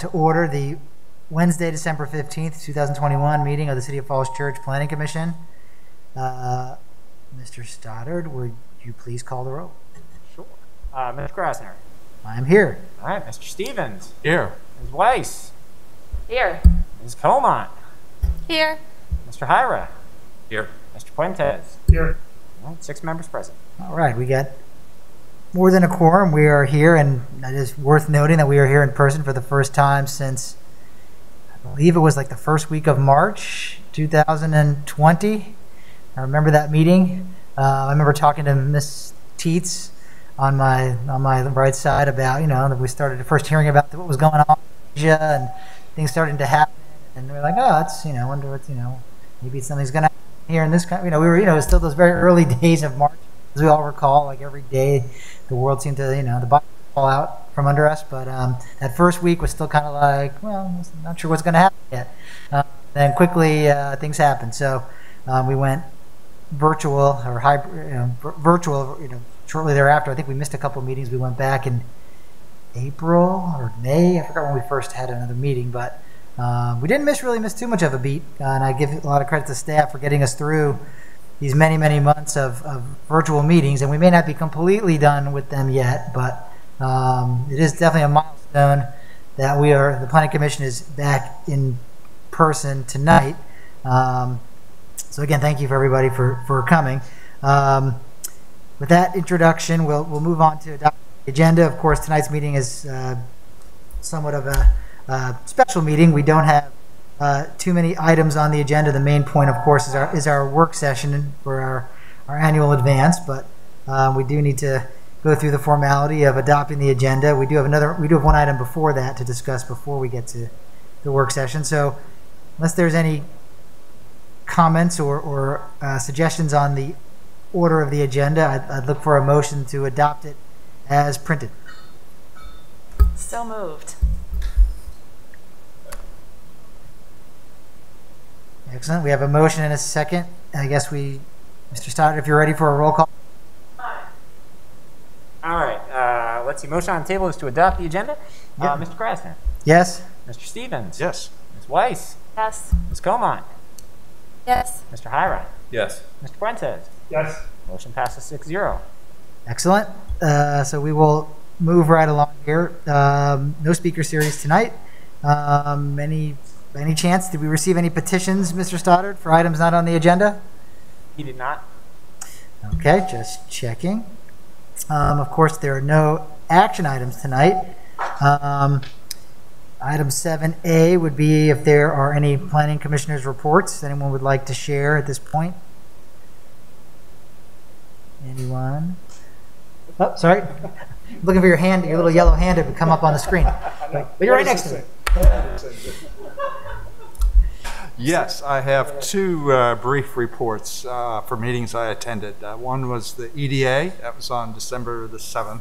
to order the Wednesday, December 15th, 2021 meeting of the City of Falls Church Planning Commission. Mr. Stoddard, would you please call the roll? Sure. Mr. Krasner. I am here. All right, Mr. Stevens. Here. Ms. Weiss. Here. Ms. Comont. Here. Mr. Hyra. Here. Mr. Puentes. Here. All right, 6 members present. All right, we got more than a quorum. We are here, and it is worth noting that we are here in person for the first time since, I believe it was like the first week of March 2020. I remember that meeting. I remember talking to Miss Teets on my right side about, that we started first hearing about what was going on in Asia and things starting to happen, and we're like, oh, it's, wonder what's, maybe something's going to happen here in this country. We were, it was still those very early days of March, as we all recall. Like every day, the world seemed to, the bottom fall out from under us. But that first week was still kind of like, well, not sure what's going to happen yet. Then quickly things happened. So we went virtual or hybrid, virtual, shortly thereafter. I think we missed a couple of meetings. We went back in April or May. I forgot when we first had another meeting, but we didn't really miss too much of a beat. And I give a lot of credit to staff for getting us through these many, many months of virtual meetings. And we may not be completely done with them yet, but it is definitely a milestone that the Planning Commission is back in person tonight. So again, thank you for everybody for coming. With that introduction, we'll move on to adopt the agenda. Of course, tonight's meeting is somewhat of a special meeting. We don't have too many items on the agenda. The main point, of course, is our work session for our annual advance, but we do need to go through the formality of adopting the agenda. We do have one item before that to discuss before we get to the work session. So unless there's any comments or suggestions on the order of the agenda, I'd look for a motion to adopt it as printed. So moved. Excellent. We have a motion and a second. I guess Mr. Stoddard, if you're ready for a roll call. All right. Let's see. Motion on the table is to adopt the agenda. Yep. Mr. Krasner. Yes. Mr. Stevens. Yes. Ms. Weiss. Yes. Ms. Comont. Yes. Mr. Hyra. Yes. Mr. Puentes. Yes. Motion passes 6-0. Excellent. So we will move right along here. No speaker series tonight. By any chance, did we receive any petitions, Mr. Stoddard, for items not on the agenda? He did not. Okay, just checking. Of course, there are no action items tonight. Item 7A would be if there are any planning commissioners' reports anyone would like to share at this point. Anyone? Oh, sorry. Looking for your hand, your little yellow hand to come up on the screen. But you're right next to me. Yes, I have 2 brief reports for meetings I attended. One was the EDA, that was on December the 7th,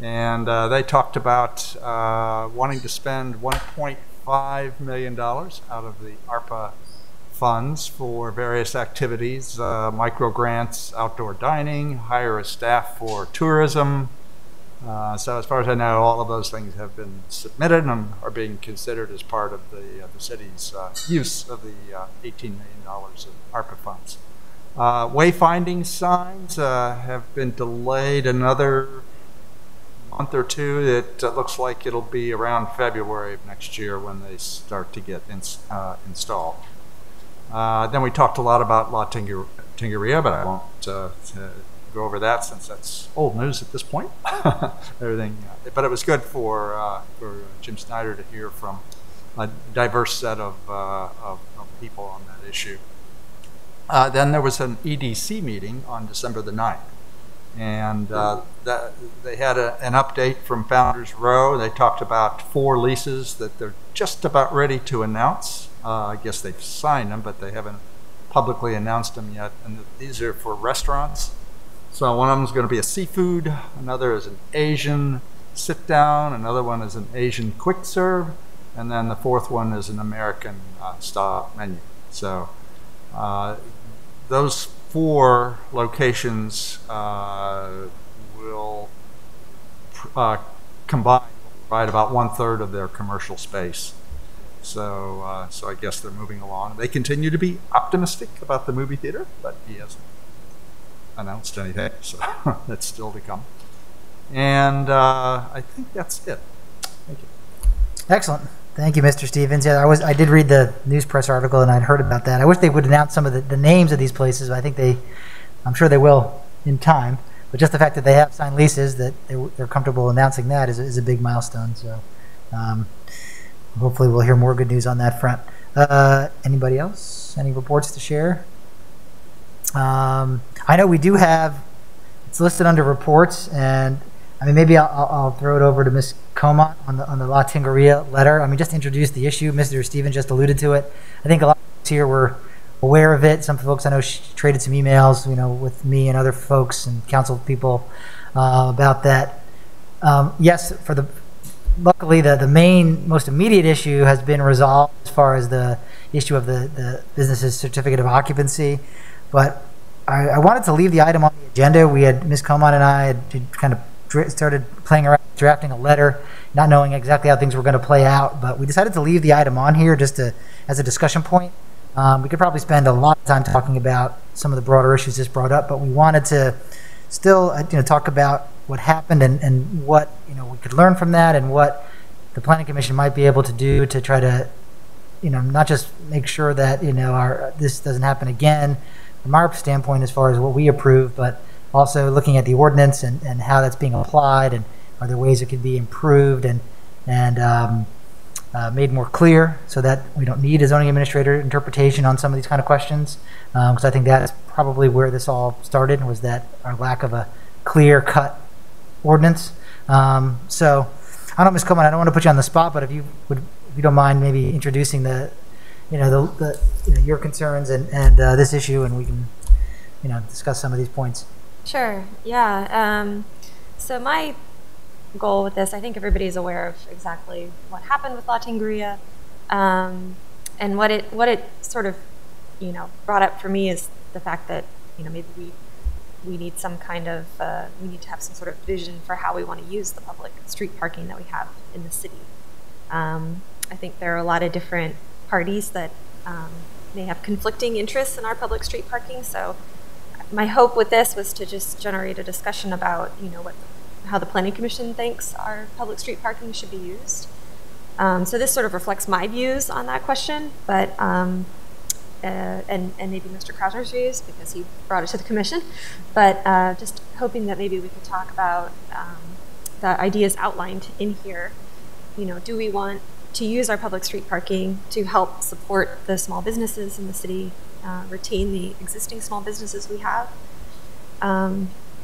and they talked about wanting to spend $1.5 million out of the ARPA funds for various activities, micro grants, outdoor dining, hire a staff for tourism. So as far as I know, all of those things have been submitted and are being considered as part of the city's use of the $18 million of ARPA funds. Wayfinding signs have been delayed another month or two. It looks like it'll be around February of next year when they start to get installed. Then we talked a lot about La Tingeria, but I won't go over that since that's old news at this point. Everything, but it was good for Jim Snyder to hear from a diverse set of people on that issue. Then there was an EDC meeting on December the 9th, and they had an update from Founders Row. They talked about 4 leases that they're just about ready to announce. I guess they've signed them, but they haven't publicly announced them yet. And these are for restaurants. So one of them is going to be a seafood, another is an Asian sit-down, another one is an Asian quick-serve, and then the 4th one is an American style menu. So those 4 locations will combine provide about 1/3 of their commercial space. So, so I guess they're moving along. They continue to be optimistic about the movie theater, but he hasn't announced anything, so that's still to come. And I think that's it. Thank you. Excellent. Thank you, Mr. Stevens. Yeah, I did read the news press article and I'd heard about that. I wish they would announce some of the names of these places. But I think I'm sure they will in time. But just the fact that they have signed leases, that they're comfortable announcing that is a big milestone. So hopefully we'll hear more good news on that front. Anybody else? Any reports to share? I know we do have, it's listed under reports, and I mean, maybe I'll throw it over to Ms. Comont on the La Tingeria letter. I mean, just to introduce the issue. Mr. Stevens just alluded to it. I think a lot of folks here were aware of it. Some folks I know traded some emails, with me and other folks and council people about that. Yes, luckily the main, most immediate issue has been resolved as far as the issue of the business's certificate of occupancy. But I wanted to leave the item on the agenda. Ms. Comont and I had kind of started playing around drafting a letter, not knowing exactly how things were going to play out, but we decided to leave the item on here just as a discussion point. We could probably spend a lot of time talking about some of the broader issues just brought up, but we wanted to still talk about what happened and what we could learn from that, and what the Planning Commission might be able to do to try to not just make sure that this doesn't happen again from our standpoint as far as what we approve, but also looking at the ordinance and how that's being applied, and are there ways it could be improved and made more clear so that we don't need a zoning administrator interpretation on some of these kind of questions. Because I think that's probably where this all started, was that our lack of a clear-cut ordinance. So I don't know, Ms. Coleman, I don't want to put you on the spot, but if you don't mind maybe introducing your concerns and this issue, and we can discuss some of these points. Sure. Yeah. So my goal with this, I think everybody's aware of exactly what happened with La Tingeria, and what it sort of brought up for me is the fact that maybe we need some kind of we need to have some sort of vision for how we want to use the public street parking that we have in the city. I think there are a lot of different parties that may have conflicting interests in our public street parking. So my hope with this was to just generate a discussion about how the Planning Commission thinks our public street parking should be used. So this sort of reflects my views on that question, but and maybe Mr. Krauser's views, because he brought it to the commission. But just hoping that maybe we could talk about the ideas outlined in here. Do we want to use our public street parking to help support the small businesses in the city, retain the existing small businesses we have?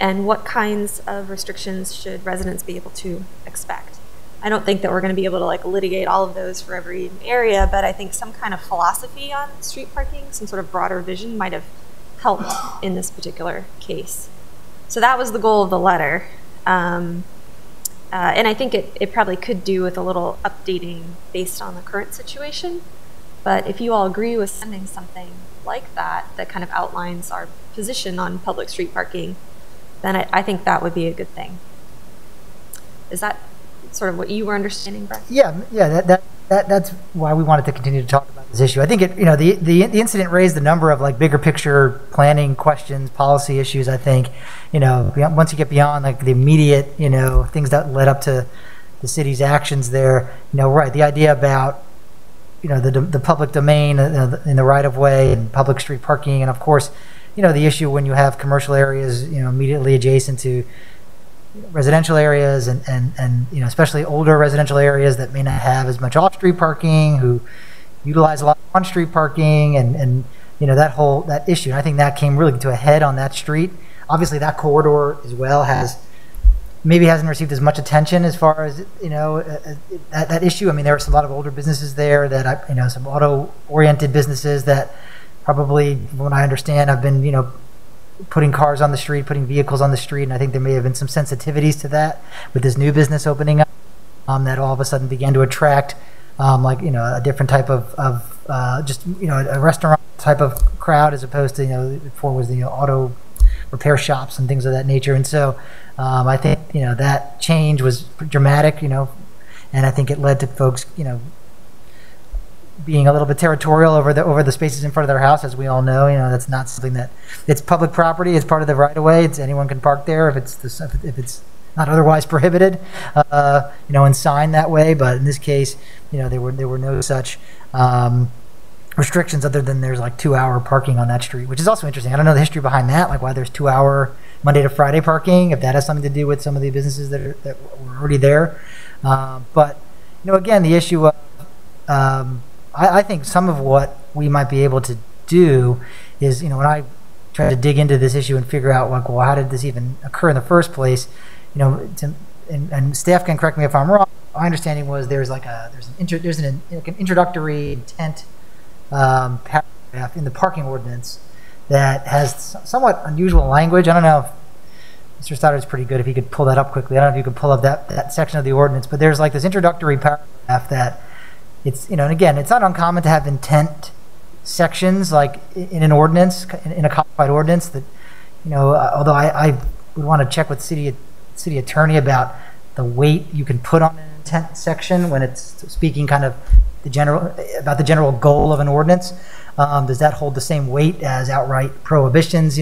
And what kinds of restrictions should residents be able to expect? I don't think that we're going to be able to litigate all of those for every area, but I think some kind of philosophy on street parking, some sort of broader vision, might have helped in this particular case. So that was the goal of the letter. And I think it probably could do with a little updating based on the current situation. But if you all agree with sending something like that kind of outlines our position on public street parking, then I think that would be a good thing. Is that sort of what you were understanding, Brett? Yeah. That's why we wanted to continue to talk about this issue. I think the incident raised a number of bigger picture planning questions, policy issues. I think once you get beyond the immediate things that led up to the city's actions there, right, the idea about the public domain in the right of way and public street parking, and of course the issue when you have commercial areas immediately adjacent to residential areas, and especially older residential areas that may not have as much off-street parking, who utilize a lot of on-street parking, and that issue. And I think that came really to a head on that street. Obviously, that corridor as well maybe hasn't received as much attention as far as that issue. I mean, there are a lot of older businesses there that some auto-oriented businesses that probably, from what I understand, have been putting cars on the street, putting vehicles on the street, and I think there may have been some sensitivities to that with this new business opening up, that all of a sudden began to attract a different type of just a restaurant type of crowd, as opposed to before was the auto repair shops and things of that nature. And so I think that change was dramatic, and I think it led to folks, being a little bit territorial over the spaces in front of their house. As we all know, that's not something that, it's public property. It's part of the right of way. It's anyone can park there if it's not otherwise prohibited, and signed that way. But in this case, there were no such restrictions other than there's like 2-hour parking on that street, which is also interesting. I don't know the history behind that, like why there's 2-hour Monday to Friday parking, if that has something to do with some of the businesses that were already there. But again, the issue of I think some of what we might be able to do is, when I try to dig into this issue and figure out, like, well, how did this even occur in the first place? And staff can correct me if I'm wrong. My understanding was there's an introductory intent paragraph in the parking ordinance that has somewhat unusual language. I don't know if Mr. Stoddard's pretty good if he could pull that up quickly. I don't know if you could pull up that section of the ordinance, but there's like this introductory paragraph that it's, and again, it's not uncommon to have intent sections like in an ordinance, in a codified ordinance that, although I would want to check with city attorney about the weight you can put on an intent section when it's speaking kind of the general goal of an ordinance. Does that hold the same weight as outright prohibitions?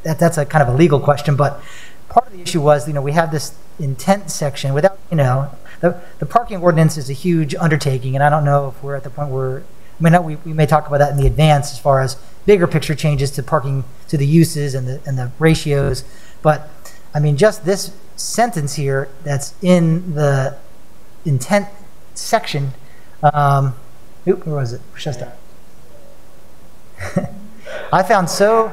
That's a kind of a legal question, but part of the issue was, we have this intent section without, the parking ordinance is a huge undertaking, and I don't know if we're at the point where, we may talk about that in the advance as far as bigger picture changes to parking, to the uses and the ratios, but just this sentence here that's in the intent section, where was it? Just that. I found so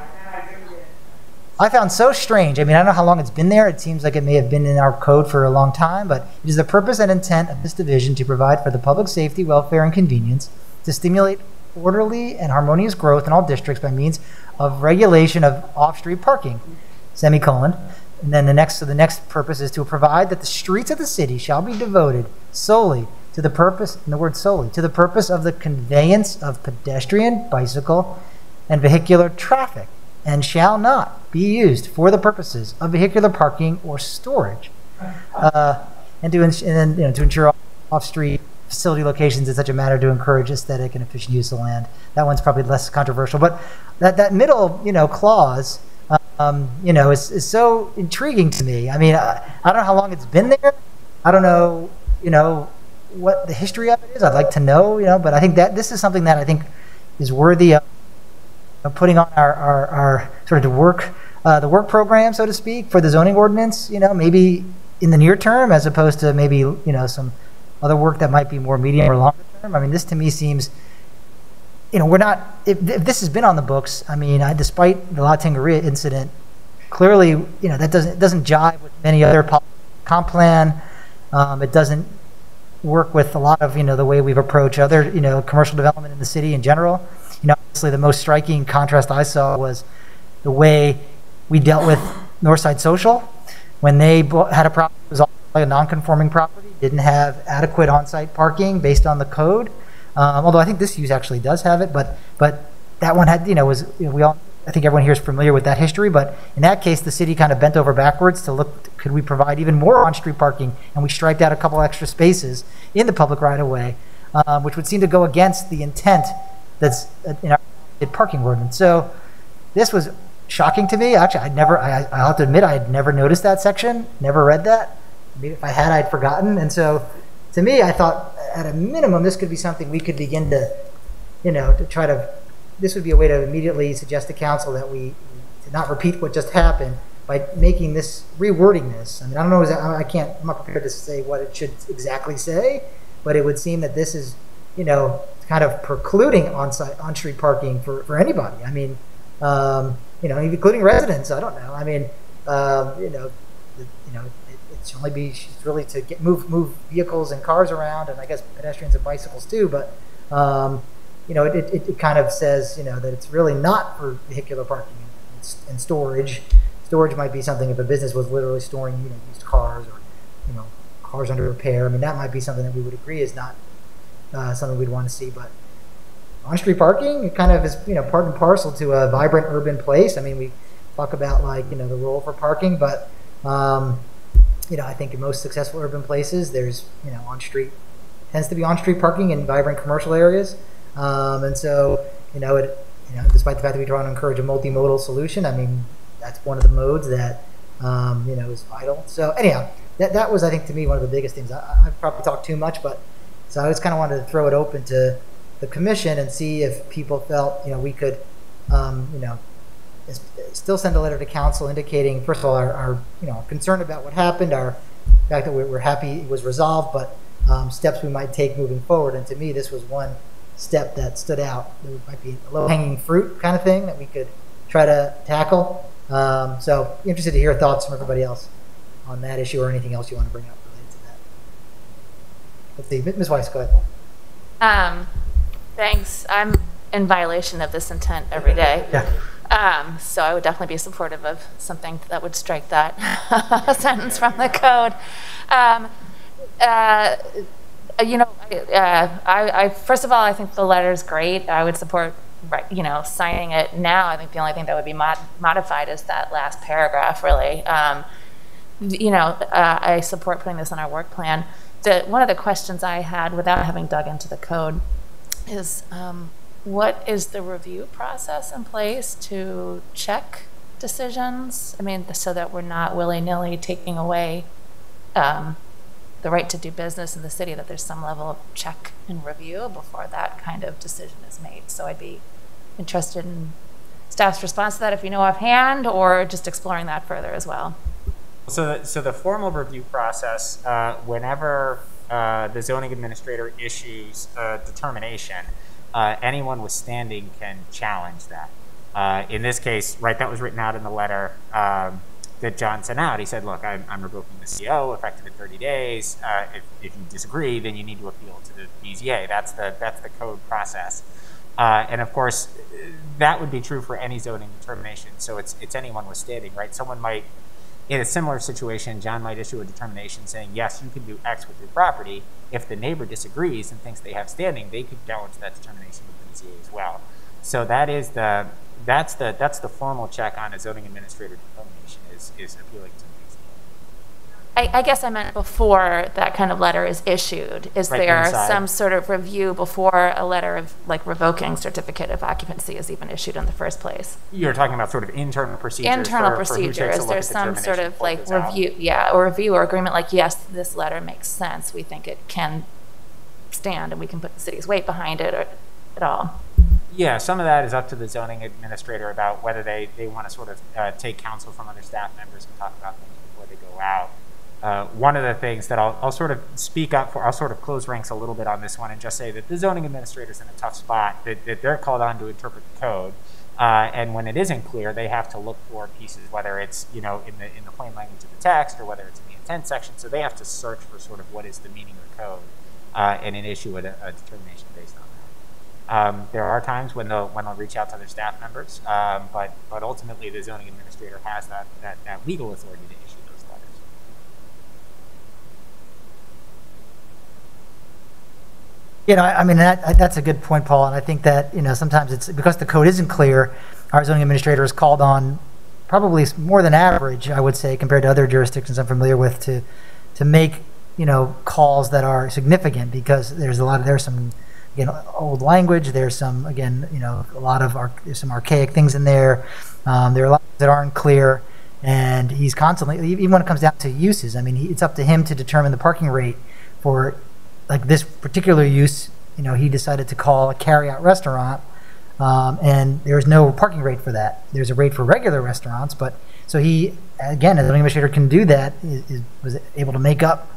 strange. I don't know how long it's been there. It seems like it may have been in our code for a long time, but it is the purpose and intent of this division to provide for the public safety, welfare, and convenience, to stimulate orderly and harmonious growth in all districts by means of regulation of off-street parking, semicolon. And then the next purpose is to provide that the streets of the city shall be devoted solely to the purpose, and the word solely, to the purpose of the conveyance of pedestrian, bicycle, and vehicular traffic, and shall not be used for the purposes of vehicular parking or storage, and to ensure off-street facility locations in such a manner to encourage aesthetic and efficient use of land. That one's probably less controversial, but that middle clause is so intriguing to me. I don't know how long it's been there. I don't know what the history of it is. I'd like to know, but I think that this is something that I think is worthy of putting on our sort of the work program, so to speak, for the zoning ordinance, maybe in the near term, as opposed to maybe, some other work that might be more medium or longer term. This to me seems, we're not, if this has been on the books, despite the La Tingueria incident, clearly, that doesn't jive with many other comp plan. It doesn't work with a lot of, the way we've approached other, commercial development in the city in general. Obviously the most striking contrast I saw was the way we dealt with Northside Social when they had a property that was like a non-conforming property, didn't have adequate on-site parking based on the code. Although I think this use actually does have it, but that one had, I think everyone here is familiar with that history, but in that case, the city kind of bent over backwards to look, could we provide even more on-street parking? And we striped out a couple extra spaces in the public right-of-way, which would seem to go against the intent that's in our parking ordinance. So this was shocking to me. Actually, I'll have to admit, I had never noticed that section, never read that. Maybe if I had, I'd forgotten. And so to me, I thought at a minimum, this could be something we could begin to, to try to, this would be a way to immediately suggest to council that we to not repeat what just happened by making this, rewording this. I don't know, I'm not prepared to say what it should exactly say, but it would seem that this is, kind of precluding on-street parking for anybody. Including residents. I don't know. It should only be really to move vehicles and cars around, and I guess pedestrians and bicycles too. But it kind of says that it's really not for vehicular parking and storage. Storage might be something if a business was literally storing used cars or cars under repair. That might be something that we would agree is not something we'd want to see. But on-street parking, it kind of is part and parcel to a vibrant urban place. We talk about the role for parking, but I think in most successful urban places, there's, tends to be on-street parking in vibrant commercial areas. And so, despite the fact that we try to encourage a multimodal solution, I mean, that's one of the modes that, is vital. So anyhow, that was, I think, to me, one of the biggest things. I've probably talked too much, but so I just kind of wanted to throw it open to the commission and see if people felt, we could, still send a letter to council indicating, first of all, our concern about what happened, our fact that we're happy it was resolved, but steps we might take moving forward. And to me, this was one step that stood out. There might be a low-hanging fruit kind of thing that we could try to tackle. So interested to hear thoughts from everybody else on that issue or anything else you want to bring up related to that. Let's see, Ms. Weiss, go ahead. Thanks. I'm in violation of this intent every day. Yeah. So I would definitely be supportive of something that would strike that sentence from the code. I first of all, I think the letter is great. I would support, signing it now. I think the only thing that would be modified is that last paragraph, really. I support putting this on our work plan. One of the questions I had without having dug into the code is, what is the review process in place to check decisions? I mean, so that we're not willy-nilly taking away the right to do business in the city, that there's some level of check and review before that kind of decision is made. So I'd be interested in staff's response to that, if you know offhand, or just exploring that further as well. So the formal review process, whenever the zoning administrator issues a determination, anyone with standing can challenge that. In this case, right, that was written out in the letter that John sent out. He said, look, I'm revoking the CO effective in 30 days. If you disagree, then you need to appeal to the BZA. That's the code process. And of course, that would be true for any zoning determination. So it's anyone with standing, right? Someone might, in a similar situation, John might issue a determination saying, yes, you can do X with your property. If the neighbor disagrees and thinks they have standing, they could challenge that determination with the BZA as well. So that's the formal check on a zoning administrator determination is appealing to the BZA. I guess I meant before that kind of letter is issued. Is there some sort of review before a letter of revoking certificate of occupancy is even issued in the first place? You're talking about sort of internal procedures. Internal procedure. Is there some sort of review, or review or agreement yes, this letter makes sense. We think it can stand and we can put the city's weight behind it at all. Yeah, some of that is up to the zoning administrator about whether they want to sort of take counsel from other staff members and talk about things before they go out. One of the things that I'll sort of speak up for, I'll sort of close ranks a little bit on this one and just say that the zoning administrator is in a tough spot, that they're called on to interpret the code. And when it isn't clear, they have to look for pieces, whether it's in the plain language of the text or whether it's in the intent section. So they have to search for sort of what is the meaning of the code and then issue a determination based on that. There are times when they'll reach out to their staff members, but ultimately the zoning administrator has that legal authority to issue those letters. I mean, that's a good point, Paul. And I think that, sometimes it's because the code isn't clear, our zoning administrator is called on probably more than average, I would say, compared to other jurisdictions I'm familiar with, to make, calls that are significant, because there's some, old language. There's some, there's some archaic things in there. There are a lot that aren't clear, and he's constantly, even when it comes down to uses, I mean, it's up to him to determine the parking rate for, this particular use. He decided to call a carry-out restaurant, and there's no parking rate for that. There's a rate for regular restaurants, but so he, again, as an administrator can do that, was able to make up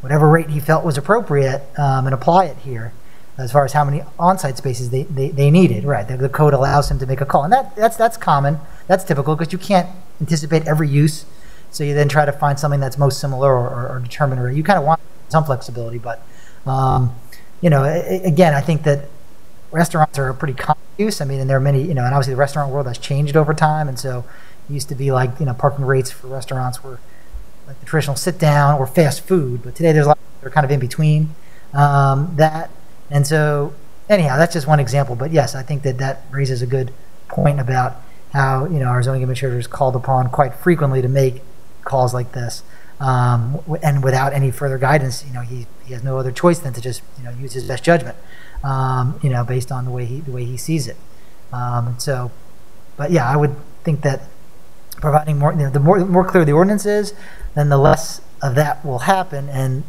whatever rate he felt was appropriate and apply it here, as far as how many on-site spaces they needed. Right, the code allows him to make a call, and that's common. That's typical, because you can't anticipate every use, so you then try to find something that's most similar or determine, or you kind of want some flexibility. But again, I think that restaurants are a pretty common use. I mean, and there are many, and obviously the restaurant world has changed over time, and so it used to be parking rates for restaurants were like the traditional sit down or fast food, but today there's a lot that are kind of in between that. And so, anyhow, that's just one example. But yes, I think that raises a good point about how our zoning administrator is called upon quite frequently to make calls like this. and without any further guidance, he has no other choice than to just use his best judgment, based on the way he sees it. But yeah, I would think that providing more, the more clear the ordinance is, then the less of that will happen, and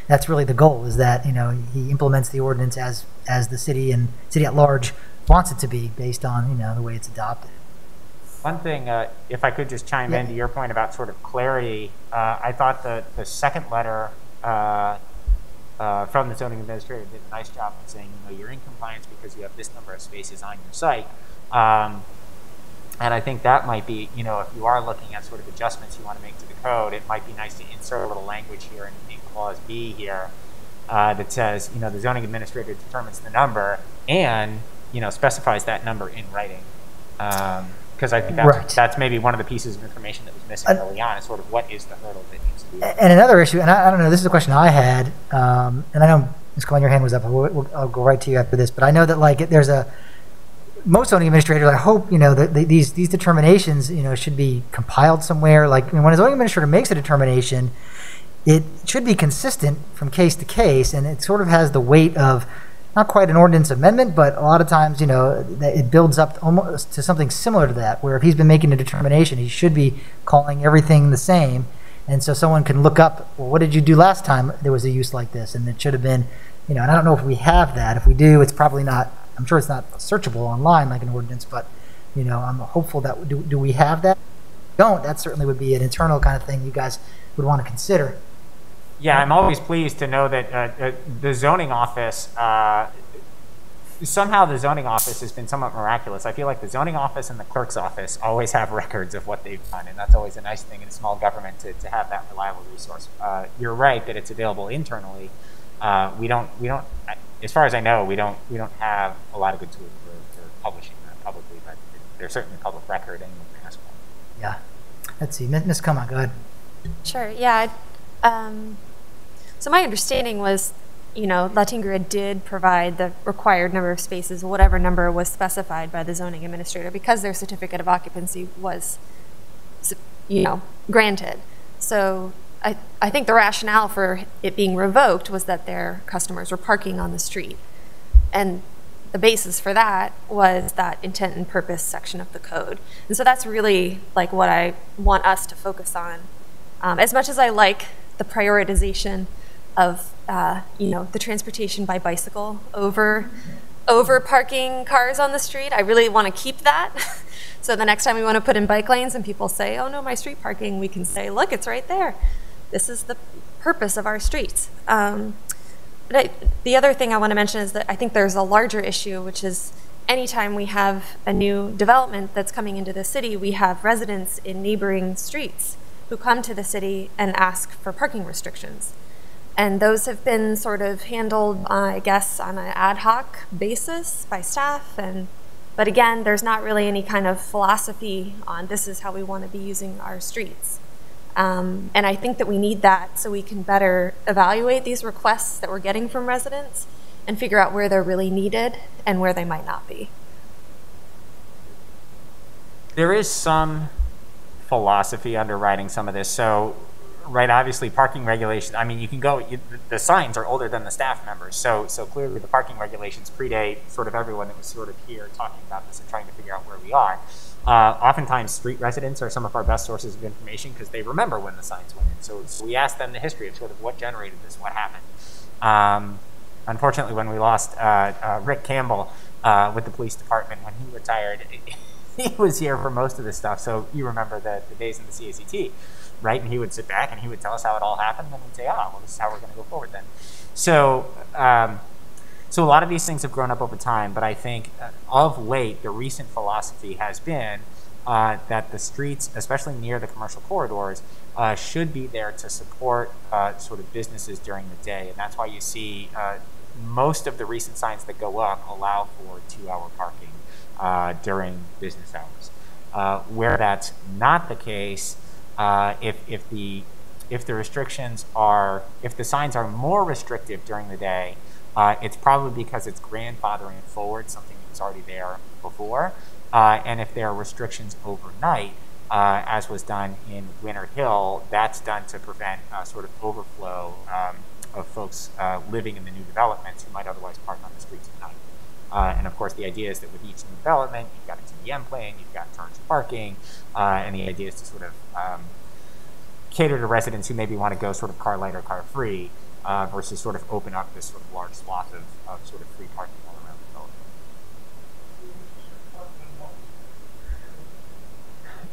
that's really the goal, is that he implements the ordinance as the city and city at large wants it to be, based on the way it's adopted. One thing, if I could just chime in to your point about sort of clarity, I thought that the second letter from the zoning administrator did a nice job of saying, you're in compliance because you have this number of spaces on your site. And I think that might be, if you are looking at sort of adjustments you want to make to the code, it might be nice to insert a little language here in clause B here that says, the zoning administrator determines the number and, specifies that number in writing. Because I think that's maybe one of the pieces of information that was missing early on, is sort of what is the hurdle that needs to be. And another issue, and I don't know, this is a question I had, and I know, Ms. Cohen, your hand was up. I'll go right to you after this, but I know that most zoning administrators, I hope, that these determinations, should be compiled somewhere. Like, when a zoning administrator makes a determination, it should be consistent from case to case, and it sort of has the weight of not quite an ordinance amendment, but a lot of times, it builds up almost to something similar to that, where if he's been making a determination, he should be calling everything the same. And so someone can look up, well, what did you do last time there was a use like this? And it should have been, and I don't know if we have that. If we do, it's probably not, I'm sure it's not searchable online like an ordinance, but, I'm hopeful that, do we have that? If we don't, that certainly would be an internal kind of thing you guys would want to consider. Yeah, I'm always pleased to know that the zoning office, somehow the zoning office has been somewhat miraculous. I feel like the zoning office and the clerk's office always have records of what they've done, and that's always a nice thing in a small government to have that reliable resource. You're right that it's available internally. We don't, as far as I know, we don't have a lot of good tools for publishing that publicly, but there's certainly a public record anyone can ask for. Yeah. Let's see, Ms. Come on, go ahead. Sure. Yeah. So my understanding was, Latinga did provide the required number of spaces, whatever number was specified by the zoning administrator, because their certificate of occupancy was, granted. So I think the rationale for it being revoked was that their customers were parking on the street. And the basis for that was that intent and purpose section of the code. And so that's really like what I want us to focus on. As much as I like the prioritization of the transportation by bicycle over parking cars on the street, I really want to keep that. So the next time we want to put in bike lanes and people say, oh no, my street parking, we can say, look, it's right there. This is the purpose of our streets. But the other thing I want to mention is that I think there's a larger issue, which is anytime we have a new development that's coming into the city, we have residents in neighboring streets who come to the city and ask for parking restrictions. And those have been sort of handled, I guess, on an ad hoc basis by staff. But again, there's not really any kind of philosophy on this is how we want to be using our streets. And I think that we need that so we can better evaluate these requests that we're getting from residents and figure out where they're really needed and where they might not be. There is some philosophy underwriting some of this. So, right, obviously parking regulations, I mean, you can go, the signs are older than the staff members. So clearly the parking regulations predate sort of everyone that was sort of here talking about this and trying to figure out where we are. Oftentimes street residents are some of our best sources of information because they remember when the signs went in. So we ask them the history of sort of what generated this, what happened. Unfortunately, when we lost Rick Campbell with the police department, when he retired, he was here for most of this stuff. So you remember the days in the CACT, right? And he would sit back and he would tell us how it all happened, and we'd say, well, this is how we're going to go forward then. So so a lot of these things have grown up over time, but I think of late, the recent philosophy has been that the streets, especially near the commercial corridors, should be there to support sort of businesses during the day. And that's why you see most of the recent signs that go up allow for 2-hour parking during business hours. Where that's not the case, if the restrictions are, if the signs are more restrictive during the day, it's probably because it's grandfathering forward something that was already there before. And if there are restrictions overnight, as was done in Winter Hill. That's done to prevent sort of overflow of folks living in the new developments who might otherwise park on the streets at night. And of course, the idea is that with each new development, you've got a TDM plan, you've got turns parking, and the idea is to sort of cater to residents who maybe want to go sort of car light or car free, versus sort of open up this sort of large swath of sort of free parking all around the development.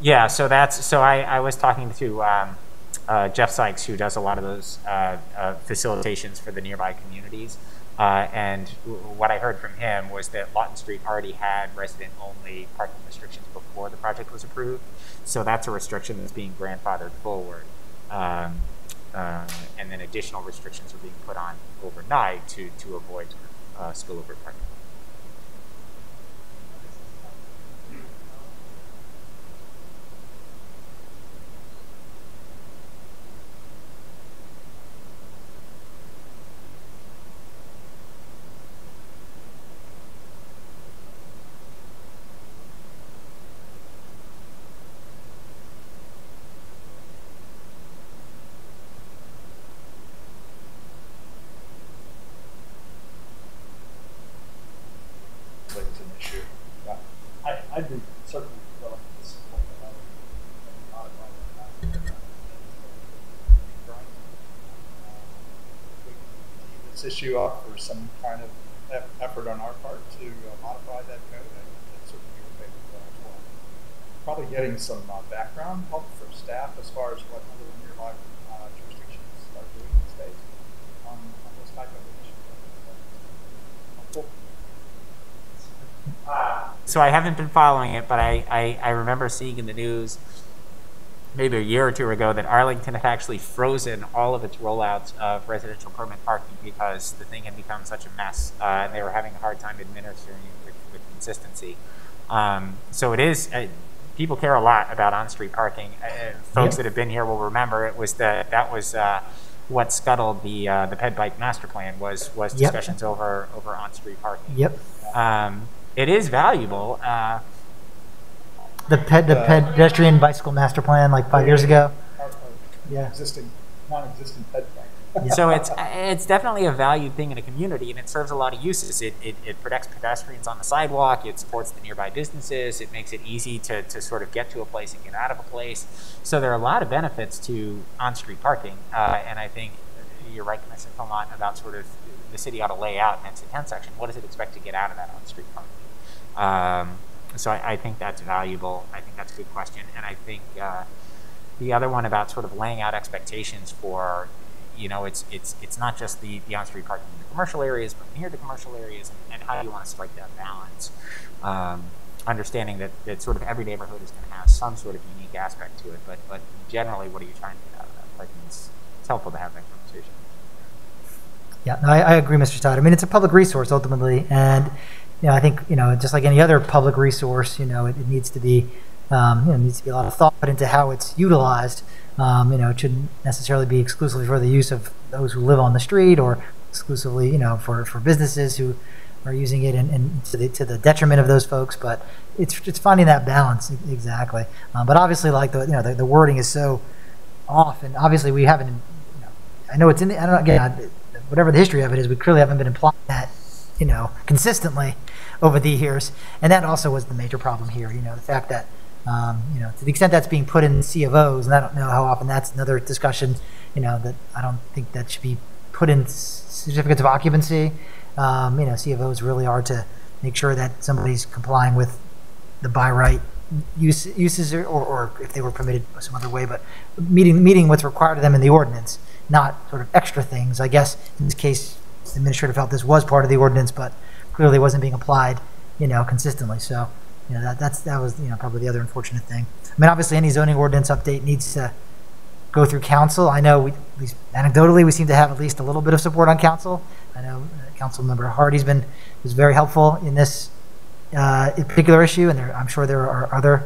Yeah, so I was talking to Jeff Sykes, who does a lot of those facilitations for the nearby communities. And what I heard from him was that Lawton Street already had resident-only parking restrictions before the project was approved. So that's a restriction that's being grandfathered forward. And then additional restrictions are being put on overnight to avoid spillover parking. It's an issue. I'd be certainly willing to support that. We tee this issue up for some kind of effort on our part to modify that code. I'd certainly be okay with that as well. Probably getting some background help from staff as far as what other nearby jurisdictions are doing these days on this type of issue. Cool. So I haven't been following it, but I remember seeing in the news maybe a year or two ago that Arlington had actually frozen all of its rollouts of residential permit parking because the thing had become such a mess, and they were having a hard time administering it with consistency. So it is, people care a lot about on-street parking. Folks that have been here will remember it was that was what scuttled the Ped Bike Master Plan was discussions over on-street parking. Yep. It is valuable. The pedestrian bicycle master plan like 5 years ago. Yeah. Non-existent ped plan. Yeah. So it's definitely a valued thing in a community, and it serves a lot of uses. It protects pedestrians on the sidewalk. It supports the nearby businesses. It makes it easy to sort of get to a place and get out of a place. So there are a lot of benefits to on-street parking, and I think you're right, Commissioner Philmont, about sort of the city ought to lay out in its intent section. What does it expect to get out of that on-street parking? So I think that's valuable. I think that's a good question. And I think the other one about sort of laying out expectations for, it's not just the on-street parking in the commercial areas, but near the commercial areas, and how do you want to strike that balance? Understanding that sort of every neighborhood is going to have some sort of unique aspect to it, but generally, what are you trying to get out of that? I think it's helpful to have that conversation. Yeah, no, I agree, Mr. Todd. I mean, it's a public resource ultimately, and I think just like any other public resource, it needs to be needs to be a lot of thought put into how it's utilized. It shouldn't necessarily be exclusively for the use of those who live on the street, or exclusively for businesses who are using it and to the detriment of those folks. But it's finding that balance exactly. But obviously, like the wording is so off, and obviously we haven't. I know it's in the. I don't know, again, whatever the history of it is, we clearly haven't been implying that consistently over the years, and that also was the major problem here. The fact that to the extent that's being put in C of Os, and I don't know how often, that's another discussion. That I don't think that should be put in certificates of occupancy. C of Os really are to make sure that somebody's complying with the by right uses, or if they were permitted some other way, but meeting what's required of them in the ordinance, not sort of extra things. I guess in this case, the administrator felt this was part of the ordinance, but clearly wasn't being applied, consistently. So, that was probably the other unfortunate thing. I mean, obviously, any zoning ordinance update needs to go through council. I know, at least anecdotally, we seem to have at least a little bit of support on council. I know Council Member Hardy's was very helpful in this particular issue, and I'm sure there are other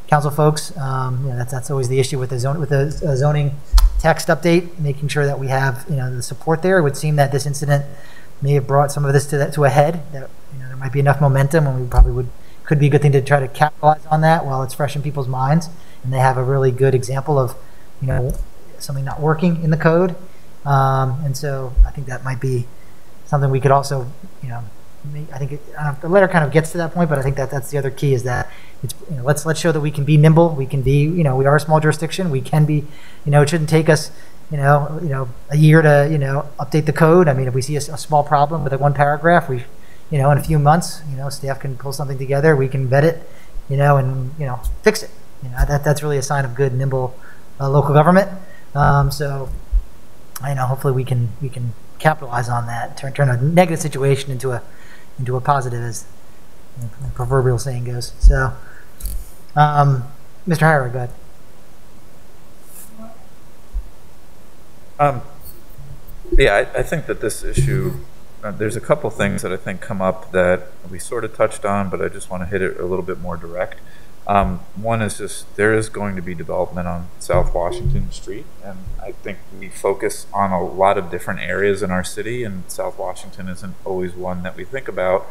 council folks. That's always the issue with the zoning text update, making sure that we have the support there. It would seem that this incident may have brought some of this to a head. That there might be enough momentum, and we probably could be a good thing to try to capitalize on that while it's fresh in people's minds. and they have a really good example of, you know, something not working in the code. And so I think that might be something we could also, you know, I think the letter kind of gets to that point, but I think that that's the other key, is that it's, you know, let's show that we can be nimble. We can be, you know, we are a small jurisdiction. We can be, you know, it shouldn't take us, you know, a year to, you know, update the code. I mean, if we see a small problem with one paragraph, we, you know, in a few months, you know, staff can pull something together. We can vet it, you know, and, you know, fix it. You know, that's really a sign of good, nimble local government. So, you know, hopefully we can capitalize on that, turn a negative situation into a positive, as the proverbial saying goes. So, Mr. Hira, go ahead. Yeah, I think that this issue, there's a couple things that I think come up that we sort of touched on, but I just want to hit it a little bit more direct. One is just, there is going to be development on South Washington Street, and I think we focus on a lot of different areas in our city, and South Washington isn't always one that we think about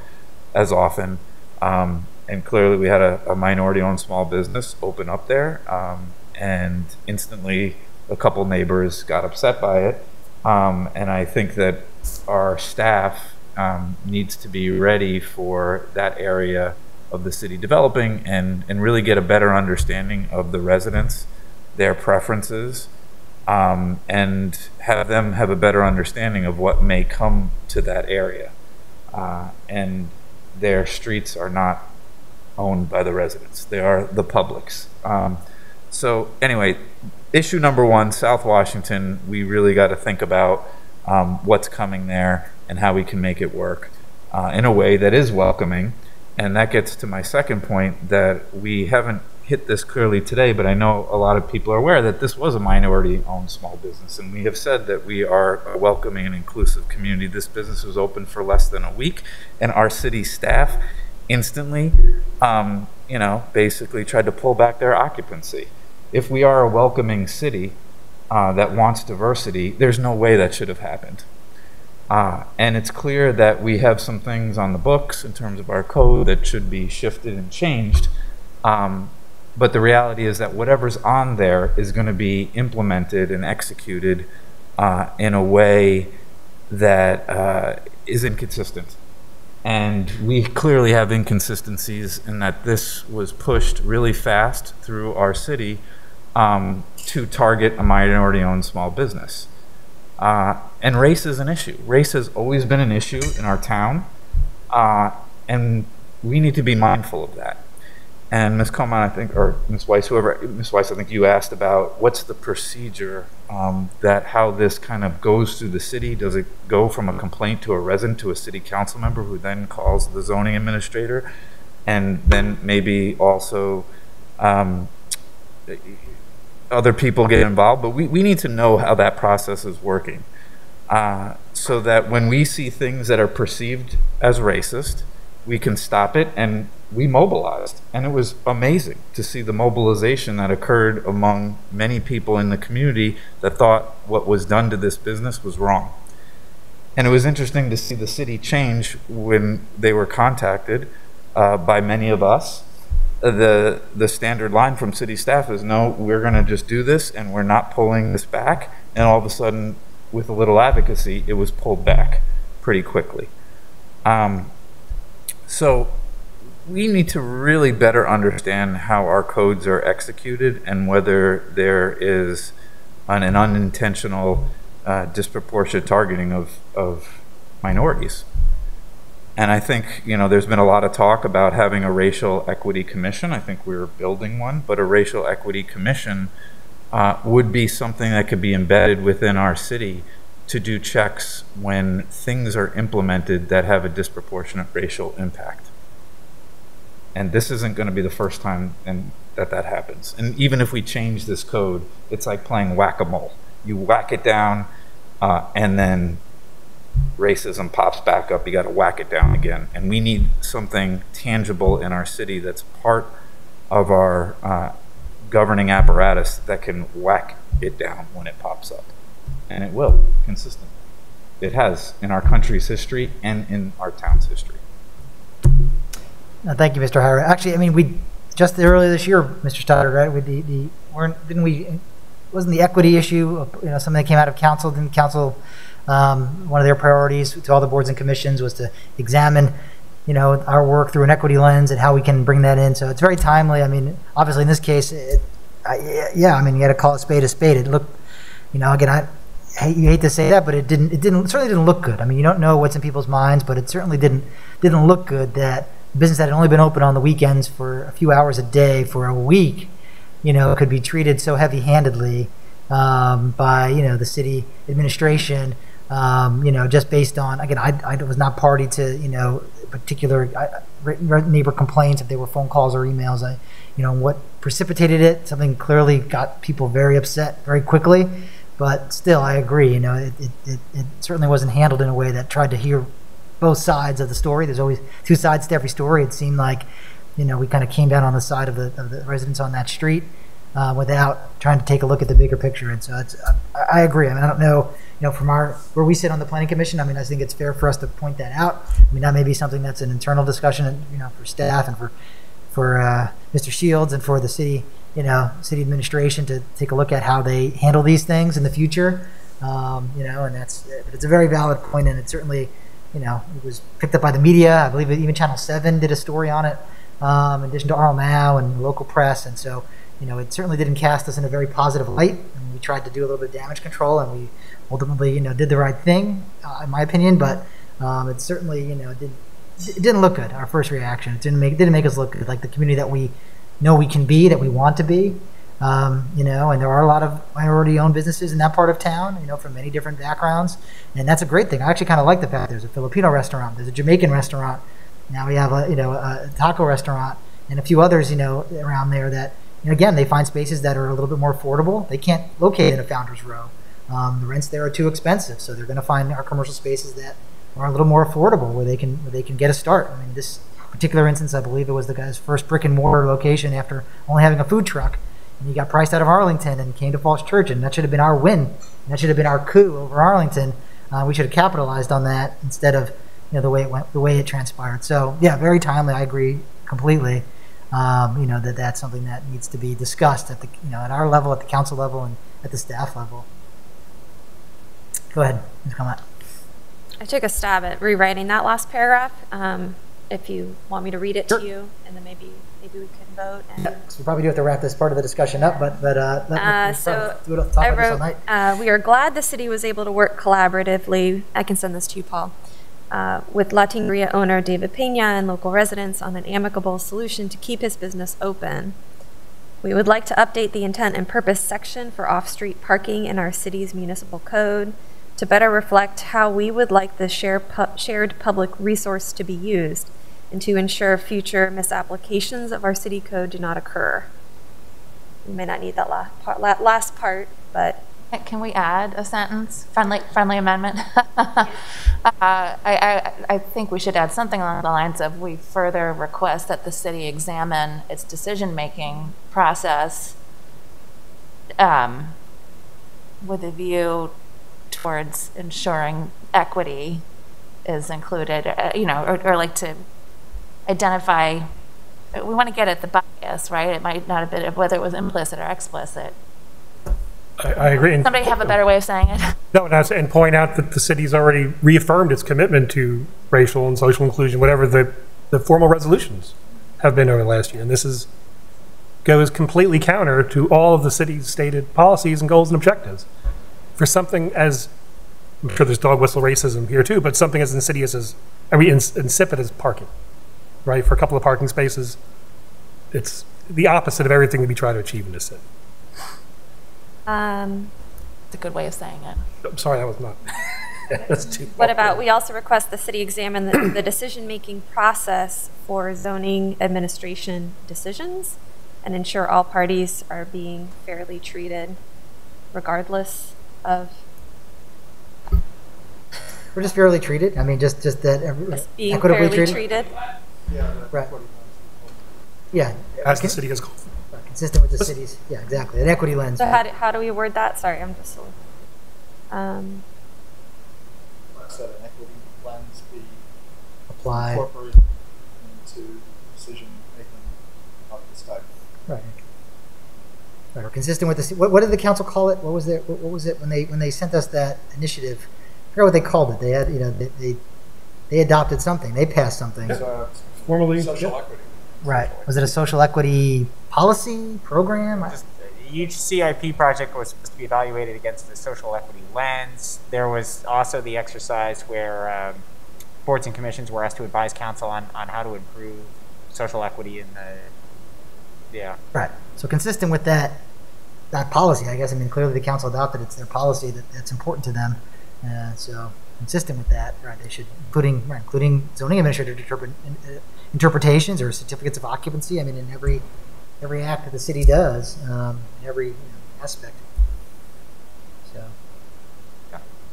as often. And clearly we had a minority-owned small business open up there, and instantly a couple neighbors got upset by it. And I think that our staff needs to be ready for that area of the city developing, and really get a better understanding of the residents, their preferences, and have them have a better understanding of what may come to that area. And their streets are not owned by the residents. They are the public's. So anyway, issue number one, South Washington, we really got to think about what's coming there and how we can make it work in a way that is welcoming. And that gets to my second point, that we haven't hit this clearly today, but I know a lot of people are aware that this was a minority-owned small business, and we have said that we are a welcoming and inclusive community. This business was open for less than a week, and our city staff instantly, you know, basically tried to pull back their occupancy. If we are a welcoming city that wants diversity, there's no way that should have happened. And it's clear that we have some things on the books in terms of our code that should be shifted and changed. But the reality is that whatever's on there is going to be implemented and executed in a way that is inconsistent. And we clearly have inconsistencies in that this was pushed really fast through our city to target a minority-owned small business. And race is an issue. Race has always been an issue in our town, and we need to be mindful of that. And Ms. Coleman, I think, or Ms. Weiss, whoever, Ms. Weiss, I think you asked about what's the procedure, that how this kind of goes through the city. Does it go from a complaint to a resident to a city council member who then calls the zoning administrator, and then maybe also other people get involved? But we need to know how that process is working, so that when we see things that are perceived as racist, we can stop it. And we mobilized, and it was amazing to see the mobilization that occurred among many people in the community that thought what was done to this business was wrong. And it was interesting to see the city change when they were contacted by many of us. The standard line from city staff is, no, we're going to just do this, and we're not pulling this back. And all of a sudden, with a little advocacy, it was pulled back pretty quickly. So we need to really better understand how our codes are executed, and whether there is an unintentional disproportionate targeting of minorities. And I think, you know, there's been a lot of talk about having a racial equity commission. I think we're building one, but a racial equity commission would be something that could be embedded within our city to do checks when things are implemented that have a disproportionate racial impact. And this isn't going to be the first time that happens. And even if we change this code, it's like playing whack-a-mole. You whack it down, and then racism pops back up. You got to whack it down again. And we need something tangible in our city that's part of our governing apparatus that can whack it down when it pops up. And it will, consistently. It has in our country's history and in our town's history. Thank you, Mr. Hira. Actually, I mean, we just earlier this year, Mr. Stoddard, right? With wasn't the equity issue, something that came out of council? Didn't council, one of their priorities to all the boards and commissions was to examine, our work through an equity lens and how we can bring that in. So it's very timely. I mean, obviously in this case, you got to call a spade a spade. It looked, again, you hate to say that, but it certainly didn't look good. I mean, you don't know what's in people's minds, but it certainly didn't look good that a business that had only been open on the weekends for a few hours a day for a week, could be treated so heavy-handedly by, the city administration, just based on, again, I was not party to, particular neighbor complaints, if they were phone calls or emails. What precipitated it, something clearly got people very upset very quickly. But still, I agree. It certainly wasn't handled in a way that tried to hear both sides of the story. There's always two sides to every story. It seemed like, we kind of came down on the side of the residents on that street without trying to take a look at the bigger picture. And so I agree. I mean, I don't know, from where we sit on the planning commission. I mean, I think it's fair for us to point that out. I mean, that may be something that's an internal discussion, for staff and for Mr. Shields and for the city. City administration to take a look at how they handle these things in the future. And it's a very valid point, and it certainly, it was picked up by the media. I believe even Channel 7 did a story on it, in addition to RL Now and the local press. And so, it certainly didn't cast us in a very positive light. And we tried to do a little bit of damage control, and we ultimately, did the right thing, in my opinion. But it certainly, it didn't look good. Our first reaction, it didn't make us look good, like the community that we know we can be, that we want to be, and there are a lot of minority-owned businesses in that part of town, from many different backgrounds, and that's a great thing. I actually kind of like the fact there's a Filipino restaurant, there's a Jamaican restaurant, now we have a taco restaurant, and a few others, around there that, again, they find spaces that are a little bit more affordable. They can't locate in a Founders Row. The rents there are too expensive, so they're going to find our commercial spaces that are a little more affordable, where they can get a start. I mean, this particular instance, I believe it was the guy's first brick and mortar location after only having a food truck, and he got priced out of Arlington and came to Falls Church, and that should have been our win. And that should have been our coup over Arlington. We should have capitalized on that instead of the way it transpired. So yeah, very timely. I agree completely. That's something that needs to be discussed at the at our level, at the council level, and at the staff level. Go ahead, Ms. Kamat. I took a stab at rewriting that last paragraph. If you want me to read it to you, and then maybe we can vote. And so we probably do have to wrap this part of the discussion up, but I wrote, we are glad the city was able to work collaboratively. I can send this to you, Paul. With La Tingria owner David Pena and local residents on an amicable solution to keep his business open. We would like to update the intent and purpose section for off-street parking in our city's municipal code to better reflect how we would like the shared public resource to be used, and to ensure future misapplications of our city code do not occur. You may not need that last part, but... Can we add a sentence? Friendly amendment? I think we should add something along the lines of, we further request that the city examine its decision-making process with a view towards ensuring equity is included, or like to identify, we want to get at the bias, right? It might not have been, whether it was implicit or explicit. I agree. And somebody have a better way of saying it? No, and point out that the city's already reaffirmed its commitment to racial and social inclusion, whatever the formal resolutions have been over the last year. And this goes completely counter to all of the city's stated policies and goals and objectives. For something as, I'm sure there's dog whistle racism here too, but something as insidious as, insipid as parking, right? For a couple of parking spaces, it's the opposite of everything that we try to achieve in this city. It's a good way of saying it. I'm sorry, that was not. That's too. What about, we also request the city examine the decision-making process for zoning administration decisions and ensure all parties are being fairly treated regardless of... We're just fairly treated. I mean, just that just being equitably fairly treated. Yeah, right. Yeah. As the city has called. Consistent with the city's, yeah, exactly, an equity lens. So how do we word that? Sorry, I'm just... I said an equity lens be applied incorporated into decision making of this type. Right. Right, or consistent with the, what did the council call it? What was it when they sent us that initiative? I forgot what they called it. They had, they adopted something. They passed something. Formally, Social yeah. equity. Right. Was it a social equity policy program? Each CIP project was supposed to be evaluated against the social equity lens. There was also the exercise where boards and commissions were asked to advise council on how to improve social equity in the, yeah. Right. So consistent with that policy, I guess. I mean, clearly the council adopted it's their policy that's important to them. So consistent with that, right? They should, including zoning administrator interpretations or certificates of occupancy. I mean, in every act that the city does, in every aspect. So,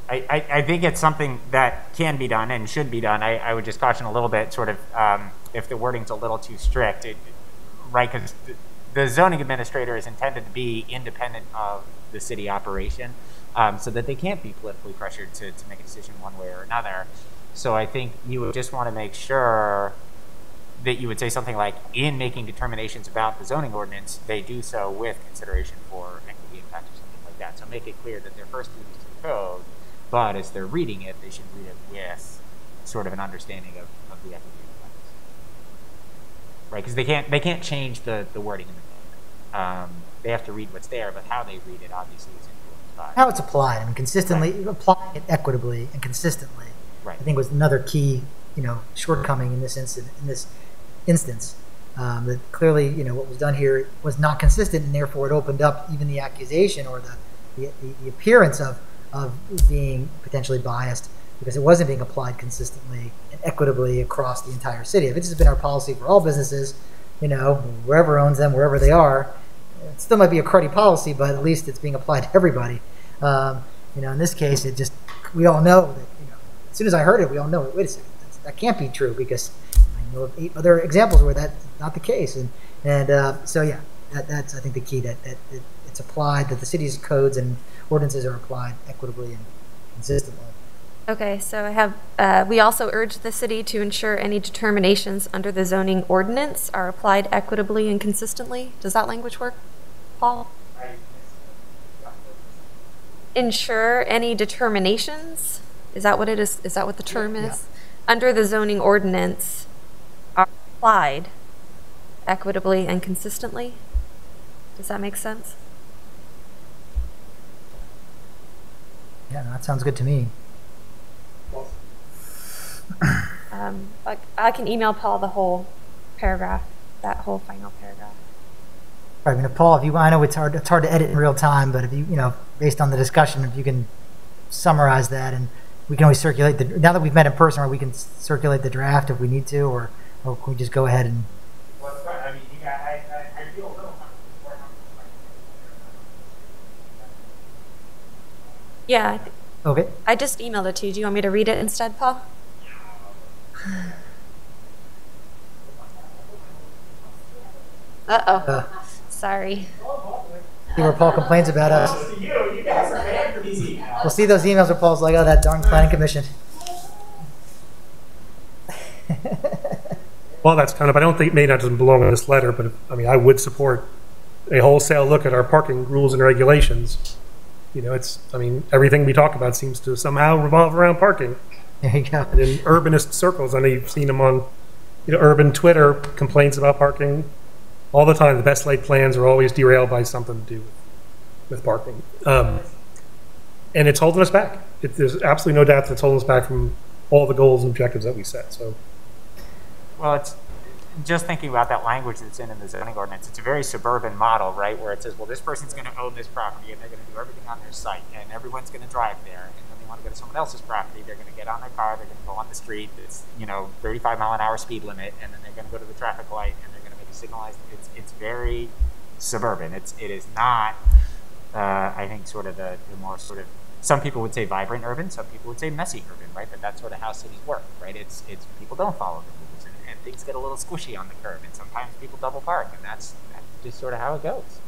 I think it's something that can be done and should be done. I would just caution a little bit, sort of, if the wording's a little too strict, right? Because the zoning administrator is intended to be independent of the city operation, so that they can't be politically pressured to make a decision one way or another. So I think you would just want to make sure that you would say something like, in making determinations about the zoning ordinance, they do so with consideration for equity impact or something like that. So make it clear that their first duty is to the code, but as they're reading it, they should read it with sort of an understanding of the equity impacts. Right, because they can't change the wording in the code. They have to read what's there, but how they read it obviously is influenced by how it's applied. I mean, consistently, applying it equitably and consistently, right. I think was another key, shortcoming in this instance. That clearly, what was done here was not consistent, and therefore it opened up even the accusation or the appearance of being potentially biased because it wasn't being applied consistently and equitably across the entire city. If this has been our policy for all businesses, wherever owns them, wherever they are, it still might be a cruddy policy, but at least it's being applied to everybody. In this case, we all know that, as soon as I heard it, we all know, wait a second, that can't be true because I know of 8 other examples where that's not the case. So yeah, that's, I think, the key, that it's applied, that the city's codes and ordinances are applied equitably and consistently. Okay, so I have, we also urge the city to ensure any determinations under the zoning ordinance are applied equitably and consistently. Does that language work, Paul? Ensure any determinations? Is that what it is? Is that what the term is? Yeah. Under the zoning ordinance are applied equitably and consistently? Does that make sense? Yeah, that sounds good to me. I can email Paul the whole paragraph, that whole final paragraph. Right, I mean, if Paul, I know it's hard to edit in real time, but if you, based on the discussion, if you can summarize that, and we can always circulate now that we've met in person, or we can circulate the draft if we need to, or can we just go ahead and. Well, I mean, I feel a little Yeah. Okay. I just emailed it to you. Do you want me to read it instead, Paul? Uh-oh. Sorry. See where Paul complains about us. You guys are bad for these emails. We'll see those emails where Paul's like, oh, that darn planning commission. Well, that's kind of, I don't think, may not doesn't belong in this letter, but I mean, I would support a wholesale look at our parking rules and regulations. Everything we talk about seems to somehow revolve around parking. There you go. And in urbanist circles, I know you've seen them on, urban Twitter complaints about parking all the time. The best laid plans are always derailed by something to do with parking. And it's holding us back. There's absolutely no doubt that it's holding us back from all the goals and objectives that we set. So, well, it's just thinking about that language that's in the zoning ordinance. It's a very suburban model, right, where it says, well, this person's going to own this property, and they're going to do everything on their site, and everyone's going to drive there. And when they want to go to someone else's property, they're going to get on their car, they're going to go on the street, it's 35-mile-an-hour speed limit, and then they're going to go to the traffic light, and they're going to make a signalized. It's very suburban. It is not. I think sort of the more sort of, some people would say vibrant urban, some people would say messy urban, right? But that's sort of how cities work, right? It's people don't follow the rules, and things get a little squishy on the curb, and sometimes people double park, and that's just sort of how it goes.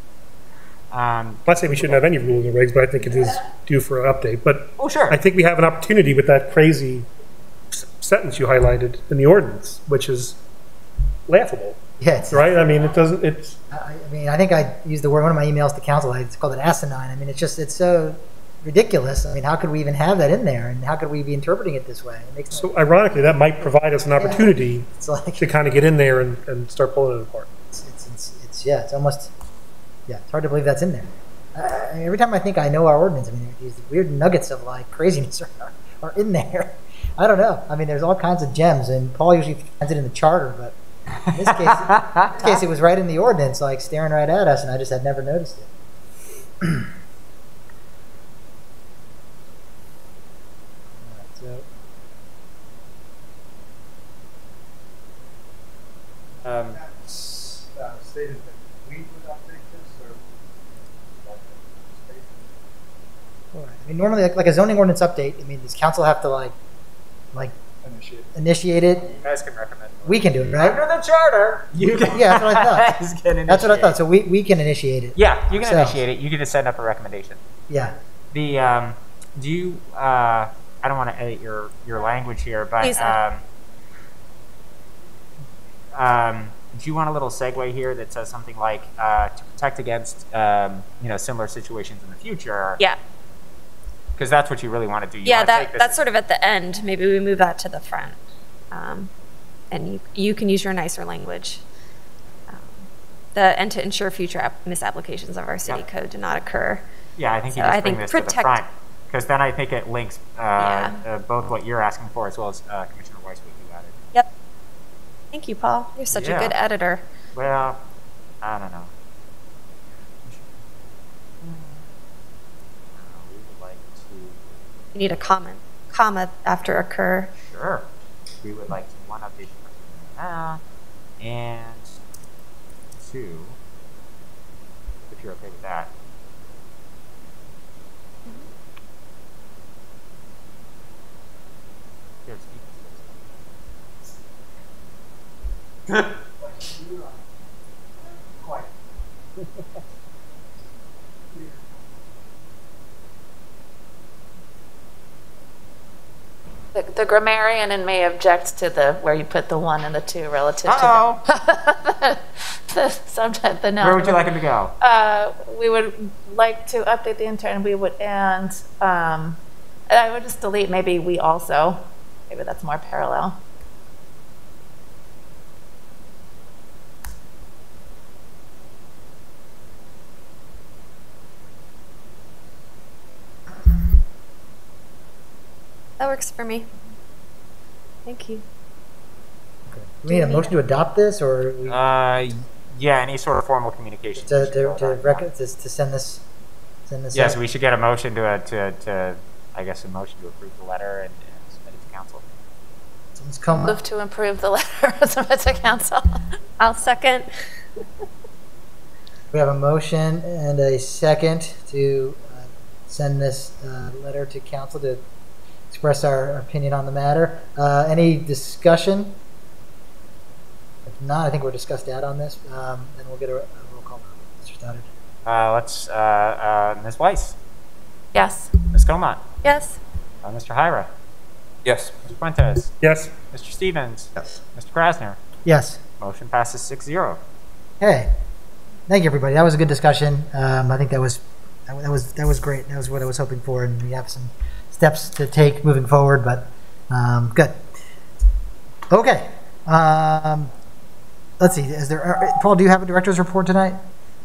I'm not saying we shouldn't have any rules and regs, but I think it is due for an update. But sure. I think we have an opportunity with that crazy sentence you highlighted in the ordinance, which is laughable. Yeah, it's, right? I mean, it doesn't, it's, I mean, I think I used the word, one of my emails to council, it's called it asinine. I mean, it's so ridiculous. I mean, how could we even have that in there? And how could we be interpreting it this way? It makes so ironically, that might provide us an opportunity it's like, to kind of get in there and start pulling it apart. it's almost, it's hard to believe that's in there. Every time I think I know our ordinance, I mean, these weird nuggets of like craziness are in there. I don't know. I mean, there's all kinds of gems, and Paul usually finds it in the charter, but in this case, it was right in the ordinance, like staring right at us, and I just had never noticed it. Stated that we would update this, or like a I mean, normally, like a zoning ordinance update, I mean, does council have to like initiate it? You guys can recommend. We can do it, right? Under the charter, you can. Yeah, that's what I thought. guys can That's what I initiate. thought. So we can initiate it. Yeah, you can ourselves. initiate it. You can just send up a recommendation. Yeah. The do you? I don't want to edit your language here, but Please do you want a little segue here that says something like to protect against similar situations in the future? Yeah. Because that's what you really want to do. You Yeah, wanna take this that's sort of at the end. Maybe we move that to the front. And you can use your nicer language. And to ensure future misapplications of our city code do not occur. Yeah, I think you So just I bring think this to the protect- front. Because then I think it links Yeah. both what you're asking for as well as Commissioner Weiss, what you added. Yep. Thank you, Paul. You're such a Yeah. good editor. Well, I don't know. We would like to. You need a comma after occur. Sure. We would like to, one, update the now, and two, if you're okay with that. Here, The grammarian in me objects to the where you put the 1 and the 2 relative Uh-oh. to the subject, the noun. Where would you like him to go? We would like to update the intern. We would, and I would just delete maybe we also. Maybe that's more parallel. That works for me. Thank you. Okay. We need a motion to adopt this, or we, Yeah, any sort of formal communication. to send this. Yes, out? we should get a motion to I guess, a motion to approve the letter and submit it to council. Someone's come. Move to improve the letter and submit to council. I'll second. We have a motion and a second to send this letter to council to express our opinion on the matter. Any discussion? If not, I think we're discussed out on this. Then we'll get a roll call. Mr. Stoddard. Let's Ms. Weiss, Yes. Ms. Comont, Yes. Mr. Hyra, Yes. Mr. Fuentes, Yes. Mr. Stevens, Yes. Mr. Krasner. Yes. Motion passes 6-0. Hey, thank you, everybody. That was a good discussion. I think that was great. That was what I was hoping for, and we have some steps to take moving forward. But good. Okay. Let's see. Is there Paul? Do you have a director's report tonight?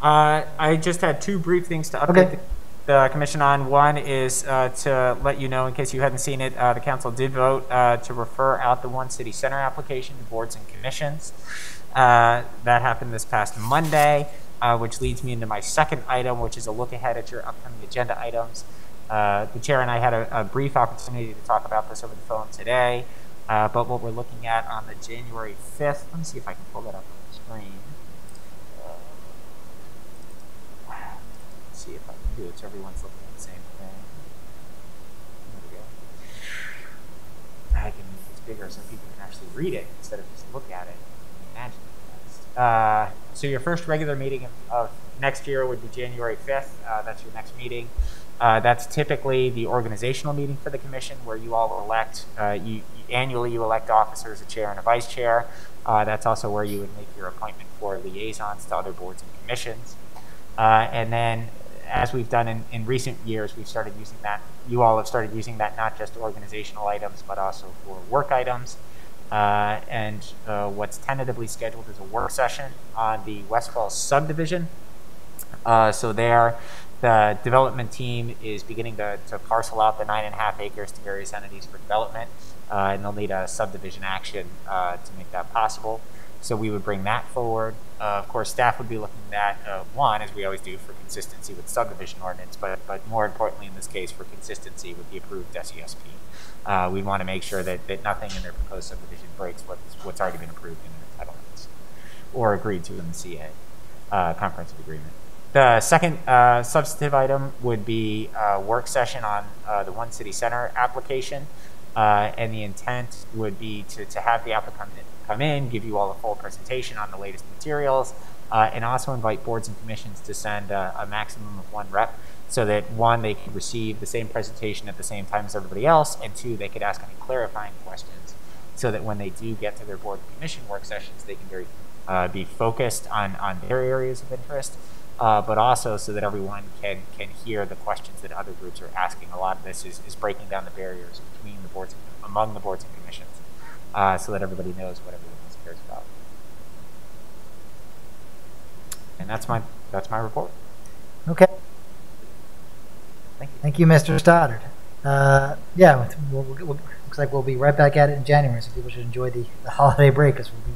I just had two brief things to update Okay. the commission on. One is to let you know, in case you hadn't seen it, the council did vote to refer out the One City Center application to boards and commissions. That happened this past Monday, which leads me into my second item, which is a look ahead at your upcoming agenda items. The chair and I had a brief opportunity to talk about this over the phone today, but what we're looking at on the January 5th, let me see if I can pull that up on the screen. See if I can do it so everyone's looking at the same thing. There we go. I can make this bigger so people can actually read it instead of just look at it and imagine it. So your first regular meeting of next year would be January 5th. That's your next meeting. That's typically the organizational meeting for the commission, where you all elect, you Annually, you elect officers, a chair and a vice chair. That's also where you would make your appointment for liaisons to other boards and commissions. And then, as we've done in recent years, we've started using that. You all have started using that not just organizational items, but also for work items. What's tentatively scheduled is a work session on the West Falls subdivision. So there, the development team is beginning to parcel out the 9.5 acres to various entities for development, and they'll need a subdivision action to make that possible. So we would bring that forward. Of course, staff would be looking at one, as we always do, for consistency with subdivision ordinance, but more importantly in this case, for consistency with the approved SESP. We want to make sure that nothing in their proposed subdivision breaks what's already been approved in their entitlements or agreed to in the CA comprehensive agreement. The second substantive item would be a work session on the One City Center application, and the intent would be to have the applicant come in, give you all a full presentation on the latest materials, and also invite boards and commissions to send a maximum of 1 rep, so that 1, they can receive the same presentation at the same time as everybody else, and 2, they could ask any clarifying questions, so that when they do get to their board and commission work sessions, they can be focused on their areas of interest, but also so that everyone can hear the questions that other groups are asking. A lot of this is breaking down the barriers between the boards, among the boards and commissions, so that everybody knows what everyone else cares about. And that's my report. Okay. Thank you. Thank you, Mr. Stoddard. Yeah, looks like we'll be right back at it in January, so people should enjoy the holiday break, because we'll be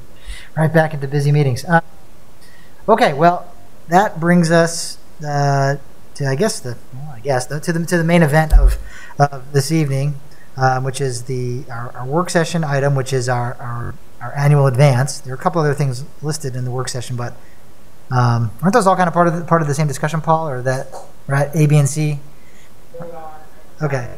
right back into busy meetings. Okay, well, that brings us to the main event of this evening, which is our work session item, which is our annual advance. There are a couple other things listed in the work session, but aren't those all kind of part of the same discussion, Paul, or that right? A, B, and C. Okay.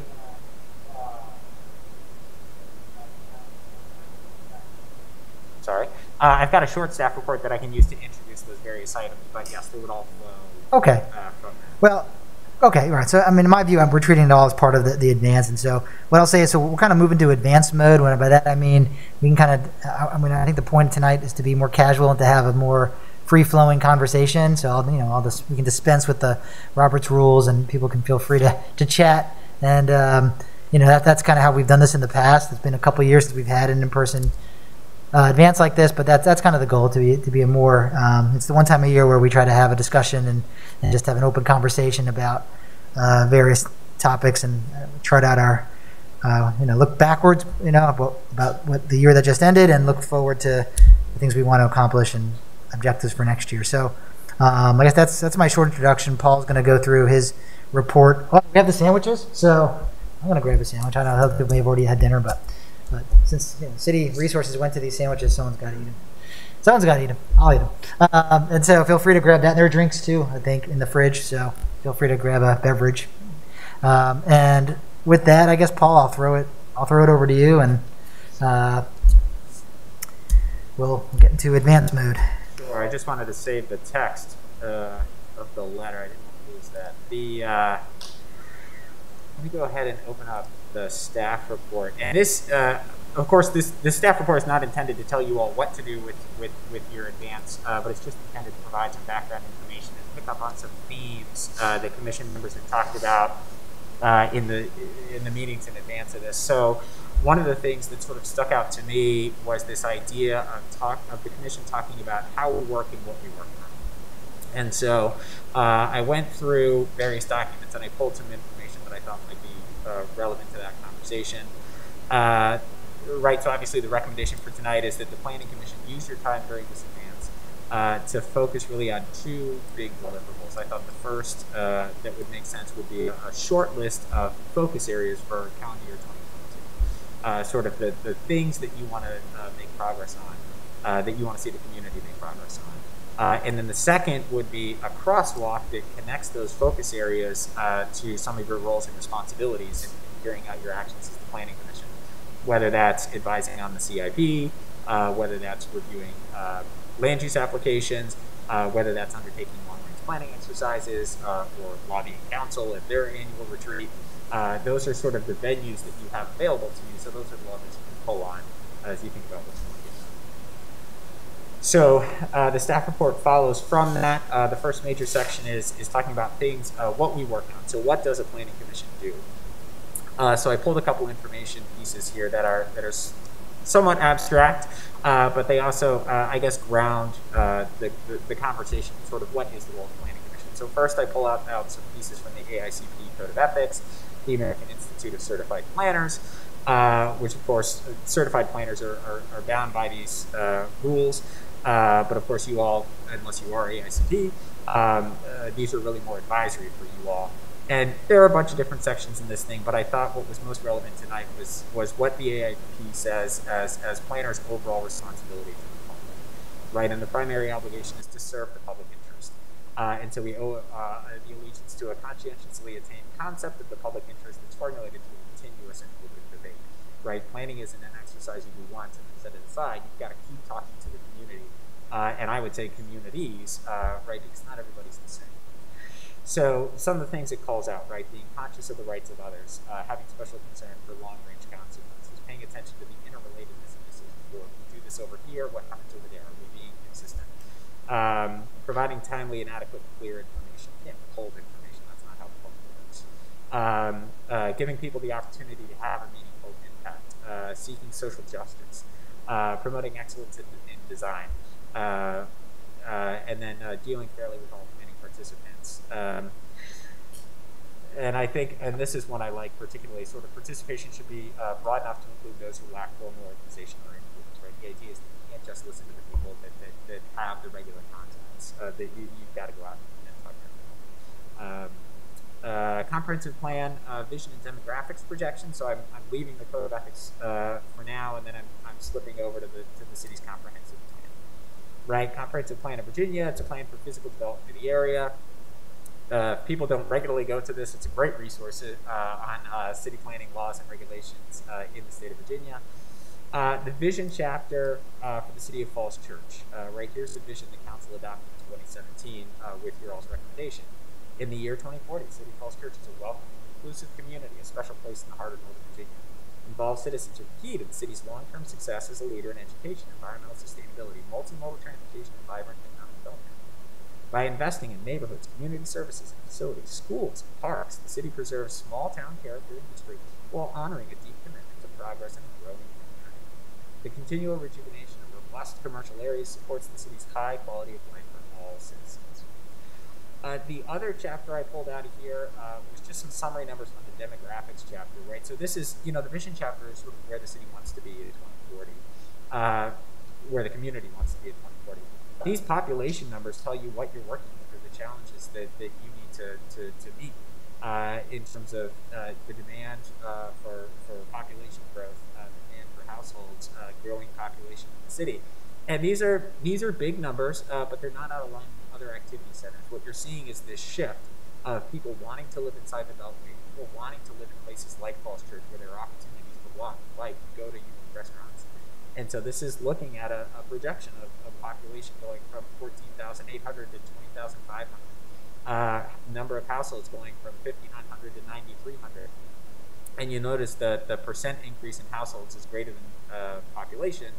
Sorry. I've got a short staff report that I can use to introduce those various items, but yes, they would all flow Okay. From that. Well, okay, right. So, I mean, in my view, we're treating it all as part of the advance. And so what I'll say is, so we'll kind of move into advanced mode. By that, I mean, we can kind of, I think the point tonight is to be more casual and to have a more free-flowing conversation. So, we can dispense with the Robert's rules, and people can feel free to chat. And, that's kind of how we've done this in the past. It's been a couple of years since we've had an in-person advance like this, but that's kind of the goal, to be a more, it's the one time a year where we try to have a discussion and just have an open conversation about various topics, and chart out our, look backwards, about what the year that just ended, and look forward to the things we want to accomplish and objectives for next year. So I guess that's my short introduction. Paul's going to go through his report. Oh, we have the sandwiches, so I'm going to grab a sandwich. I know other people may have already had dinner, but since city resources went to these sandwiches, someone's got to eat them. Someone's got to eat them. I'll eat them. And so feel free to grab that. There are drinks too, I think, in the fridge. So feel free to grab a beverage. And with that, I guess, Paul, I'll throw it over to you, and we'll get into advanced mode. Sure. I just wanted to save the text of the letter. I didn't want to lose that. Let me go ahead and open up the staff report. And this, of course, this staff report is not intended to tell you all what to do with your advance, but it's just intended to provide some background information and pick up on some themes that commission members have talked about in the meetings in advance of this. So one of the things that sort of stuck out to me was this idea of the commission talking about how we work and what we work on. And so I went through various documents, and I pulled some information that I thought might be relevant to that conversation. Right, so obviously the recommendation for tonight is that the Planning Commission use your time during this advance to focus really on 2 big deliverables. I thought the first that would make sense would be a short list of focus areas for calendar year 2022. Sort of the things that you want to make progress on, that you want to see the community make progress on. And then the second would be a crosswalk that connects those focus areas to some of your roles and responsibilities in carrying out your actions as the Planning Commission, whether that's advising on the CIP, whether that's reviewing land use applications, whether that's undertaking long-range planning exercises, or lobbying council at their annual retreat, Those are sort of the venues that you have available to you. So those are the levers you can pull on as you think about what's going on. So the staff report follows from that. The first major section is talking about things, what we work on. So what does a planning commission do? So I pulled a couple information pieces here that are somewhat abstract, but they also, I guess, ground the conversation, sort of what is the role of the planning commission. So first I pull out some pieces from the Aicp Code of Ethics, the American Institute of Certified Planners, which of course certified planners are bound by these rules, but of course you all, unless you are Aicp, these are really more advisory for you all. And there are a bunch of different sections in this thing, but I thought what was most relevant tonight was what the AIP says as planners' overall responsibility to the public, right? And the primary obligation is to serve the public interest. And so we owe the allegiance to a conscientiously attained concept of the public interest that's formulated through continuous and open debate, right? Planning isn't an exercise you do once and then set it aside. You've got to keep talking to the community, and I would say communities, right? Because not everybody's the same. So some of the things it calls out, right? Being conscious of the rights of others, having special concern for long-range consequences, paying attention to the interrelatedness of decisions. Or if we do this over here, what happens over there? Are we being consistent? Providing timely and adequate, clear information. You can't withhold information. That's not how the public works. Giving people the opportunity to have a meaningful impact. Seeking social justice. Promoting excellence in design. And then dealing fairly with all planning participants. And I think, and this is one I like particularly, sort of participation should be broad enough to include those who lack formal organization or influence, right? The idea is that you can't just listen to the people that have the regular contacts, that you've got to go out and talk to them. Comprehensive plan, vision and demographics projection. So I'm leaving the Code of Ethics for now, and then I'm slipping over to the city's comprehensive plan. Right, comprehensive plan of Virginia. It's a plan for physical development of the area. People don't regularly go to this. It's a great resource on city planning laws and regulations in the state of Virginia. The vision chapter for the city of Falls Church. Right, here's the vision the council adopted in 2017 with your all's recommendation. In the year 2040, City of Falls Church is a welcoming, inclusive community, a special place in the heart of Northern Virginia. Involved citizens are key to the city's long-term success as a leader in education, environmental sustainability, multimodal transportation, and vibrant economic development. By investing in neighborhoods, community services, and facilities, schools, and parks, the city preserves small-town character and history while honoring a deep commitment to progress and a growing community. The continual rejuvenation of robust commercial areas supports the city's high quality of life for all citizens. The other chapter I pulled out of here was just some summary numbers from the demographics chapter, right? So this is, the vision chapter is sort of where the city wants to be in 2040, where the community wants to be in 2040. These population numbers tell you what you're working with, or the challenges that you need to meet in terms of the demand for population growth, demand for households, growing population in the city. And these are big numbers, but they're not out alone. Other activity centers. What you're seeing is this shift of people wanting to live inside the Beltway, people wanting to live in places like Falls Church where there are opportunities to walk, bike, go to unique restaurants. And so this is looking at a projection of population going from 14,800 to 20,500. Number of households going from 5,900 to 9,300. And you notice that the percent increase in households is greater than population,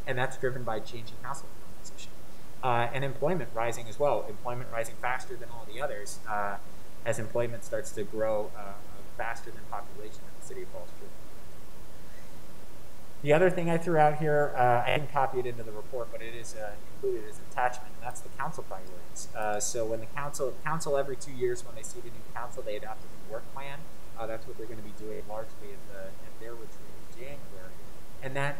and that's driven by changing household composition. And employment rising as well. Employment rising faster than all the others as employment starts to grow faster than population in the city of Falls Church. The other thing I threw out here, I didn't copy it into the report, but it is included as an attachment, and that's the council priorities. So when the council every 2 years, when they see the new council, they adopt a new work plan. That's what they're going to be doing largely at their retreat in January. And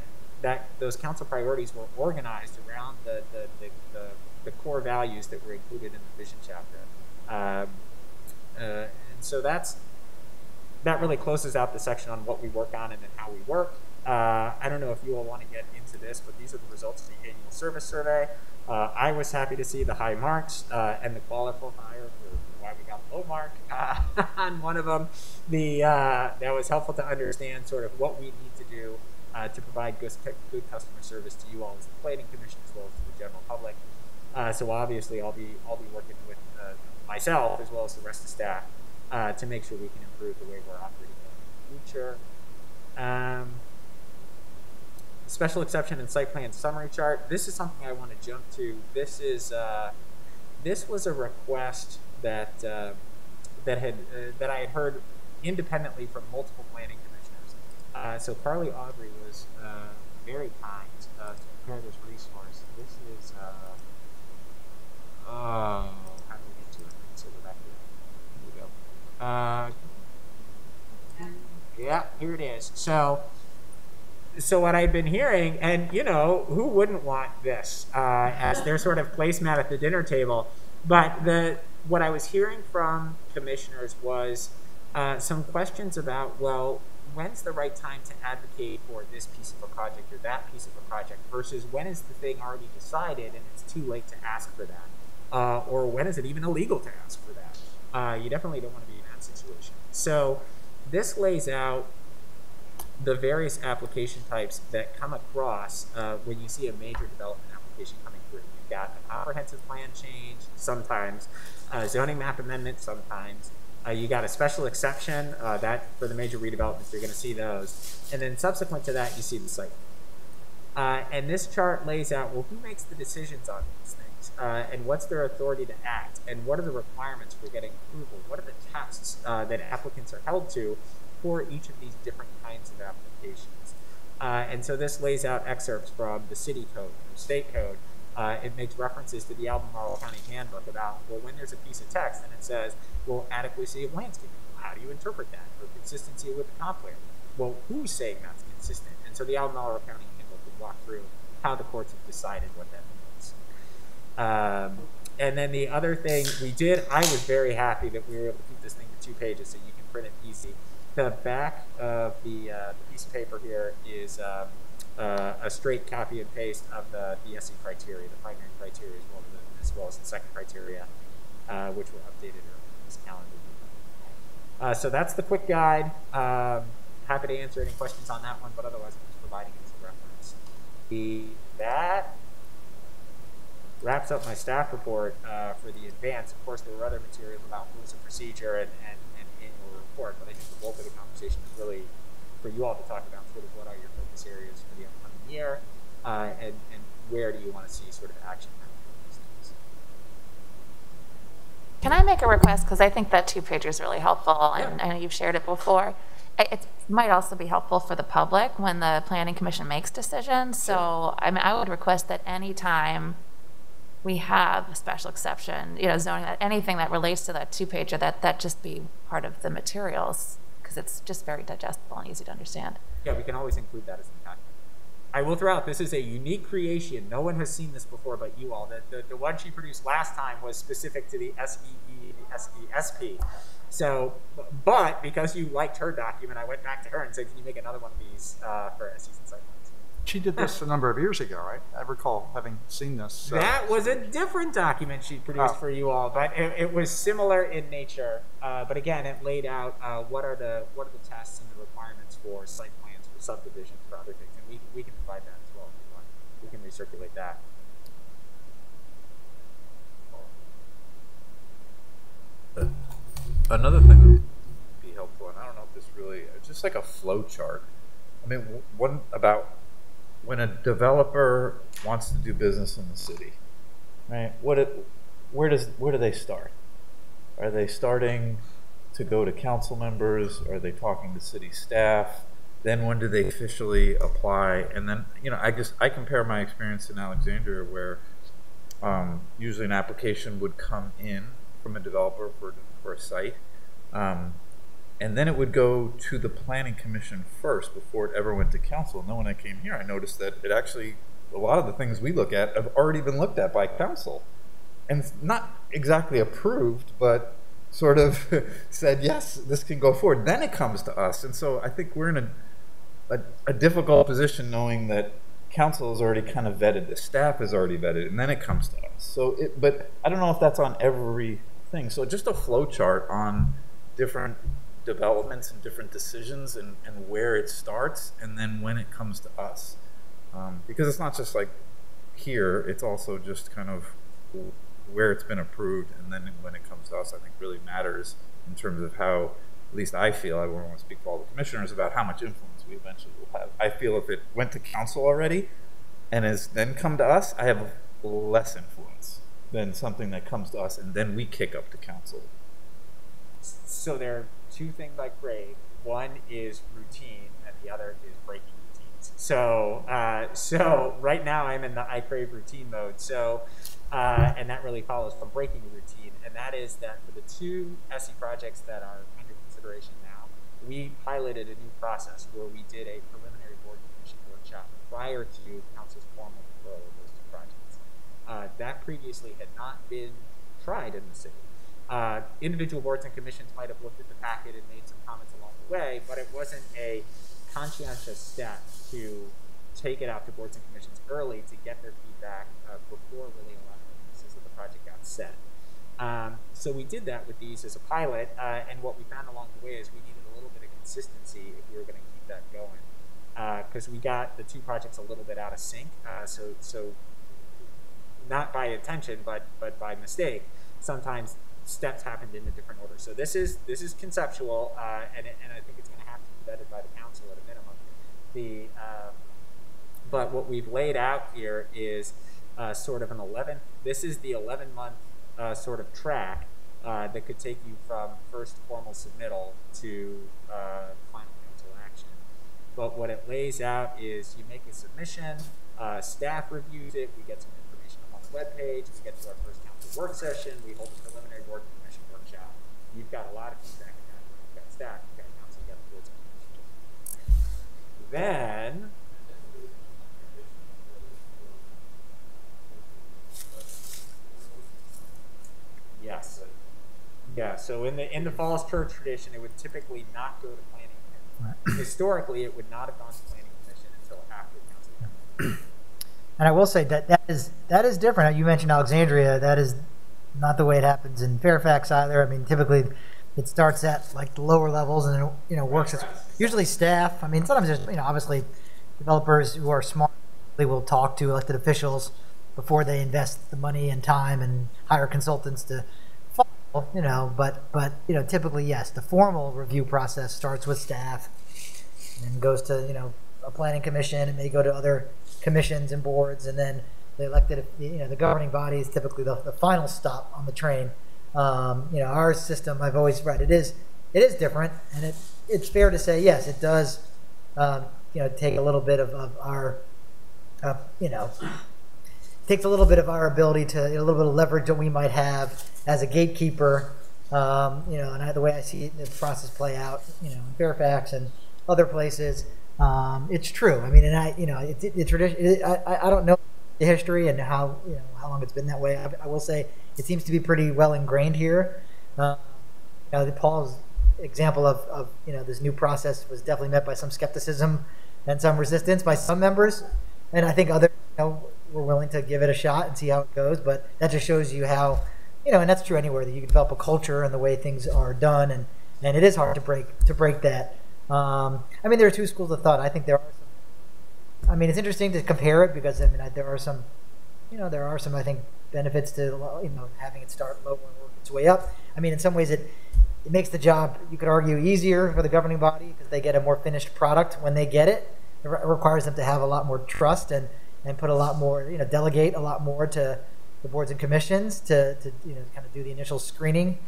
those council priorities were organized around the core values that were included in the vision chapter. And so that really closes out the section on what we work on and then how we work. I don't know if you all want to get into this, but these are the results of the annual service survey. I was happy to see the high marks and the qualifier for why we got the low mark on one of them. That was helpful to understand sort of what we need to do to provide good customer service to you all as the planning commission as well as to the general public. So obviously I'll be working with myself as well as the rest of staff to make sure we can improve the way we're operating in the future. Special exception and site plan summary chart. This is something I want to jump to. This was a request that that I had heard independently from multiple planning commissioners. So Carly Aubrey was very kind to prepare this resource. This is how do we get to it? So we're back here. Here we go. Yeah, here it is. So what I've been hearing, and you know, who wouldn't want this as their sort of placemat at the dinner table? But what I was hearing from commissioners was some questions about, well, when's the right time to advocate for this piece of a project or that piece of a project versus when is the thing already decided and it's too late to ask for that? Or when is it even illegal to ask for that? You definitely don't want to be in that situation. So this lays out the various application types that come across when you see a major development application coming through. You've got a comprehensive plan change, sometimes zoning map amendment, sometimes. You got a special exception, that for the major redevelopments, you're going to see those. And then subsequent to that, you see the site. And this chart lays out, well, who makes the decisions on these things? And what's their authority to act? And what are the requirements for getting approval? What are the tests that applicants are held to for each of these different kinds of applications? And so this lays out excerpts from the city code, the state code. It makes references to the Albemarle County Handbook about, well, when there's a piece of text and it says, well, adequacy of landscaping. How do you interpret that? For consistency with the comp plan. Well, who's saying that's consistent? And so the Albemarle County Handbook would walk through how the courts have decided what that means. And then the other thing we did, I was very happy that we were able to keep this thing to 2 pages so you can print it easy. The back of the piece of paper here is a straight copy and paste of the SE criteria, the primary criteria as well as the second criteria, which were updated earlier this calendar year. So that's the quick guide. Happy to answer any questions on that one, but otherwise I'm just providing it as a reference. That wraps up my staff report for the advance. Of course, there were other materials about rules of procedure and annual report, but I think the bulk of the conversation is really for you all to talk about sort of what are your focus areas for the upcoming year, and where do you want to see sort of action happen for these things. Can I make a request? Because I think that 2-pager is really helpful, and I know you've shared it before. It might also be helpful for the public when the Planning Commission makes decisions. So I mean, I would request that any time we have a special exception, you know, zoning, anything that relates to that 2-pager, that just be part of the materials, because it's just very digestible and easy to understand. Yeah, we can always include that as an document. I will throw out, this is a unique creation. No one has seen this before but you all. The one she produced last time was specific to the SEE, the SESP. So, but because you liked her document, I went back to her and said, can you make another one of these for SEs and site plans? She did this a number of years ago, right? I recall having seen this. That was a different document she produced for you all, but it was similar in nature. But again, it laid out what are the tests and the requirements for site plans, for subdivisions, for other things, and we can provide that as well if you want. We can recirculate that. Another thing that would be helpful, and I don't know if this really, just like a flow chart. I mean, one about when a developer wants to do business in the city, right? Where do they start? Are they starting to go to council members? Are they talking to city staff? Then when do they officially apply? And then, you know, I compare my experience in Alexandria where usually an application would come in from a developer for a site. And then it would go to the Planning Commission first before it ever went to council. And then when I came here, I noticed that it actually, a lot of the things we look at have already been looked at by council. And it's not exactly approved, but sort of said, yes, this can go forward. Then it comes to us. And so I think we're in a difficult position knowing that council has already kind of vetted, the staff has already vetted, and then it comes to us. So but I don't know if that's on everything. So just a flow chart on different developments and different decisions and where it starts and then when it comes to us. Because it's not just like here, it's also just kind of where it's been approved, and then when it comes to us, I think really matters in terms of how, at least I feel, I won't want to speak for all the commissioners, about how much influence we eventually will have. I feel if it went to council already and has then come to us, I have less influence than something that comes to us and then we kick up to council. So there are two things I crave. One is routine, and the other is breaking routines. So, so right now I'm in the I crave routine mode. So, and that really follows from breaking the routine, and that is that for the 2 SE projects that are under consideration now, we piloted a new process where we did a preliminary board commission workshop prior to council's formal referral of those 2 projects. That previously had not been tried in the city. Individual boards and commissions might have looked at the packet and made some comments along the way, but it wasn't a conscientious step to take it out to boards and commissions early to get their feedback before really a lot of the pieces of the project got set. So we did that with these as a pilot, and what we found along the way is we needed a little bit of consistency if we were going to keep that going, because we got the 2 projects a little bit out of sync. So not by intention, but by mistake, sometimes steps happened in a different order. So this is conceptual, and I think it's going to have to be vetted by the council at a minimum. But what we've laid out here is sort of this is the 11-month sort of track that could take you from first formal submittal to final council action. But what it lays out is you make a submission, staff reviews it, we get some information on the webpage, we get to our first council work session, we hold a preliminary board and commission workshop. You've got a lot of feedback in that. You've got staff, you've got council, you've got the boards and commissions. Then yes. Yeah, so in the Falls Church tradition, it would typically not go to planning commission. Right. Historically, it would not have gone to planning commission until after council. And I will say that is different. You mentioned Alexandria. That is not the way it happens in Fairfax either. I mean, typically it starts at like the lower levels and then, works. It's usually staff. I mean, sometimes there's, obviously developers who are smart, they will talk to elected officials before they invest the money and time and hire consultants to follow, but typically, yes, the formal review process starts with staff and goes to, a planning commission, and may go to other commissions and boards, and then the elected, the governing body is typically the final stop on the train. Our system, I've always read, it is different, and it's fair to say, yes, it does, take a little bit of our, takes a little bit of our ability to, a little bit of leverage that we might have as a gatekeeper, and the way I see the process play out, in Fairfax and other places. It's true. I mean, and I don't know the history and how long it's been that way. I will say it seems to be pretty well ingrained here. Paul's example of this new process was definitely met by some skepticism and some resistance by some members, and I think others were willing to give it a shot and see how it goes. But that just shows you how and that's true anywhere, that you can develop a culture and the way things are done, and it is hard to break that. I mean, there are 2 schools of thought. I think there are some. I mean, it's interesting to compare it because there are some, I think, benefits to having it start low and work its way up. I mean, in some ways, it makes the job, you could argue, easier for the governing body because they get a more finished product when they get it. It requires them to have a lot more trust and put a lot more, delegate a lot more to the boards and commissions to kind of do the initial screening,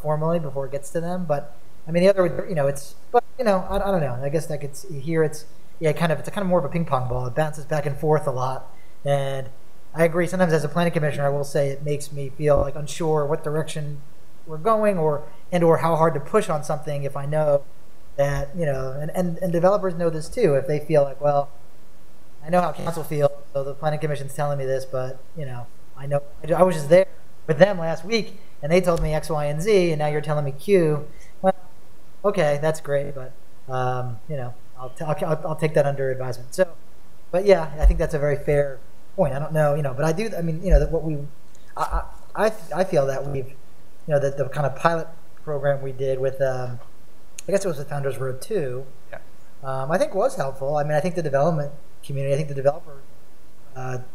formally before it gets to them. But I mean, the other, I don't know. I guess it's kind of more of a ping pong ball. It bounces back and forth a lot, and I agree. Sometimes as a planning commissioner, I will say it makes me feel like unsure what direction we're going, or how hard to push on something if I know that and developers know this too. If they feel like, well, I know how council feels, so the planning commission's telling me this, but I know I was just there with them last week, and they told me X, Y, and Z, and now you're telling me Q. Well, okay, that's great, but I'll take that under advisement. So, but yeah, I think that's a very fair point. I don't know, but I do. I mean, that what I feel that we've, that the kind of pilot program we did with, I guess it was with Founders Road 2. Yeah. I think was helpful. I mean, I think the development community, I think the developer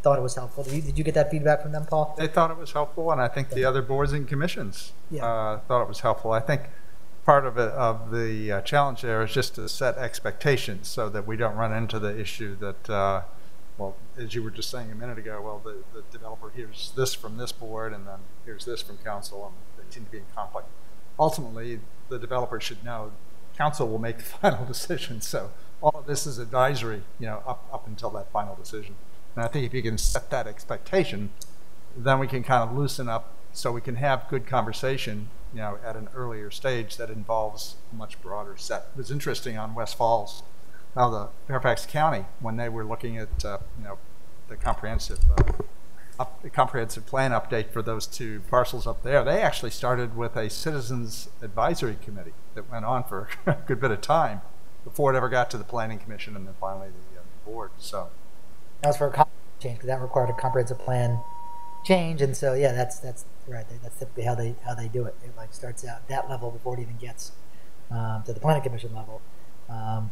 thought it was helpful. Did you get that feedback from them, Paul? They thought it was helpful, and I think the other boards and commissions thought it was helpful. I think part of the challenge there is just to set expectations so that we don't run into the issue that, well, as you were just saying a minute ago, well, the developer hears this from this board and then hears this from council, and they seem to be in conflict. Ultimately, the developer should know council will make the final decision. So all of this is advisory, up until that final decision. And I think if you can set that expectation, then we can kind of loosen up so we can have good conversation, at an earlier stage that involves a much broader set. It was interesting on West Falls, how the Fairfax County, when they were looking at, the comprehensive plan update for those two parcels up there, they actually started with a citizens advisory committee that went on for a good bit of time before it ever got to the planning commission and then finally the board. So that was for a change because that required a comprehensive plan change, and so that's right. That's typically how they do it. It like starts out that level before it even gets to the planning commission level.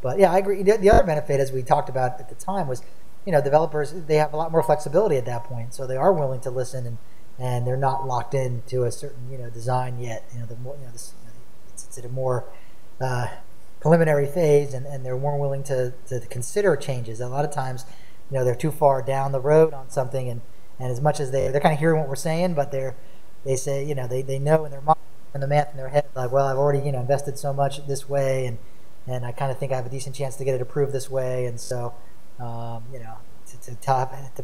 But yeah, I agree. The other benefit, as we talked about at the time, was developers, they have a lot more flexibility at that point, so they are willing to listen and they're not locked into a certain design yet. The more it's at a more preliminary phase, and they're more willing to consider changes. A lot of times, they're too far down the road on something, and as much as they're kind of hearing what we're saying, but they say they know in their mind and the math in their head, like, well, I've already invested so much this way, and I kind of think I have a decent chance to get it approved this way, and so to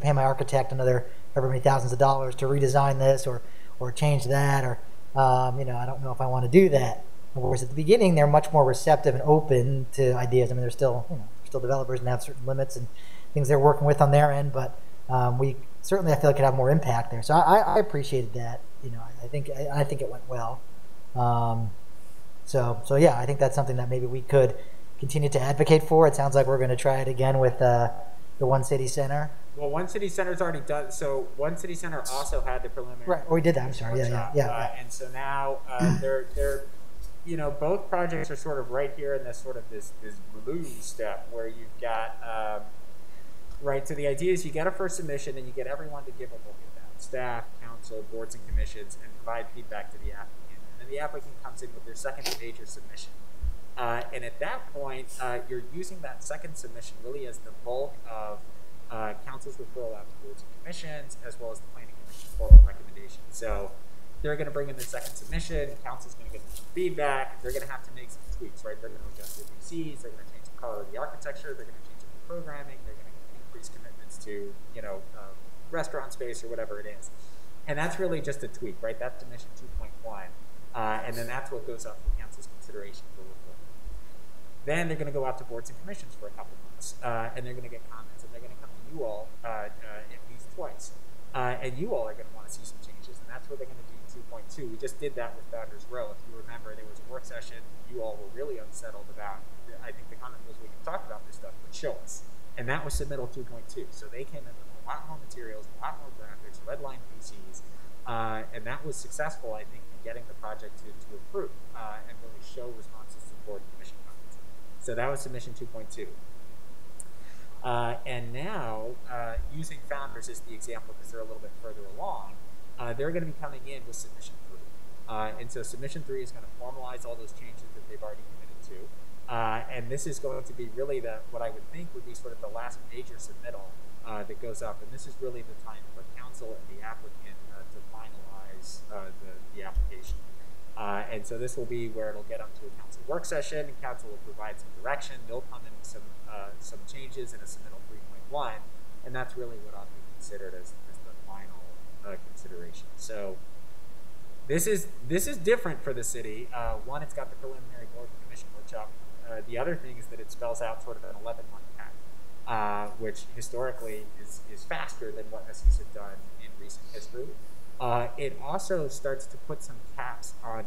pay my architect another however many thousands of dollars to redesign this or change that, or I don't know if I want to do that. Whereas at the beginning, they're much more receptive and open to ideas. I mean, they're still developers and have certain limits and things they're working with on their end, but we certainly, I feel like, could have more impact there. So I appreciated that. I think it went well. So yeah, I think that's something that maybe we could continue to advocate for. It sounds like we're going to try it again with the One City Center. Well, One City Center's already done. So One City Center also had the preliminary. Right. Oh, we did that. I'm sorry. Yeah. And so now they're both projects are sort of right here in this sort of this blue step where you've got right. So the idea is you get a first submission and you get everyone to give a look at that: staff, council, boards and commissions, and provide feedback to the applicant. And then the applicant comes in with their second major submission. And at that point, you're using that second submission really as the bulk of council's referral out to boards and commissions, as well as the planning commission formal recommendation. So they're going to bring in the second submission. Council's going to get some feedback. They're going to have to make some tweaks, right? They're going to adjust their PCs. They're going to change the color of the architecture. They're going to change the programming. They're going to increase commitments to restaurant space or whatever it is. And that's really just a tweak, right? That's submission 2.1. And then that's what goes up for council's consideration for referral. Then they're going to go out to boards and commissions for a couple months, and they're going to get comments, and they're going to come to you all at least twice. And you all are going to want to see some changes, and that's where they're going to do 2.2. We just did that with Founders Row. If you remember, there was a work session. You all were really unsettled about, I think the comment was, we can talk about this stuff, but show us. And that was submittal 2.2. So they came in with a lot more materials, a lot more graphics, redline PCs, and that was successful, I think, in getting the project to approve and really show responses to board and commission comments. So that was submission 2.2. And now, using Founders as the example because they're a little bit further along, they're going to be coming in with submission 3. And so submission 3 is going to formalize all those changes that they've already committed to. And this is going to be really what I would think would be sort of the last major submittal that goes up. And this is really the time for council and the applicant to finalize the application. And so this will be where it'll get up to a council work session, and council will provide some direction. They'll come in with some changes in a submittal 3.1, and that's really what ought to be considered as the final consideration. So this is different for the city. One, it's got the preliminary board and commission workshop. The other thing is that it spells out sort of an 11-month path, which historically is faster than what SEs have done in recent history. It also starts to put some caps on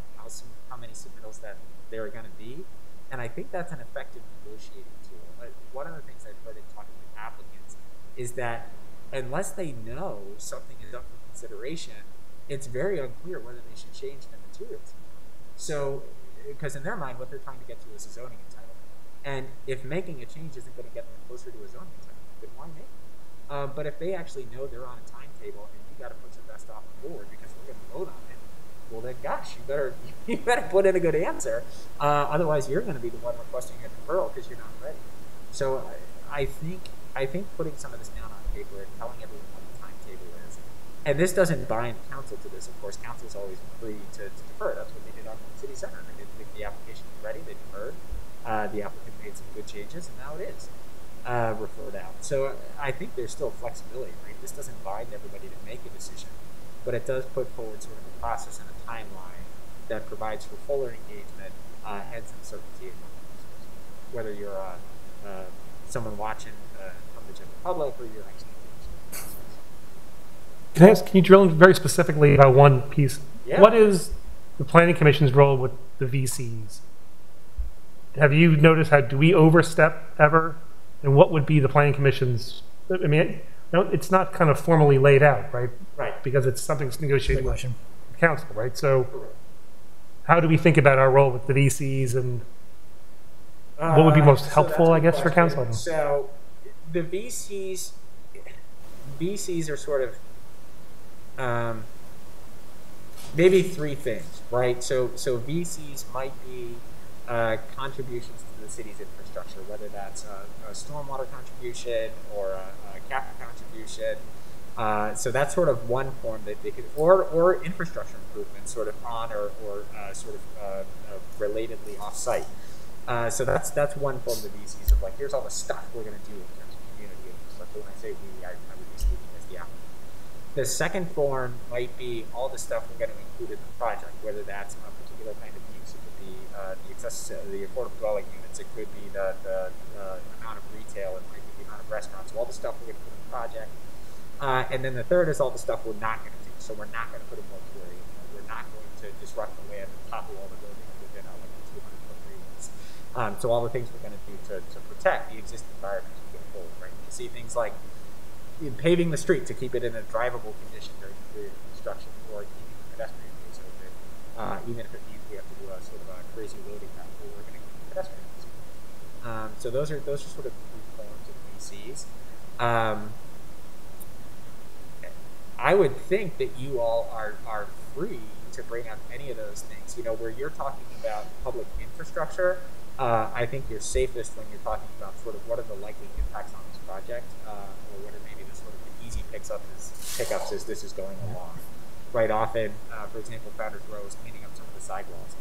how many submittals that there are going to be, and I think that's an effective negotiating tool. One of the things I've heard in talking with applicants is that unless they know something is up for consideration, it's very unclear whether they should change the materials. So, because in their mind, what they're trying to get to is a zoning entitlement. And if making a change isn't going to get them closer to a zoning entitlement, then why make it? But if they actually know they're on a timetable and you got to put your best offer forward because we're going to vote on it, well then, gosh, you better put in a good answer. Otherwise, you're going to be the one requesting a deferral because you're not ready. So I think putting some of this down on paper and telling everyone what the timetable is, and this doesn't bind council to this. Of course, council's always free to defer. That's what they did on City Center. They didn't think the application was ready. They deferred. The applicant made some good changes, and now it is referred out. So I think there's still flexibility, right? This doesn't bind everybody to make a decision, but it does put forward sort of a process and a timeline that provides for fuller engagement and some certainty, whether you're someone watching from the general public or you're actually engaged. Can I ask, can you drill in very specifically about one piece? Yeah. What is the Planning Commission's role with the VCs? Have you noticed do we overstep ever? And what would be the Planning Commission's, I mean, it's not kind of formally laid out, right? Right. Because it's something that's negotiated Good with question. council, right? So how do we think about our role with the VCs, and what would be most helpful, I guess, for council? I don't know. So the VCs are sort of maybe three things, right? So VCs might be contributions to the city's infrastructure, whether that's a stormwater contribution or a capital contribution. So that's sort of one form that they could, or infrastructure improvements, sort of on or sort of relatedly off-site. So that's one form of the VCs of like, here's all the stuff we're going to do in terms of community infrastructure. When I say we, I would be speaking as the applicant. The second form might be all the stuff we're going to include in the project, whether that's a particular kind of use. It could be the affordable dwelling units. It could be the amount of retail. It might be the amount of restaurants. So all the stuff we're going to put in the project. And then the third is all the stuff we're not going to do. So we're not going to put a mortuary in there. We're not going to disrupt the land and topple all the buildings within our 200-foot radius. So all the things we're going to do to protect the existing environment as we go forward, right? You see things like paving the street to keep it in a drivable condition during the period of construction, or keeping the pedestrian ways open, even if it means we have to do a sort of a crazy loading map where we're going to keep the pedestrian ways open. So those are sort of three forms of VCs. I would think that you all are free to bring up any of those things. You know, where you're talking about public infrastructure, I think you're safest when you're talking about sort of what are the likely impacts on this project, or what are maybe the sort of the easy pickups as this is going along. Right, often, for example, Founders Row is cleaning up some of the sidewalks.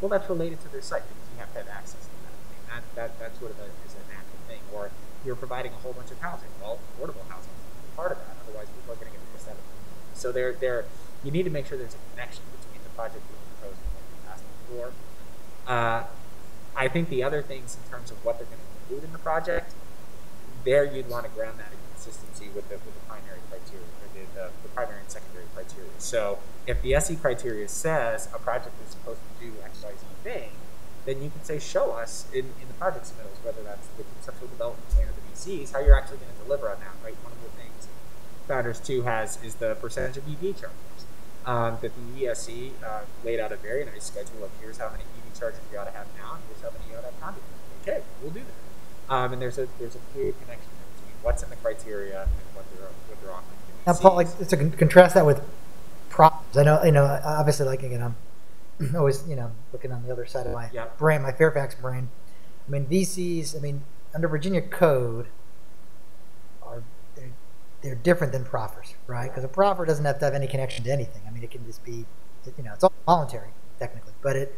Well, that's related to their site because you have to have access to that. I mean, that sort of is a natural thing. Or you're providing a whole bunch of housing. Well, affordable housing is part of that. Otherwise, people are going to get pushed out of it. So you need to make sure there's a connection between the project being proposed and what you're asking for. I think the other things in terms of what they're going to include in the project, there you'd want to ground that in consistency with the primary criteria, or the primary and secondary criteria. So if the SE criteria says a project is supposed to do X, Y, Z thing, then you can say, show us in the project submittals, whether that's the conceptual development plan or the VCs, how you're actually going to deliver on that, right? One of the things Founders 2 has is the percentage of EV chargers. That the ESC laid out a very nice schedule of here's how many EV chargers you ought to have now, and here's how many you ought to have conduit. Okay, we'll do that. And there's a clear connection between what's in the criteria and what they're offering. Now, Paul, like to contrast that with props. I know, obviously, like again, I'm always, looking on the other side of my brain, my Fairfax brain. I mean, VCs. I mean, under Virginia code, they're different than proffers, right? Because a proffer doesn't have to have any connection to anything. I mean, it can just be, it's all voluntary technically, but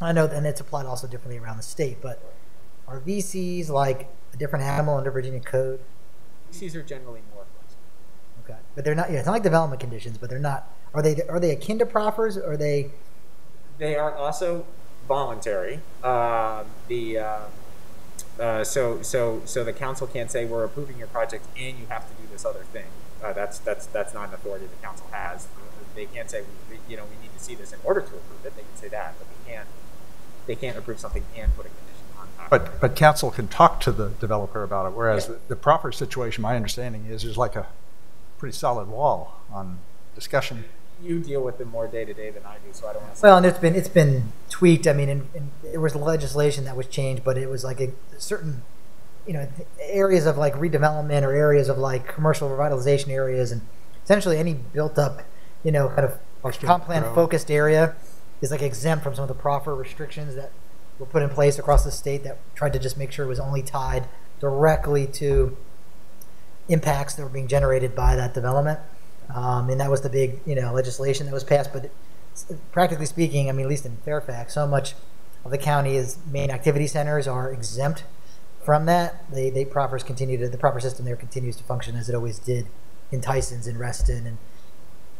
I know, and it's applied also differently around the state. But are VCs like a different animal under Virginia code? VCs are generally more flexible. Okay, but they're not. Yeah, it's not like development conditions, but they're not. Are they akin to proffers? Or are they? They are also voluntary. So the council can't say we're approving your project and you have to do this other thing. That's not an authority the council has. They can't say we need to see this in order to approve it. They can say that, but they can't approve something and put a condition on top. But council can talk to the developer about it. Whereas the proffer situation, my understanding is there's like a pretty solid wall on discussion. You deal with them more day to day than I do, so I don't want to say. Well, and it's been tweaked. I mean, and there was legislation that was changed, but it was like a certain areas of like redevelopment or areas of like commercial revitalization areas, and essentially any built up, kind of comp plan focused area is like exempt from some of the proffer restrictions that were put in place across the state that tried to just make sure it was only tied directly to impacts that were being generated by that development. And that was the big, legislation that was passed. But practically speaking, I mean, at least in Fairfax, so much of the county's main activity centers are exempt from that. The proper system there continues to function as it always did in Tyson's, in Reston, and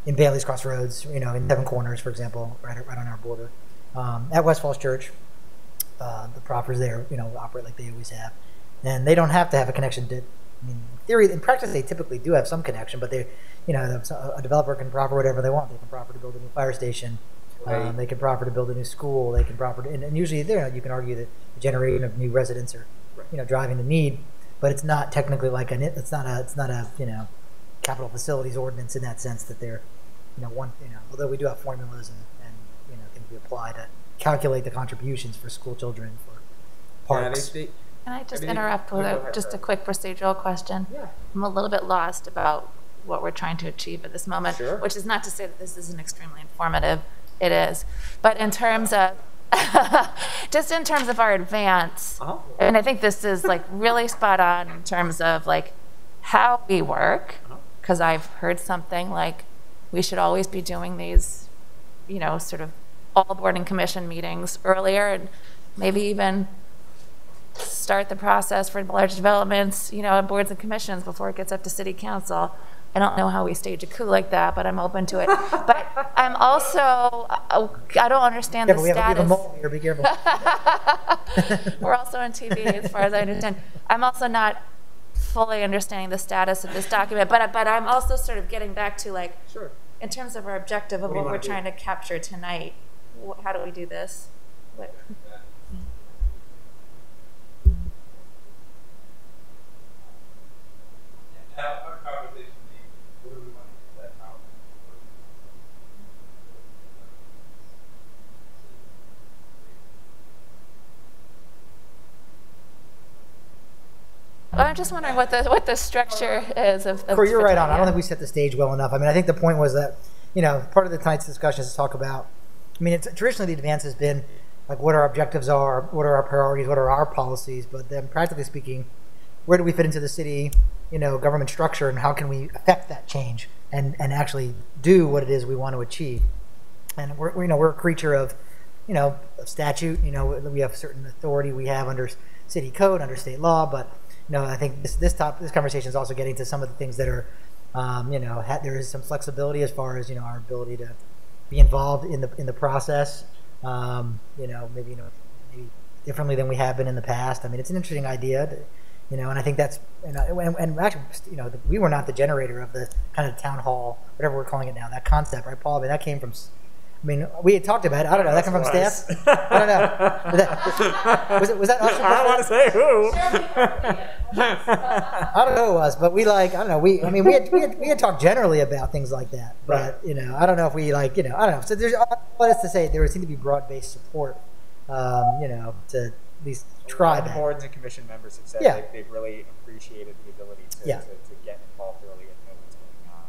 in Bailey's Crossroads, in Seven Corners, for example, right on our border. At West Falls Church, the proffers there, operate like they always have. And they don't have to have a connection to, in theory, in practice, they typically do have some connection, but they, a developer can proffer whatever they want. They can proffer to build a new fire station. Right. They can proffer to build a new school. They can proffer to, and usually there, you can argue that the generation of new residents are, driving the need, but it's not technically like it's not a capital facilities ordinance in that sense that they're, although we do have formulas and things we apply to calculate the contributions for school children, for parks. Can I just interrupt with just a quick procedural question? Yeah. I'm a little bit lost about what we're trying to achieve at this moment, Sure. Which is not to say that this isn't extremely informative. It is. But in terms of, just in terms of our advance, and I think this is like really spot on in terms of like how we work, because I've heard something like we should always be doing these, sort of all board and commission meetings earlier, and maybe even start the process for large developments, boards and commissions before it gets up to city council. I don't know how we stage a coup like that, but I'm open to it. But I'm also, I don't understand the status. We have a mole here, be careful. We're also on TV, as far as I understand. I'm also not fully understanding the status of this document, but I'm also sort of getting back to like, Sure. In terms of our objective of what we're trying to capture tonight, how do we do this? What? I'm just wondering what the structure is of Corey, you're right on. I don't think we set the stage well enough. I mean, I think the point was that, part of the tonight's discussion is to talk about, traditionally the advance has been like what our objectives are, what are our priorities, what are our policies, but then practically speaking, where do we fit into the city, government structure, and how can we affect that change and actually do what it is we want to achieve? And we're a creature of, of statute. We have certain authority we have under city code, under state law, but I think this conversation is also getting to some of the things that are, there is some flexibility as far as our ability to be involved in the process. Maybe differently than we have been in the past. I mean, it's an interesting idea, and I think that's and actually, we were not the generator of the kind of town hall, whatever we're calling it now, that concept, right, Paul? I mean, that came from. We had talked about it. I don't know. That came from staff. I don't know. Was that us? I don't want to say who. I don't know who it was, but we I don't know. We had talked generally about things like that, but I don't know if we I don't know. So there's what is to say. There seemed to be broad-based support, to at least try that. Boards and commission members have said they've really appreciated the ability to get involved early and know what's going on.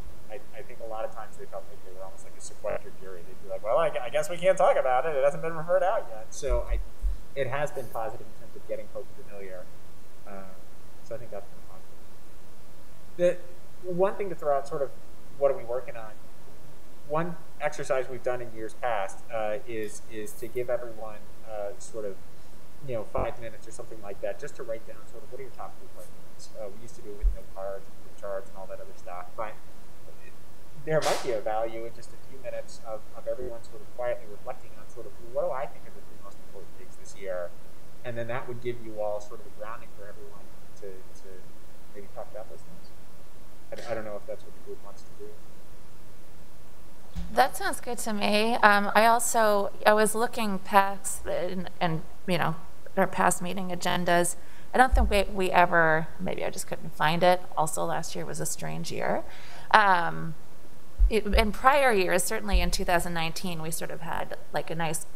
I think a lot of times they felt like they were almost like a sequestered jury. They'd be like, well, I guess we can't talk about it. It hasn't been referred out yet. So it has been positive in terms of getting folks familiar. So I think that's been positive. The one thing to throw out, sort of, what are we working on? One exercise we've done in years past is to give everyone sort of 5 minutes or something like that, just to write down sort of what are your top 3 priorities. We used to do it with note cards and flip charts and all that other stuff, but there might be a value in just a few minutes of everyone sort of quietly reflecting on sort of what do I think are the 3 most important things this year, and then that would give you all sort of a grounding for everyone to maybe talk about those things. I don't know if that's what the group wants to do. That sounds good to me. I was looking past and our past meeting agendas. I don't think we ever, maybe I just couldn't find it. Also, last year was a strange year. In prior years, certainly in 2019, we sort of had like a nice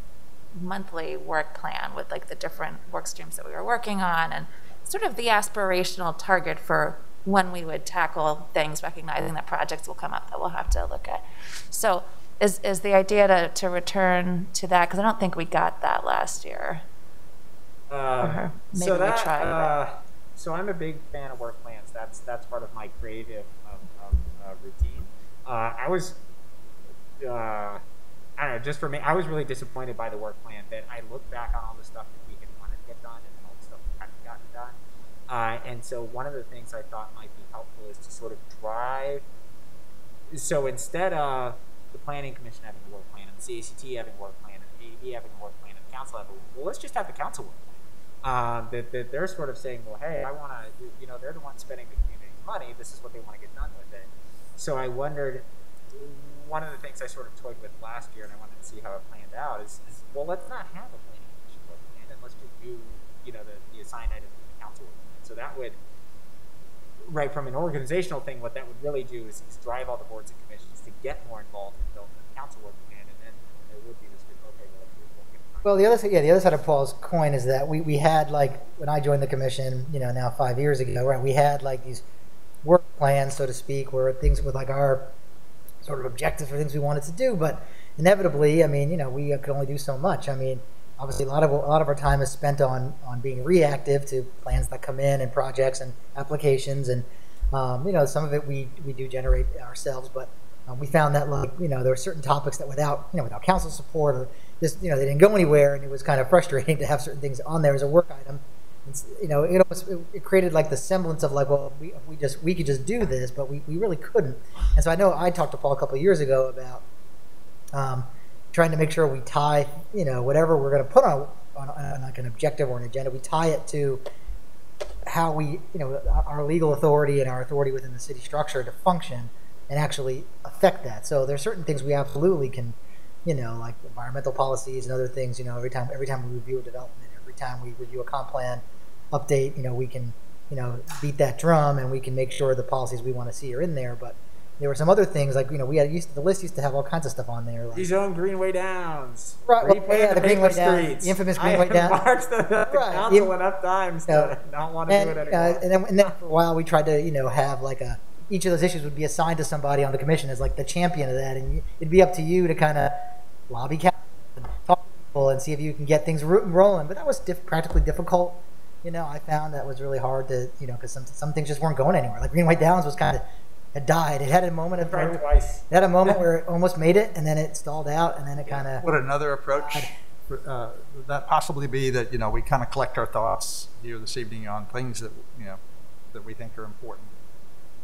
monthly work plan with like the different work streams that we were working on, and sort of the aspirational target for when we would tackle things, recognizing that projects will come up that we'll have to look at. So is the idea to return to that? Because I don't think we got that last year. Maybe so we that, tried. So I'm a big fan of work plans. That's part of my creative routine. I was, I don't know, just for me, I was really disappointed by the work plan that I look back on all the stuff that we had wanted to get done and then all the stuff that hadn't gotten done. And so one of the things I thought might be helpful is to sort of drive. So instead of the Planning Commission having a work plan and the CACT having a work plan and the AEB having a work plan and the council having, well, let's just have the council work plan. That they're sort of saying, well, hey, I want to, they're the ones spending the community's money. This is what they want to get done with it. So I wondered, one of the things I sort of toyed with last year, and I wanted to see how it planned out, is well, let's not have a Planning Commission work plan, and let's just do, the assigned items in the council work plan. So that would, right, from an organizational thing, what that would really do is drive all the boards and commissions to get more involved in building the council work plan, and then there would be this, okay, well, we'll get it. Well, the other side of Paul's coin is that we had, like, when I joined the commission, now 5 years ago, right, we had like these work plans, so to speak, where things with like our sort of objectives for things we wanted to do, but inevitably, we could only do so much. Obviously, a lot of our time is spent on being reactive to plans that come in and projects and applications, and some of it we do generate ourselves, but we found that there were certain topics that without council support or just they didn't go anywhere, and it was kind of frustrating to have certain things on there as a work item. It created like the semblance of like, well, we could just do this, but we really couldn't. And so I know I talked to Paul a couple of years ago about trying to make sure we tie, whatever we're going to put on like an objective or an agenda, we tie it to how we, our legal authority and our authority within the city structure to function and actually affect that. So there's certain things we absolutely can, like environmental policies and other things, every time we review a development, every time we review a comp plan update, we can, beat that drum and we can make sure the policies we want to see are in there. But there were some other things like, the list used to have all kinds of stuff on there. Like, Rezone Greenway Downs. Right. Well, the Greenway Downs, the infamous Greenway Downs. I have marched the council enough times to not want to do it anymore. And then for a while we tried to, have like each of those issues would be assigned to somebody on the commission as like the champion of that. And it'd be up to you to kind of lobby council and talk to people and see if you can get things rolling. But that was practically difficult. I found that was really hard to, because some things just weren't going anywhere. Like Greenway Downs was kind of, had died. It had a moment of twice. It had a moment where it almost made it, and then it stalled out, and then it kind of. Would another approach would that possibly be that we kind of collect our thoughts here this evening on things that that we think are important,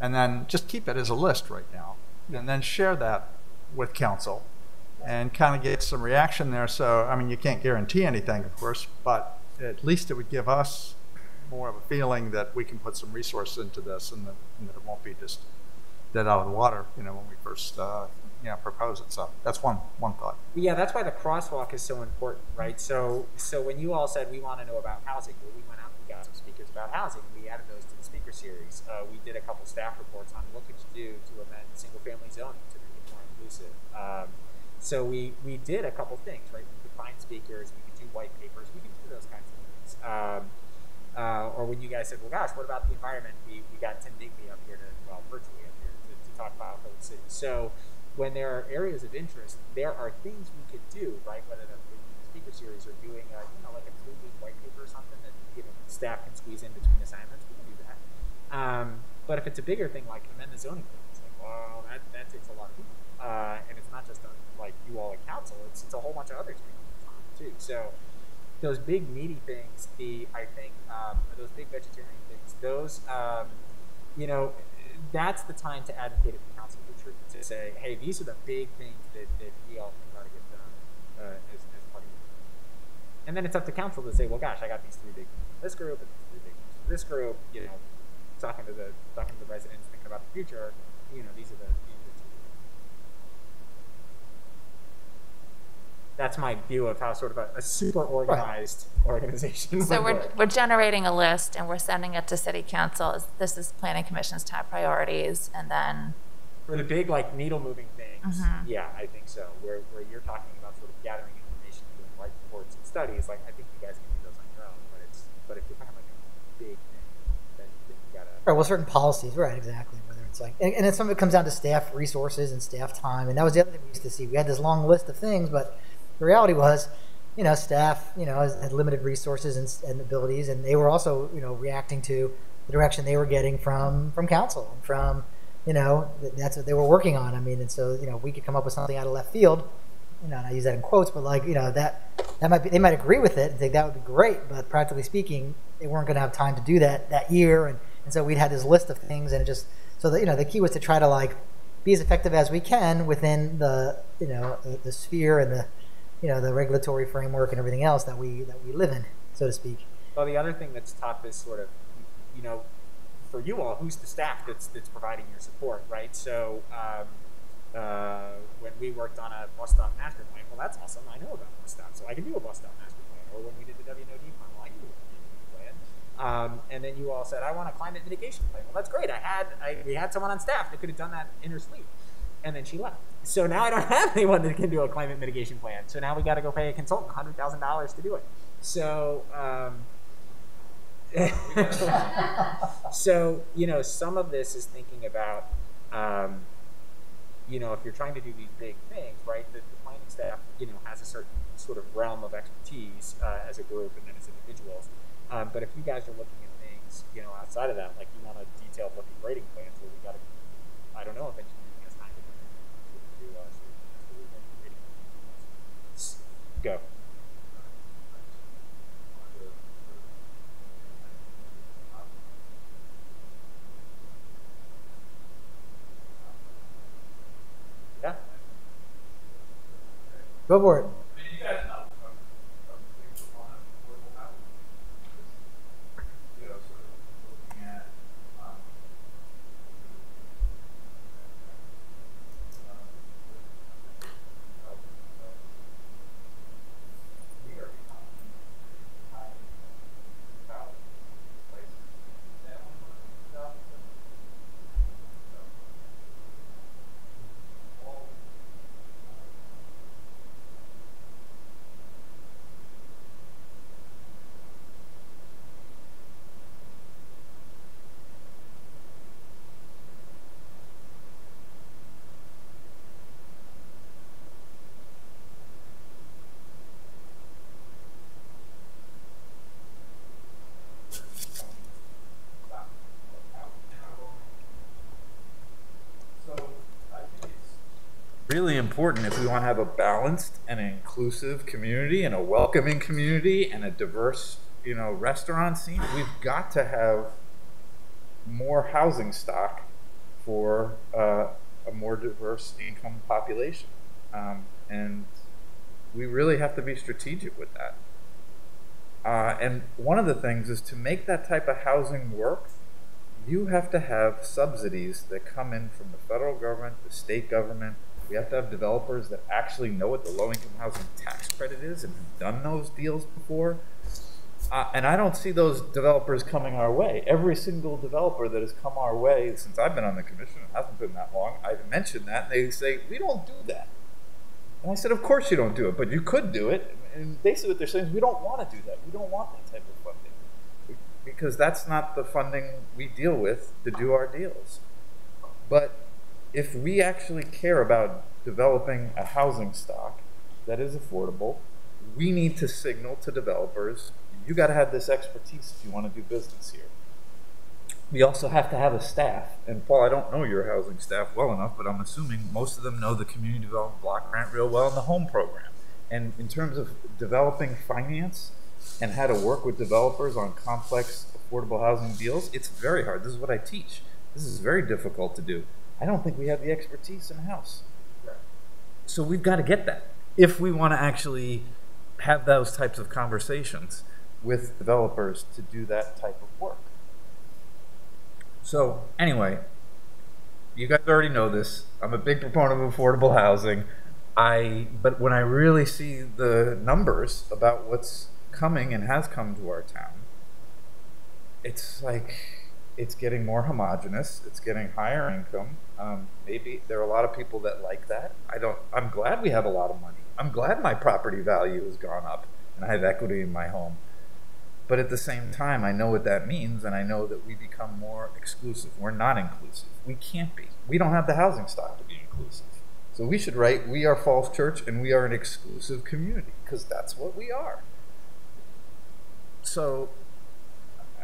and then just keep it as a list right now, and then share that with council, and kind of get some reaction there. So you can't guarantee anything, of course, but at least it would give us more of a feeling that we can put some resources into this, and that it won't be just dead out of the water, when we first, propose it. So that's one thought. Yeah, that's why the crosswalk is so important, right? So when you all said we want to know about housing, well, we went out and we got some speakers about housing. We added those to the speaker series. We did a couple staff reports on what could you do to amend single-family zoning to make it more inclusive. So we did a couple things, right? We could find speakers, we could do white papers, we could do those kinds of things. Or when you guys said, well, gosh, what about the environment? We got Tim Digby up here virtually up here to talk about Oklahoma City. So when there are areas of interest, there are things we could do, right? Whether that's the speaker series or doing like a 3-week white paper or something that staff can squeeze in between assignments, we can do that. But if it's a bigger thing like amend the zoning code, it's like, well, that takes a lot of people, and it's not just like you all at council; it's a whole bunch of other things too. So those big meaty things, those big vegetarian things, those that's the time to advocate at the council retreat to say, hey, these are the big things that we all think ought to get done as part of it. And then it's up to council to say, well, gosh, I got these 3 big things for this group and these 3 big things for this group. Talking to the residents, thinking about the future. These are the 2. That's my view of how sort of a super organized organization. So we're generating a list and we're sending it to City Council. This is Planning Commission's top priorities, and then for the big like needle moving things, yeah, I think so. Where you're talking about sort of gathering information, doing white reports and studies, like I think you guys can do those on your own. But if you're talking like a big Right, well, certain policies, right, exactly. Whether it's like, and then some of it comes down to staff resources and staff time, and that was the other thing we used to see. We had this long list of things, but the reality was, staff, had limited resources and abilities, and they were also, reacting to the direction they were getting from council and from, that's what they were working on. I mean, and so, we could come up with something out of left field, and I use that in quotes, but like, that might be, they might agree with it and think that would be great, but practically speaking, they weren't going to have time to do that year, and so we'd had this list of things, and it just, so that, the key was to try to like be as effective as we can within the, the sphere and the, the regulatory framework and everything else that we live in, so to speak. Well, the other thing that's tough is sort of, for you all, who's the staff that's providing your support, right? So when we worked on a bus stop master plan, well, that's awesome. I know about bus stops, so I can do a bus stop master plan. Or when we did the WNOD plan, well, I can do a WNOD plan. And then you all said, I want a climate mitigation plan. Well, that's great. We had someone on staff that could have done that in her sleep. And then she left. So now I don't have anyone that can do a climate mitigation plan. So now we got to go pay a consultant $100,000 to do it. So, so some of this is thinking about, if you're trying to do these big things, right? The planning staff, has a certain sort of realm of expertise as a group and then as individuals. But if you guys are looking at things, outside of that, like you want a detailed looking grading plan, so we got to, I don't know if engineering has time to do grading plans. Go. Yeah. Go for it. Really important if we want to have a balanced and an inclusive community and a welcoming community and a diverse, restaurant scene. We've got to have more housing stock for a more diverse income population, and we really have to be strategic with that. And one of the things is to make that type of housing work, you have to have subsidies that come in from the federal government, the state government. We have to have developers that actually know what the low-income housing tax credit is and have done those deals before. And I don't see those developers coming our way. Every single developer that has come our way since I've been on the commission, it hasn't been that long, I've mentioned that, and they say, we don't do that. And I said, of course you don't do it, but you could do it. And basically what they're saying is, we don't want to do that. We don't want that type of funding. Because that's not the funding we deal with to do our deals. But if we actually care about developing a housing stock that is affordable, we need to signal to developers, you got to have this expertise if you want to do business here. We also have to have a staff. And Paul, I don't know your housing staff well enough, but I'm assuming most of them know the community development block grant real well and the home program. And in terms of developing finance and how to work with developers on complex affordable housing deals, it's very hard. This is what I teach. This is very difficult to do. I don't think we have the expertise in-house. So we've got to get that if we want to actually have those types of conversations with developers to do that type of work. So anyway, you guys already know this. I'm a big proponent of affordable housing. But when I really see the numbers about what's coming and has come to our town, it's like it's getting more homogenous. It's getting higher income. Maybe there are a lot of people that like that. I'm glad we have a lot of money. I'm glad my property value has gone up and I have equity in my home. But at the same time, I know what that means, and I know that we become more exclusive. We're not inclusive. We can't be. We don't have the housing stock to be inclusive. So we should write, we are Falls Church, and we are an exclusive community, because that's what we are. So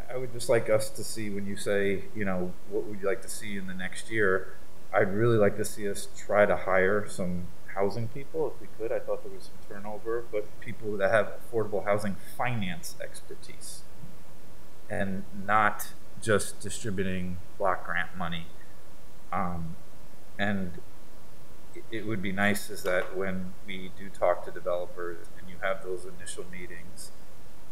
I would just like us to see, when you say, you know, what would you like to see in the next year, I'd really like to see us try to hire some housing people if we could. I thought there was some turnover, but people that have affordable housing finance expertise and not just distributing block grant money. And it would be nice is that when we do talk to developers and you have those initial meetings,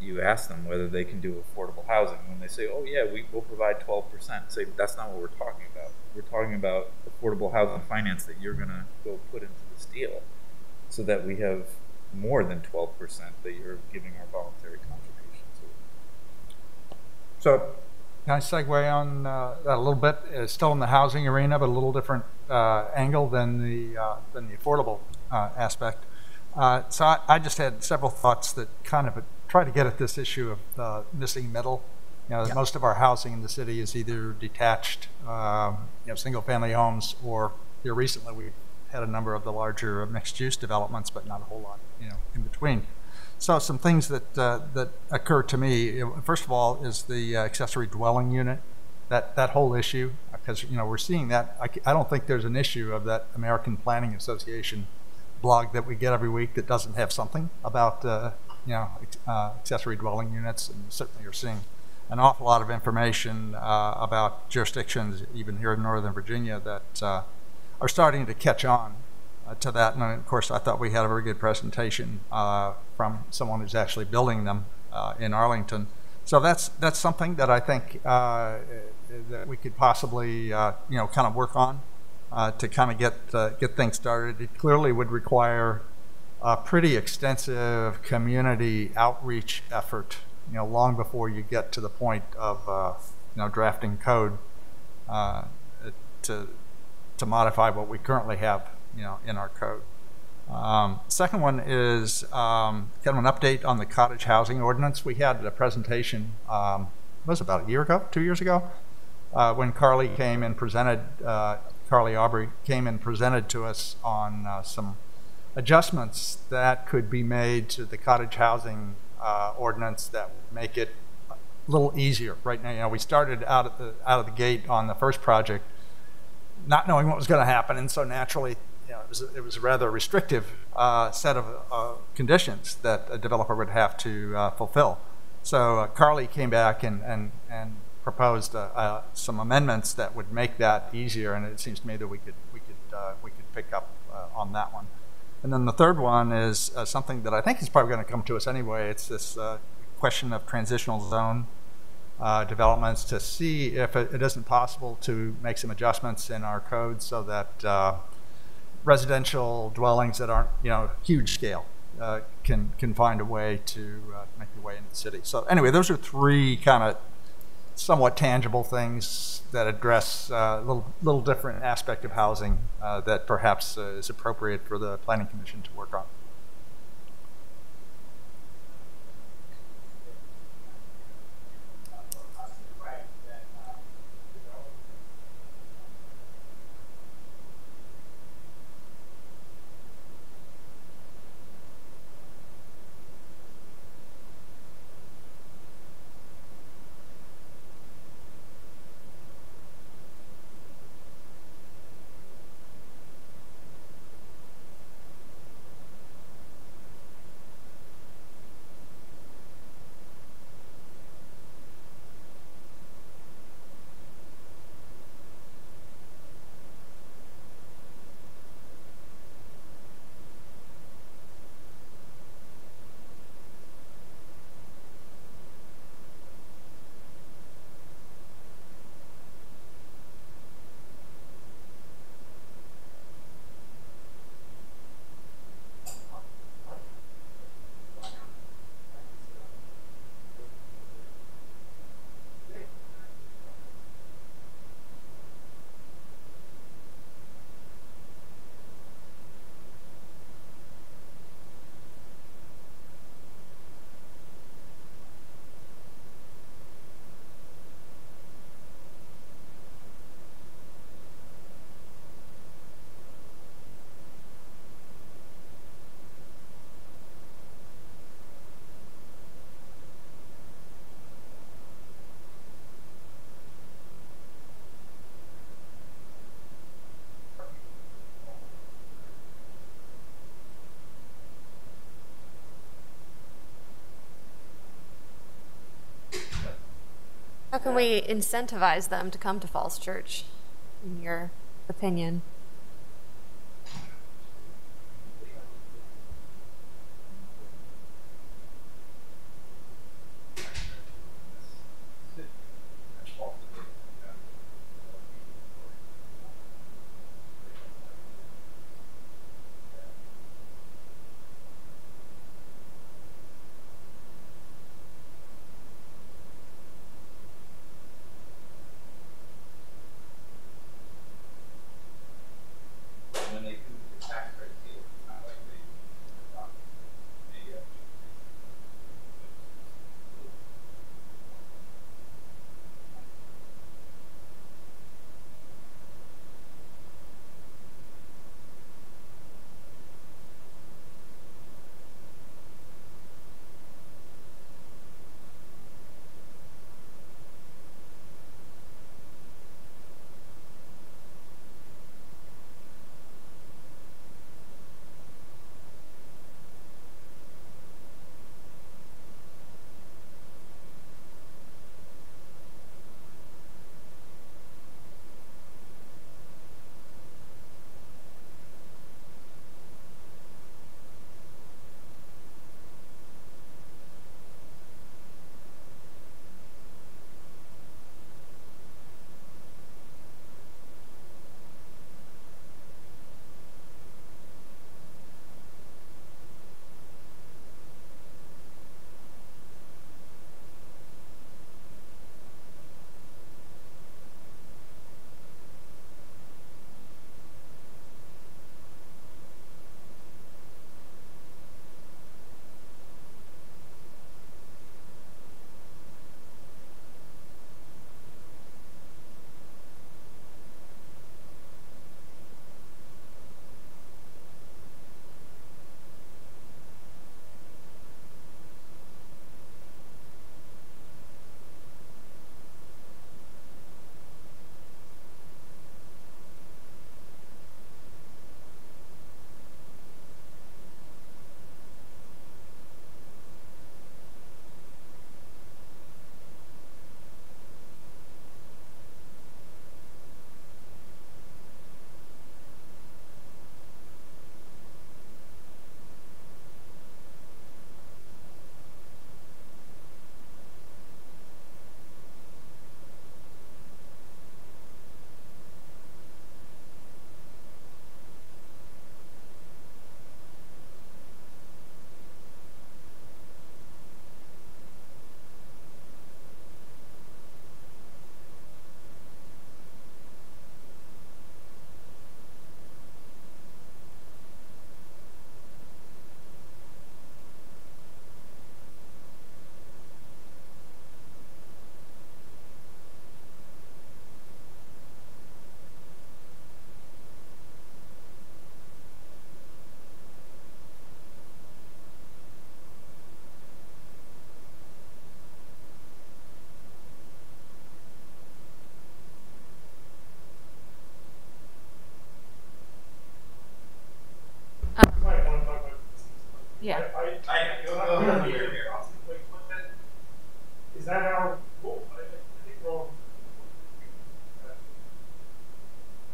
you ask them whether they can do affordable housing. When they say, oh yeah, we'll provide 12%, say that's not what we're talking about. We're talking about affordable housing finance that you're going to go put into this deal so that we have more than 12% that you're giving our voluntary contribution to. So, can I segue on that a little bit? It's still in the housing arena, but a little different angle than the affordable aspect. So I just had several thoughts that kind of try to get at this issue of the missing middle. You know, most of our housing in the city is either detached, single-family homes, or here recently we had a number of the larger mixed-use developments, but not a whole lot, in between. So some things that occur to me, first of all, is the accessory dwelling unit, that whole issue, because we're seeing that. I don't think there's an issue of that American Planning Association blog that we get every week that doesn't have something about accessory dwelling units, and certainly you're seeing an awful lot of information about jurisdictions, even here in Northern Virginia, that are starting to catch on to that. And of course, I thought we had a very good presentation from someone who's actually building them in Arlington. So that's something that I think that we could possibly kind of work on to kind of get things started. It clearly would require a pretty extensive community outreach effort, long before you get to the point of drafting code to modify what we currently have in our code. Second one is kind of an update on the cottage housing ordinance. We had a presentation, it was about a year ago, 2 years ago, when Carly came and presented, Carly Aubrey came and presented to us on some adjustments that could be made to the cottage housing ordinance that would make it a little easier. Right now, we started out of the gate on the first project, not knowing what was going to happen, and so naturally, it was a rather restrictive set of conditions that a developer would have to fulfill. So Carly came back and proposed some amendments that would make that easier, and it seems to me that we could pick up on that one. And then the third one is something that I think is probably going to come to us anyway. It's this question of transitional zone developments, to see if it isn't possible to make some adjustments in our code so that residential dwellings that aren't huge scale can find a way to make their way into the city. So anyway, those are three kind of somewhat tangible things that address a little different aspect of housing that perhaps is appropriate for the Planning Commission to work on. can we incentivize them to come to Falls Church, in your opinion? When they do the tax credit deal, it's not like they Yeah. Is that our goal? I think we're all.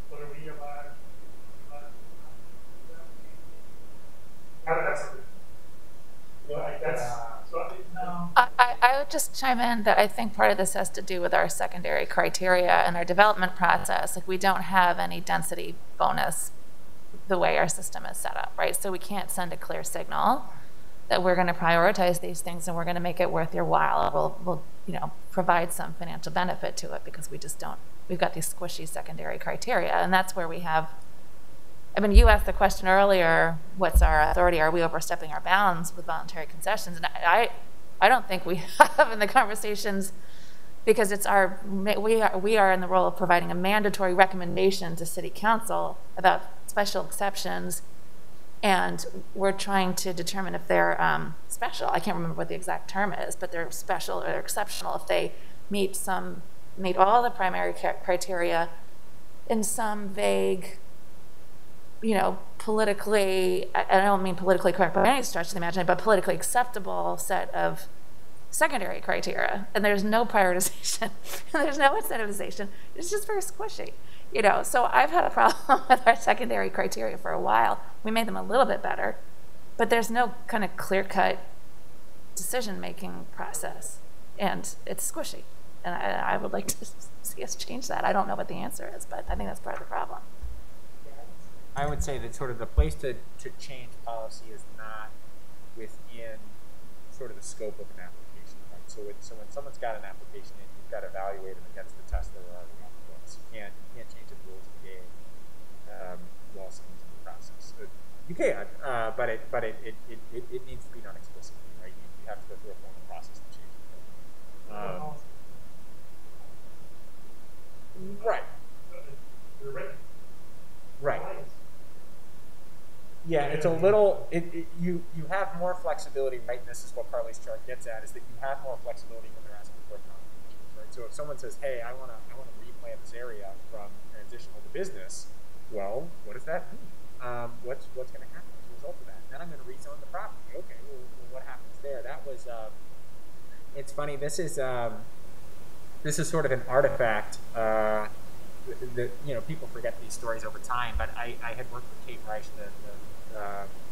What are we allowed? How did that something? Like that's. So I think, no. I would just chime in that I think part of this has to do with our secondary criteria and our development process. Like we don't have any density bonus the way our system is set up, right? So we can't send a clear signal that we're going to prioritize these things and we're going to make it worth your while. We'll provide some financial benefit to it because we just don't. We've got these squishy secondary criteria, and that's where we have. I mean, you asked the question earlier, what's our authority? Are we overstepping our bounds with voluntary concessions? And I don't think we have in the conversations, because it's we are in the role of providing a mandatory recommendation to City Council about special exceptions, and we're trying to determine if they're special. I can't remember what the exact term is, but they're special or exceptional if they meet all the primary criteria in some vague, politically, I don't mean politically correct by any stretch of the imagination, but politically acceptable set of secondary criteria, and there's no prioritization, and there's no incentivization. It's just very squishy, you know. So I've had a problem with our secondary criteria for a while. We made them a little bit better, but there's no kind of clear-cut decision-making process, and it's squishy. And I would like to see us change that. I don't know what the answer is, but I think that's part of the problem. I would say that sort of the place to change policy is not within sort of the scope of an application, right? So when someone's got an application in, you've got to evaluate them against the tests that are already on the books. You can't change the rules of the game while someone's in the process. You can, but it needs to be done explicitly, right? You have to go through a formal process to change it. Right. Right. Yeah, it's a little. You have more flexibility, right? And this is what Carly's chart gets at: is that you have more flexibility when they're asking for accommodations, right? So if someone says, "Hey, I want to replan this area from transitional to business," well, what does that mean? What's going to happen as a result of that? Then I'm going to rezone the property. Okay, well, what happens there? That was. It's funny. This is sort of an artifact. That, you know, people forget these stories over time, but I had worked with Kate Reich, the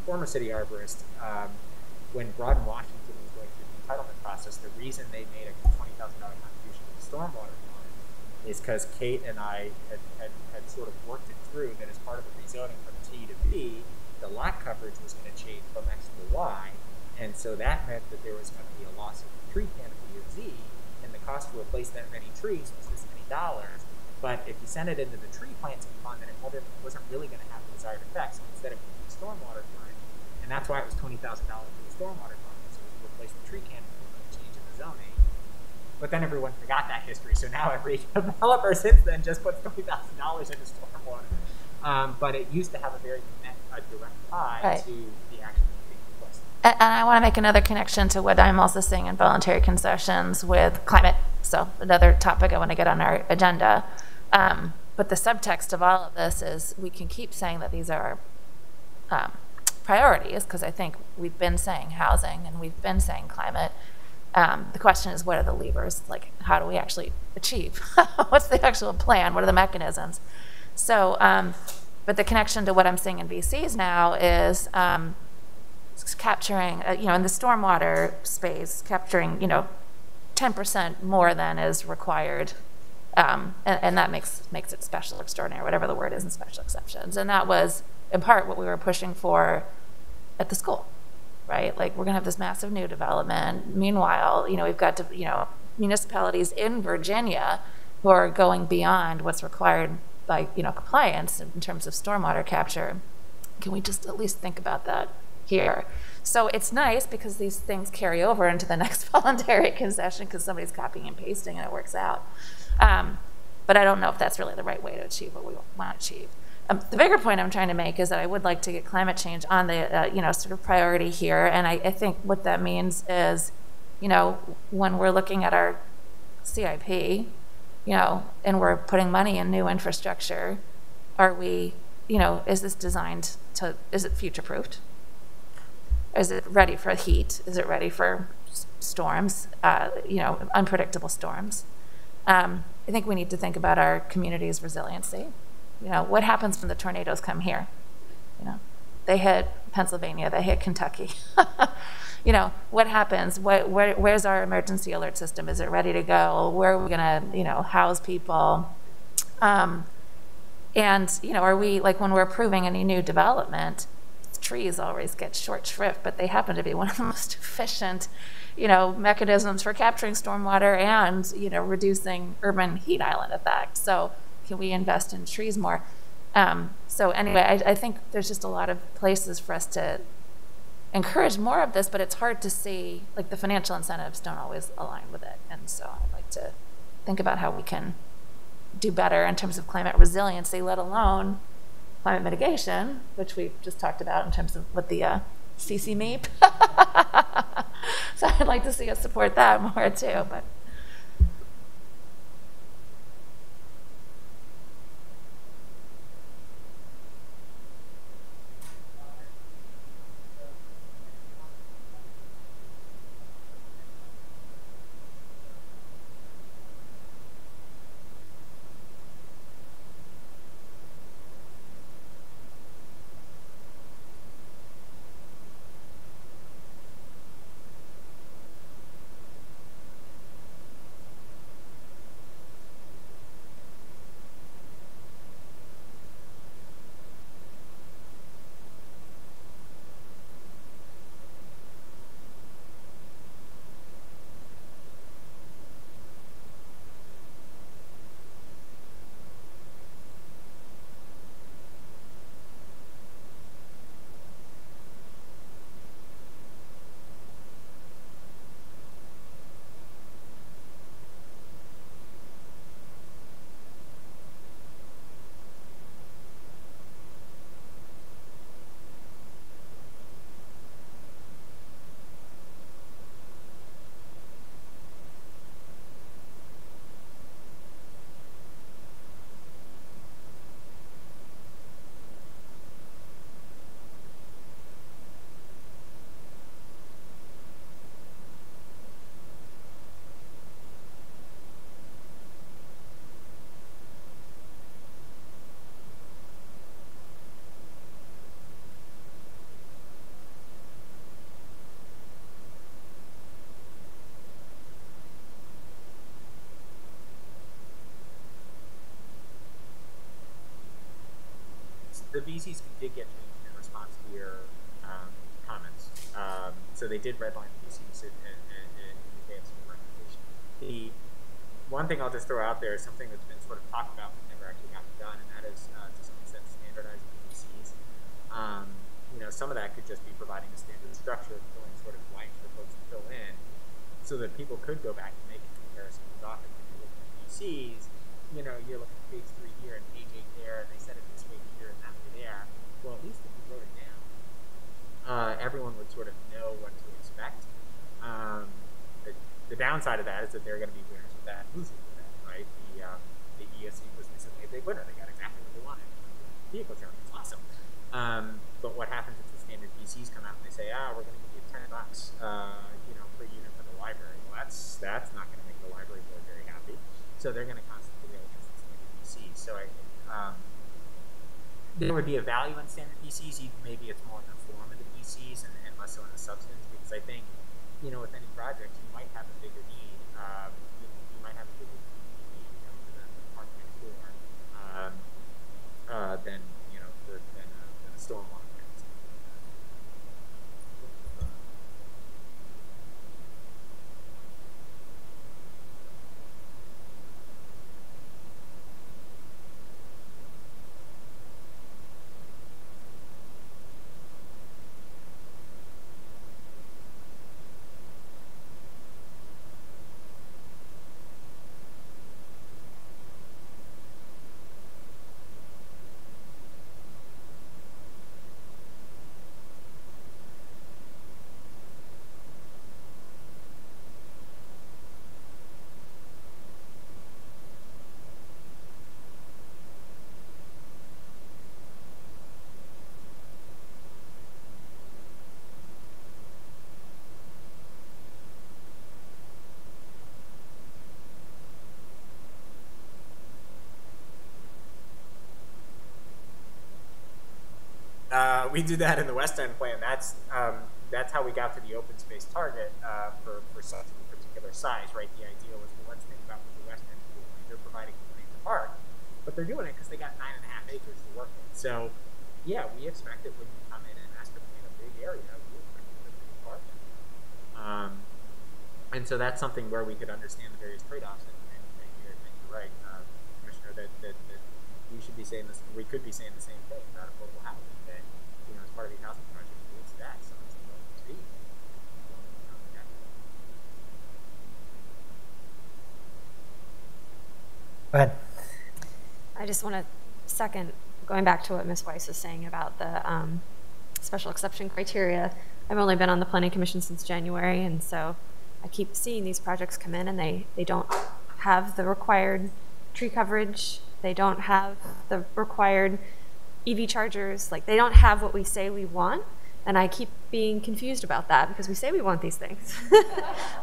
former city arborist, when Broad and Washington was going through the entitlement process. The reason they made a $20,000 contribution to the stormwater fund is because Kate and I had sort of worked it through that as part of the rezoning from T to B, the lot coverage was going to change from X to Y, and so that meant that there was going to be a loss of the tree canopy of Z, and the cost to replace that many trees was this many dollars. But if you sent it into the tree planting fund, then it wasn't really going to have the desired effect. So instead, it went to the stormwater fund, and that's why it was $20,000 for the stormwater fund. So it replaced the tree canopy and change in the zoning. But then everyone forgot that history. So now every developer since then just puts $20,000 into stormwater. But it used to have a very direct tie to the action being requested. And I want to make another connection to what I'm also seeing in voluntary concessions with climate. So another topic I want to get on our agenda. But the subtext of all of this is we can keep saying that these are priorities, because I think we've been saying housing and we've been saying climate. The question is, what are the levers? Like, how do we actually achieve? What's the actual plan? What are the mechanisms? So, but the connection to what I'm seeing in VCs now is capturing, you know, in the stormwater space, capturing, you know, 10% more than is required. And that makes it special, extraordinary, whatever the word is in special exceptions. And that was, in part, what we were pushing for at the school, right? Like, we're going to have this massive new development. Meanwhile, you know, we've got, you know, municipalities in Virginia who are going beyond what's required by, you know, compliance in terms of stormwater capture. Can we just at least think about that here? So it's nice because these things carry over into the next voluntary concession because somebody's copying and pasting and it works out. But I don't know if that's really the right way to achieve what we want to achieve. The bigger point I'm trying to make is that I would like to get climate change on the, you know, sort of priority here. And I think what that means is, you know, when we're looking at our CIP, you know, and we're putting money in new infrastructure, are we, you know, is this designed to, is it future-proofed? Is it ready for heat? Is it ready for storms, you know, unpredictable storms? I think we need to think about our community's resiliency. You know, what happens when the tornadoes come here? You know, they hit Pennsylvania, they hit Kentucky. You know, what happens? Where's our emergency alert system? Is it ready to go? Where are we gonna, you know, house people? And, you know, are we, like, when we're approving any new development, trees always get short shrift, but they happen to be one of the most efficient, you know, mechanisms for capturing stormwater and, you know, reducing urban heat island effect. So can we invest in trees more? So anyway, I think there's just a lot of places for us to encourage more of this, but it's hard to see, like, the financial incentives don't always align with it. And so I'd like to think about how we can do better in terms of climate resiliency, let alone climate mitigation, which we've just talked about in terms of what the CC MEP. So I'd like to see us support that more too. But the VCs did get changed in response to your comments. So they did redline the VCs in advance of recommendation. The one thing I'll just throw out there is something that's been sort of talked about but never actually got done, and that is to some extent standardizing VCs. Some of that could just be providing a standard structure, filling sort of blanks for folks to fill in, so that people could go back and make a comparison with often when you look at VCs. You're looking at page 3 here and page 8 there, and they said it this way here and that way there. Well, at least if you wrote it down, everyone would sort of know what to expect. The downside of that is that there are going to be winners with that, losers with that, right? The ESC was recently a big winner. They got exactly what they wanted. Vehicle charging, it's awesome. But what happens if the standard PCs come out and they say, we're going to give you $10, per unit for the library? Well, that's not going to make the library board very happy. So they're going to constantly go against the standard PCs. So there would be a value in standard PCs. Maybe it's more in the form of the PCs and less so in the substance, because I think, with any project, you might have a bigger need. You might have a bigger need for the park next door than a stormwater. We do that in the West End plan. That's how we got to the open space target for such a particular size, right? The idea was, well, let's think about what the West End is doing. They're providing a place to park, but they're doing it because they got 9.5 acres to work with. So, yeah, we expect that when you come in and master plan a big area, we expect to put big parking. And so that's something where we could understand the various trade-offs. And you're right, Commissioner, that we should be saying this. We could be saying the same thing about affordable housing. That, as part of these housing projects, it's that someone's going to speak. Go ahead. I just want to second, going back to what Ms. Weiss was saying about the special exception criteria. I've only been on the Planning Commission since January, and so I keep seeing these projects come in and they don't have the required tree coverage. They don't have the required EV chargers. Like, they don't have what we say we want. And I keep being confused about that because we say we want these things.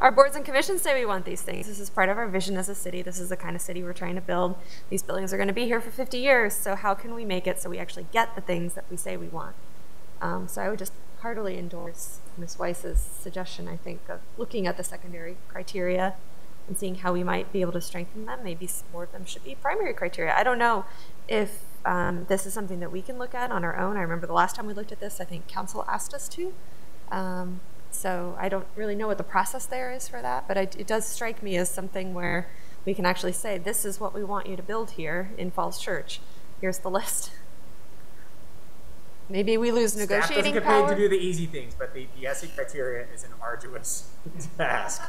Our boards and commissions say we want these things. This is part of our vision as a city. This is the kind of city we're trying to build. These buildings are going to be here for 50 years. So how can we make it so we actually get the things that we say we want? So I would just heartily endorse Ms. Weiss's suggestion, I think, of looking at the secondary criteria and seeing how we might be able to strengthen them. Maybe more of them should be primary criteria. I don't know if this is something that we can look at on our own. I remember the last time we looked at this, I think council asked us to. So I don't really know what the process there is for that, but it does strike me as something where we can actually say, this is what we want you to build here in Falls Church. Here's the list. Maybe we lose negotiating power. Staff doesn't get power. paid to do the easy things, but the SE criteria is an arduous task.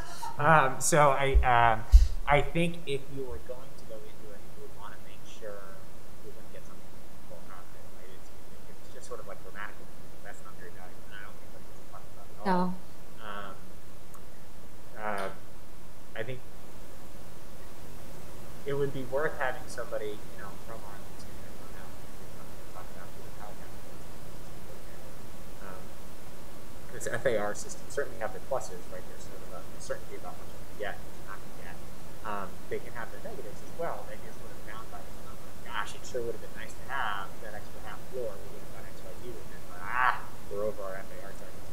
So I think if you were going to go into it, you would want to make sure you're going to get something going on there, right? It's just sort of like grammatical. That's not very valuable, and I don't think that's what we're talking about at all. No. I think it would be worth having somebody, from our team talk about how this FAR system certainly have their pluses, right? There's sort of a certainty about what you can get and what you're not going to get. They can have their negatives as well. They get sort of bound by this number. Gosh, it sure would have been nice to have that extra half floor. We would have done XYZ with it, but we're over our FAR targets.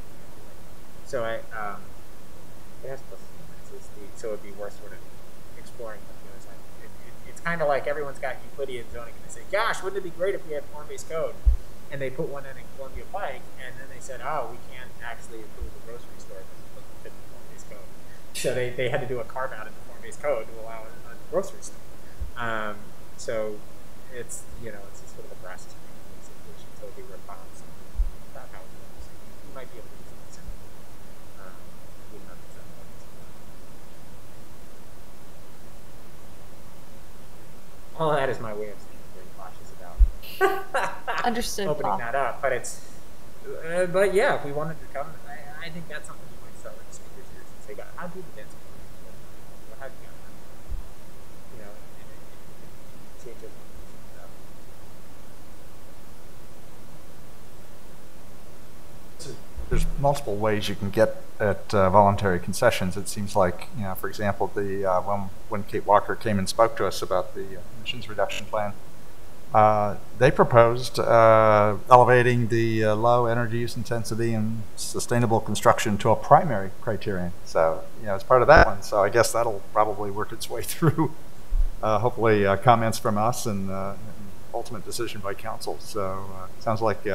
So it has pluses and minuses. So it'd be worth sort of exploring what the other side. It's kind of like everyone's got Euclidean zoning, and they say, "Gosh, wouldn't it be great if we had form-based code?" and they put one in Columbia Pike, and then they said, oh, we can't actually approve a grocery store because it doesn't fit the form-based code. So they had to do a carve out in the form-based code to allow a grocery store. So it's, you know, it's sort of a process of making these situations totally response about how it works. You might be able to use it simply. Even though it's not all that is my way of being very cautious about Understood, opening Paul. that up. But it's, but yeah, if we wanted to come, I think that's something you might start with the speakers here and say, how do the density? How do you got that? You know, and change it. There's multiple ways you can get at voluntary concessions. It seems like, you know, for example, the when Kate Walker came and spoke to us about the emissions reduction plan, they proposed elevating the low energy use intensity and sustainable construction to a primary criterion. So, you know, as part of that one, so I guess that'll probably work its way through, hopefully, comments from us and ultimate decision by council. So, sounds like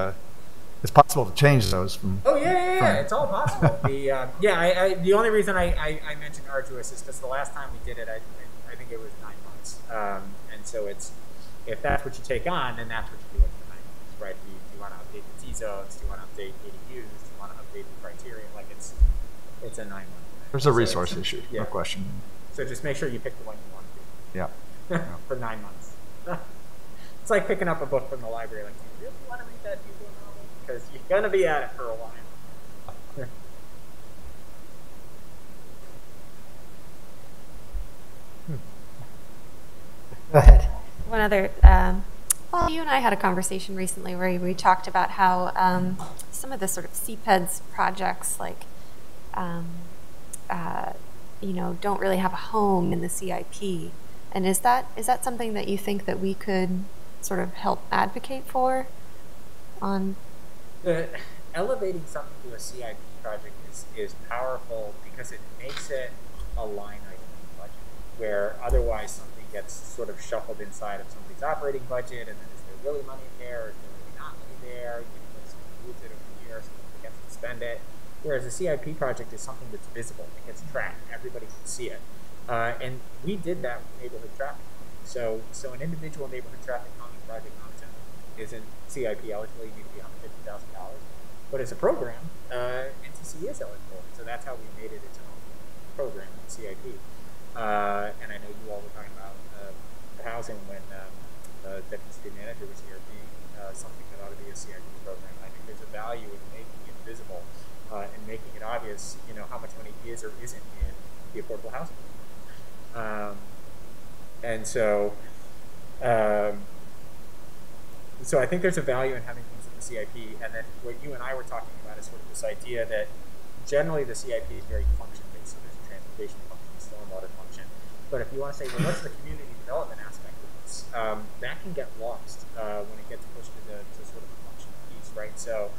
it's possible to change those from. Oh yeah, it's all possible. The only reason I mentioned arduous is because the last time we did it, I think it was 9 months, and so it's, if that's what you take on, then that's what you do for 9 months, right? Do you want to update the T zones? Do you want to update ADUs? Do you want to update the criteria? Like it's a 9 month. There's a resource issue, no question. So just make sure you pick the one you want to do. Yeah. For 9 months. It's like picking up a book from the library. Like, do you really want to read that Hugo novel? Because you're going to be at it for a while. Go ahead. One other, well, you and I had a conversation recently where we talked about how some of the sort of CPEDS projects, like, you know, don't really have a home in the CIP. And is that something that you think that we could sort of help advocate for? Elevating something to a CIP project is powerful because it makes it a line item in the budget, where otherwise something gets sort of shuffled inside of somebody's operating budget, and then is there really money there, or is there really not money there? You know, let's move it over here so we can spend it. Whereas a CIP project is something that's visible, it gets tracked, everybody can see it. And we did that with neighborhood traffic calming. So an individual neighborhood traffic calming project on its own isn't CIP eligible. You need to be $150,000. But as a program, NTC is eligible. So that's how we made it its own program in CIP. And I know you all were talking about housing when the deputy city manager was here being something that ought to be a CIP program. I think there's a value in making it visible and making it obvious, you know, how much money is or isn't in the affordable housing. And so, so I think there's a value in having things in the CIP. And then what you and I were talking about is sort of this idea that generally the CIP is very function-based. So there's a transportation function, a stormwater function. But if you want to say, well, what's the community development aspect of this? That can get lost when it gets pushed to sort of a function piece, right? So,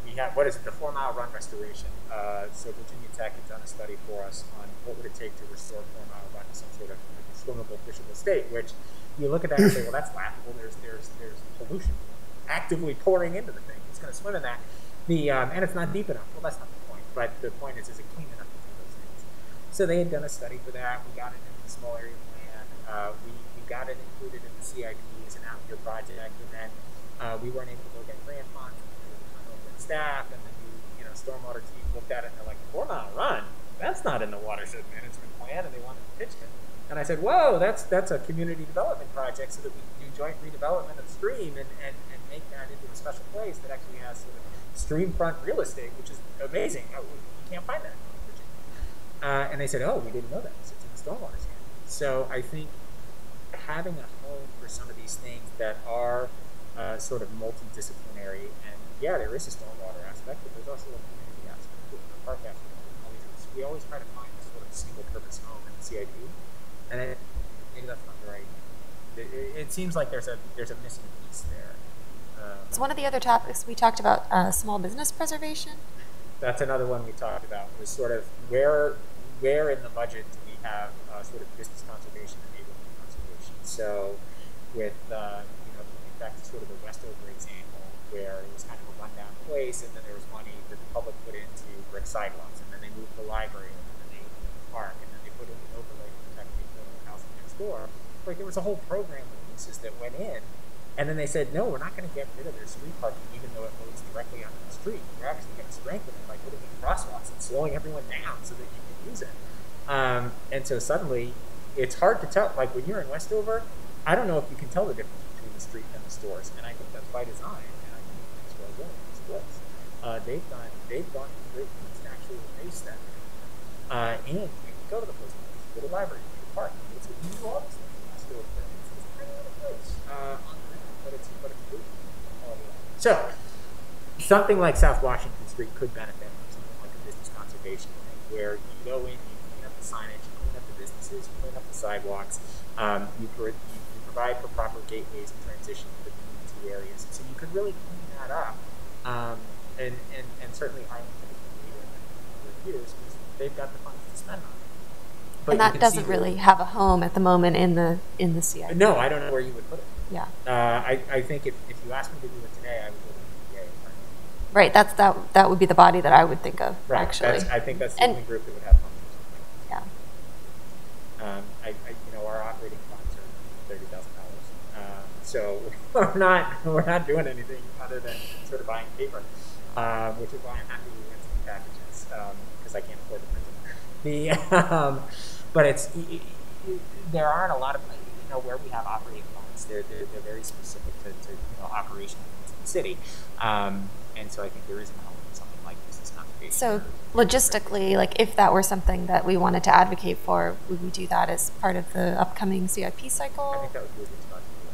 we have, what is it, the 4 Mile Run restoration. So Virginia Tech had done a study for us on what would it take to restore 4 Mile Run to some sort of swimmable, fishable state, which you look at that and say, well, that's laughable. There's pollution actively pouring into the thing. It's going to swim in that. And it's not deep enough. Well, that's not the point. But the point is it clean enough to do those things? So they had done a study for that. We got it in the small area plan. We got it included in the CIP as an out-year project, and then we weren't able to go get grant funds. Staff and the new, stormwater team looked at it and they're like, 4 Mile Run, that's not in the watershed management plan, and they wanted to pitch it. And I said, whoa, that's a community development project so that we can do joint redevelopment of the stream and make that into a special place that actually has sort of stream front real estate, which is amazing. You can't find that in Virginia. And they said, oh, we didn't know that. It's in the stormwater standard. So I think having a home for some of these things that are sort of multidisciplinary, and yeah, there is a stormwater aspect, but there's also a community aspect, a park aspect. We always try to find a sort of single-purpose home in the CIP, and maybe that's not the right. It seems like there's a missing piece there. So one of the other topics we talked about, small business preservation. That's another one we talked about. Was sort of where in the budget do we have sort of business conservation and neighborhood conservation? So with, back to sort of the Westover example, where it was kind of a rundown place, and then there was money that the public put into brick sidewalks, and then they moved the library, and then they moved the park, and then they put in an overlay to protect the house next door. Like, there was a whole program of uses that went in, and then they said, no, we're not going to get rid of their street parking, even though it loads directly onto the street. We're actually going to strengthen it by putting in crosswalks and slowing everyone down so that you can use it. And so suddenly, it's hard to tell. Like, when you're in Westover, I don't know if you can tell the difference between the street and the stores, and I think that's by design, and I think that's well done in this place. They've gone to great things to actually erase that. And you can go to the post office, go to the library, go to the park. You can do all this stuff in Westover. It's a tiny little place on the map, but it's good. So, something like South Washington Street could benefit from something like a business conservation thing, where you go in, you clean up the signage, you clean up the businesses, you clean up the sidewalks, you provide for proper gateways and transition to the community areas. So you could really clean that up, and certainly Arlington is going to be doing that in a number of years because they've got the funds to spend on it. But and that doesn't really have a home at the moment in the CIP. No, I don't know where you would put it. Yeah. I think if you asked me to do it today, I would go to the EPA. Right. That would be the body that I would think of. Right. Actually, I think that's the only group that would have funds. Yeah. Our operating funds are $30,000. So we're not doing anything other than sort of buying paper, which is why I'm happy we went to the packages because I can't afford the printing. But there aren't a lot of where we have operating funds. They're very specific to operational needs in the city, and so I think there is an element of something like business conservation. So logistically, like if that were something that we wanted to advocate for, would we do that as part of the upcoming CIP cycle? I think that would be a good spot to do it.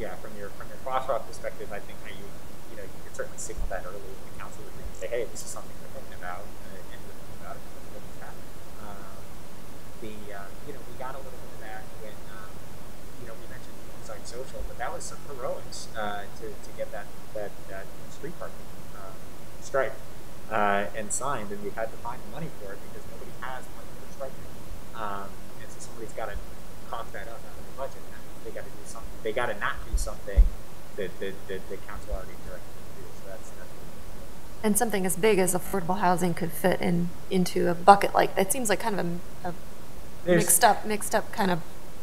Yeah, from your crosswalk perspective, I think you could certainly signal that early in the council and say, hey, this is something we're thinking about, and we're thinking about it. We got a little bit of that when we mentioned Inside Social, but that was some heroics to get that street parking stripe and signed, and we had to find the money for it because nobody has money for striping. And so somebody's got to cough that up out of the budget. And they got to do something. They got to not do something that the council already directed them to do. So that's and something as big as affordable housing could fit into a bucket like that. Seems like kind of a mixed up kind of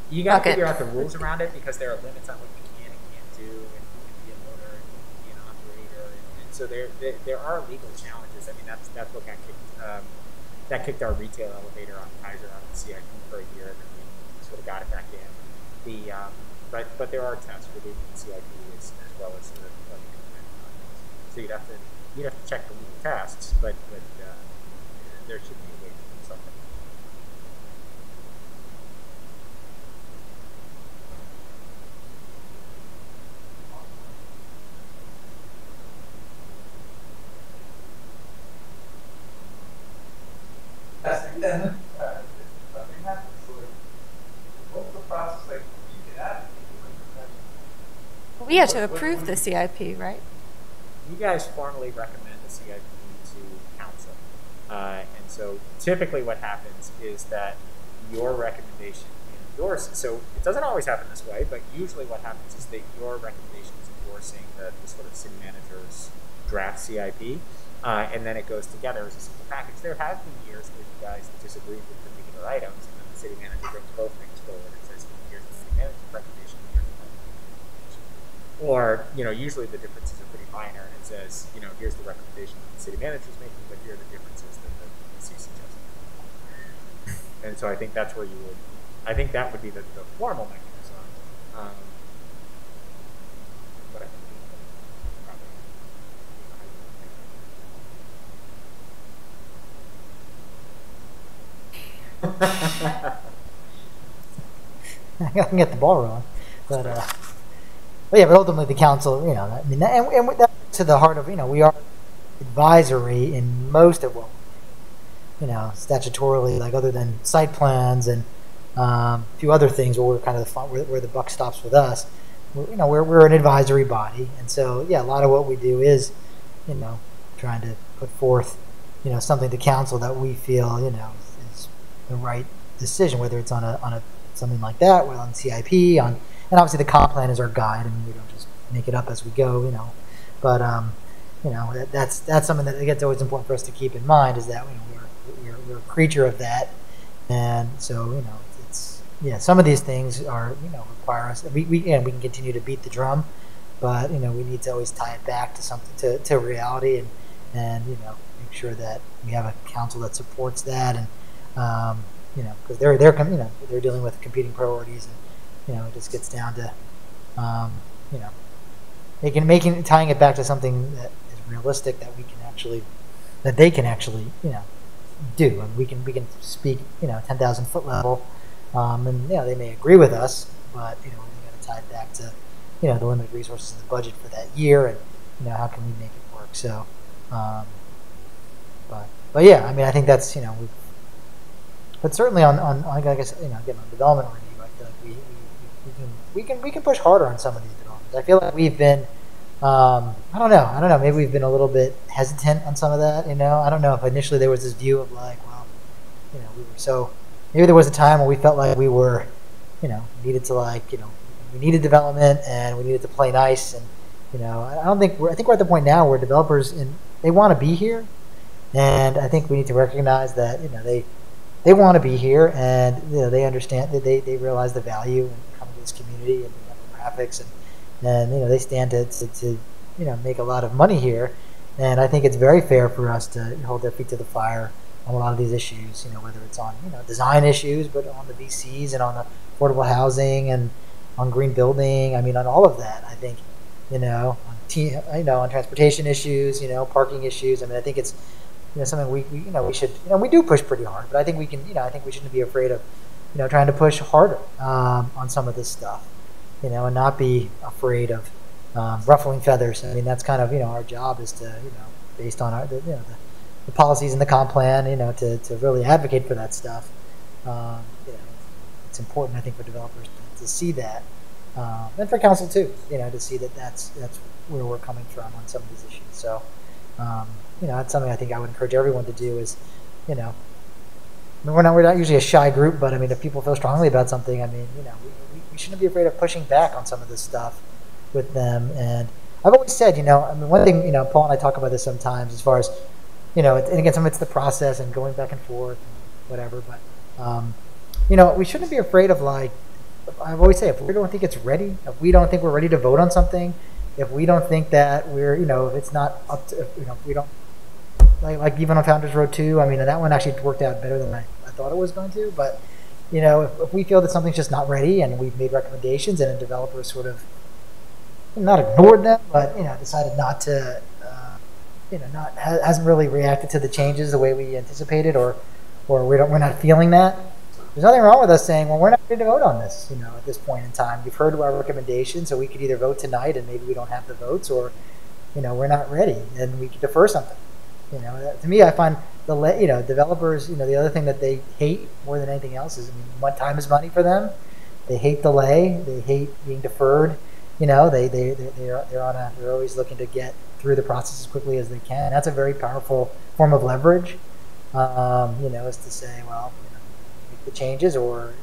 you got to bucket. figure out the rules around it because there are limits on what you can and can't do, and who can be an owner and who can be an operator, and so there are legal challenges. I mean, that's what got kicked our retail elevator on Kaiser out of the CIP for a year, and then we sort of got it back in. But there are tests for doing the CIP as well as the so you'd have to check the legal tests, but there should be a way to do something. Then, something happens. What's the process like? You get out of We had to approve the CIP, right? You guys formally recommend the CIP to council. And so typically what happens is that your recommendation endorses, so it doesn't always happen this way, but usually what happens is that your recommendation is endorsing the sort of city manager's draft CIP, and then it goes together as a simple package. There have been years where you guys disagreed with particular items, and then the city manager brings both things forward and says, here's the city manager's recommendation, here's the recommendation. Or, usually the differences are pretty minor, and it says, here's the recommendation that the city manager is making, but here are the differences that the CC suggested. And so I think that's where I think that would be the formal mechanism. But I think I can get the ball rolling, but ultimately the council, and that's to the heart of, we are advisory in most of what, statutorily, like other than site plans and a few other things where we're kind of where the buck stops with us. We're an advisory body, and so a lot of what we do is, trying to put forth, something to council that we feel, is the right decision, whether it's on a something like that, whether on CIP, on and obviously the comp plan is our guide. I mean, we don't just make it up as we go, you know. But you know, that's something that it's always important for us to keep in mind, is that, you know, we're a creature of that, and so, you know, it's, yeah, some of these things are, you know, require us. We can continue to beat the drum, but, you know, we need to always tie it back to something, to reality, and you know, make sure that we have a council that supports that, and you know, because they're you know, they're dealing with competing priorities, and you know, it just gets down to you know, tying it back to something that is realistic, that we can actually, that they can actually, you know, do, and we can speak, you know, 10,000 foot level, and you know, they may agree with us, but you know, we got to tie it back to, you know, the limited resources in the budget for that year, and you know, how can we make it work? So, but yeah, I mean, I think that's, you know, but certainly on I guess, you know, again, on development review, I feel like we can push harder on some of these developments. I feel like we've been, I don't know, maybe we've been a little bit hesitant on some of that, you know. I don't know if initially there was this view of like, well, you know, we were so, maybe there was a time when we felt like we were, you know, needed to, like, you know, we needed development and we needed to play nice, and you know, I think we're at the point now where developers, they want to be here, and I think we need to recognize that, you know, they want to be here, and you know, they understand that they realize the value in coming to this community and the demographics, and you know, they stand to you know, make a lot of money here, and I think it's very fair for us to hold their feet to the fire on a lot of these issues, you know, whether it's on, you know, design issues, but on the VCs and on the affordable housing and on green building. I mean, on all of that, I think, you know, on transportation issues, you know, parking issues. I mean, I think it's, you know, something we you know, we should, you know, we do push pretty hard, but I think we can, you know, I think we shouldn't be afraid of, you know, trying to push harder on some of this stuff, you know, and not be afraid of ruffling feathers. I mean, that's kind of, you know, our job is to, you know, based on our, you know, the policies in the comp plan, you know, to really advocate for that stuff. You know, it's important, I think, for developers to see that, and for council too, you know, to see that that's where we're coming from on some of these issues. So, you know, that's something I think I would encourage everyone to do is, you know, I mean, we're not usually a shy group, but I mean, if people feel strongly about something, I mean, you know, we shouldn't be afraid of pushing back on some of this stuff with them. And I've always said, you know, I mean, one thing, you know, Paul and I talk about this sometimes as far as, you know, and again, some of it's the process and going back and forth and whatever, but, you know, we shouldn't be afraid of, like, I've always said, if we don't think it's ready, if we don't think we're ready to vote on something, if we don't think that we're, you know, if it's not up to, you know, if we don't, like even on Founders Road 2, I mean, that one actually worked out better than I thought it was going to, but, you know, if we feel that something's just not ready and we've made recommendations and a developer sort of, not ignored them, but, you know, decided not to, you know, hasn't really reacted to the changes the way we anticipated, or we're not feeling that, there's nothing wrong with us saying, well, we're not ready to vote on this, you know, at this point in time. You've heard our recommendations, so we could either vote tonight and maybe we don't have the votes, or, you know, we're not ready and we could defer something. You know, to me, I find you know, developers, you know, the other thing that they hate more than anything else is, I mean, time is money for them. They hate delay. They hate being deferred. You know, they're always looking to get through the process as quickly as they can. That's a very powerful form of leverage. You know, is to say, well, the changes, or, you know,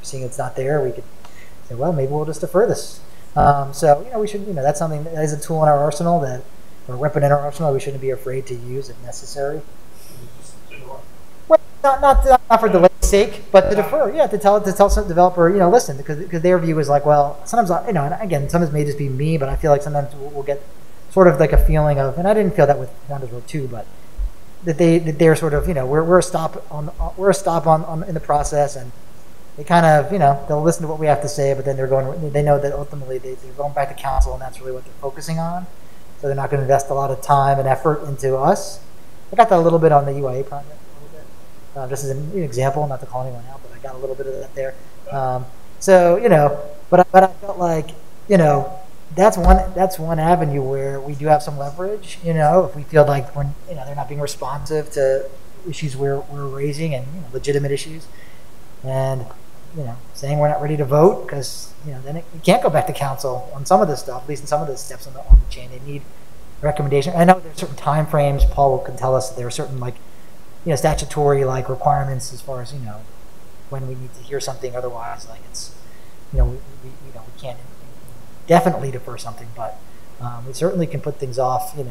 seeing it's not there, we could say, well, maybe we'll just defer this. So, you know, we should, you know, that's something that is a tool in our arsenal, that, or a weapon in our arsenal, we shouldn't be afraid to use if necessary. Well, not for delay's sake, but to defer, yeah, to tell some developer, you know, listen, because their view is like, well, sometimes, you know, and again, sometimes it may just be me, but I feel like sometimes we'll get sort of like a feeling of, and I didn't feel that with Founders Road 2, but that they're sort of, you know, we're a stop on in the process, and they kind of, you know, they'll listen to what we have to say, but then they know that ultimately they're going back to council, and that's really what they're focusing on. So they're not going to invest a lot of time and effort into us. I got that a little bit on the UIA project, a little bit, just as an example, not to call anyone out, but I got a little bit of that there. So, you know, but I felt like, you know, that's one avenue where we do have some leverage. You know, if we feel like when, you know, they're not being responsive to issues we're raising, and, you know, legitimate issues, and, you know, saying we're not ready to vote because, you know, then you can't go back to council on some of this stuff, at least in some of the steps on the chain. They need recommendation. I know there's certain time frames. Paul can tell us that there are certain, like, you know, statutory, like, requirements as far as, you know, when we need to hear something. Otherwise, like, it's, you know, we can't definitely defer something, but we certainly can put things off, a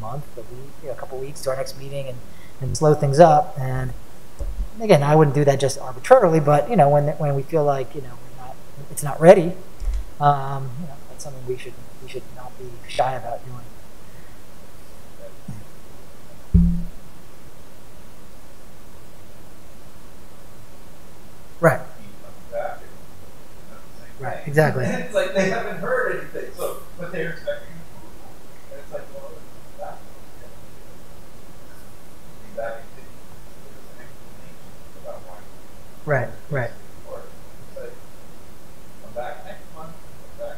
month, a week, a couple weeks to our next meeting and slow things up. And again, I wouldn't do that just arbitrarily, but when we feel like it's not ready, that's something we should not be shy about doing. Right. Right. Exactly. And it's like they haven't heard anything, so what they're expecting. And it's like, well, that's back about why. Right. Right. It's like, come back next month. Come back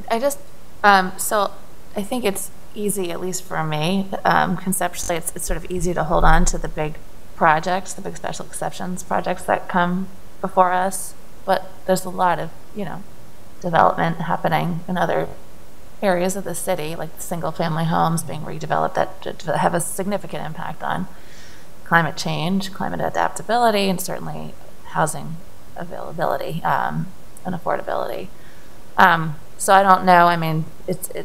next month. So I think it's easy, at least for me, conceptually, it's sort of easy to hold on to the big projects, the big special exceptions projects that come before us. But there's a lot of, development happening in other areas of the city, like single-family homes being redeveloped that have a significant impact on climate change, climate adaptability, and certainly housing availability and affordability. So I don't know. I mean,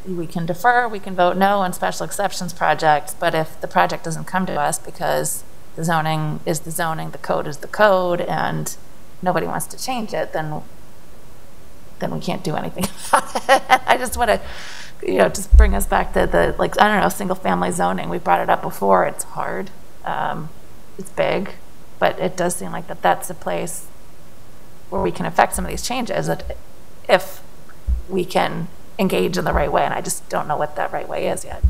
we can defer, we can vote no on special exceptions projects, but if the project doesn't come to us because the zoning is the zoning, the code is the code, and nobody wants to change it, then we can't do anything about it. I just want to, just bring us back to single family zoning. We brought it up before. It's hard. It's big, but it does seem like that's a place where we can affect some of these changes if we can engage in the right way, and I just don't know what that right way is yet.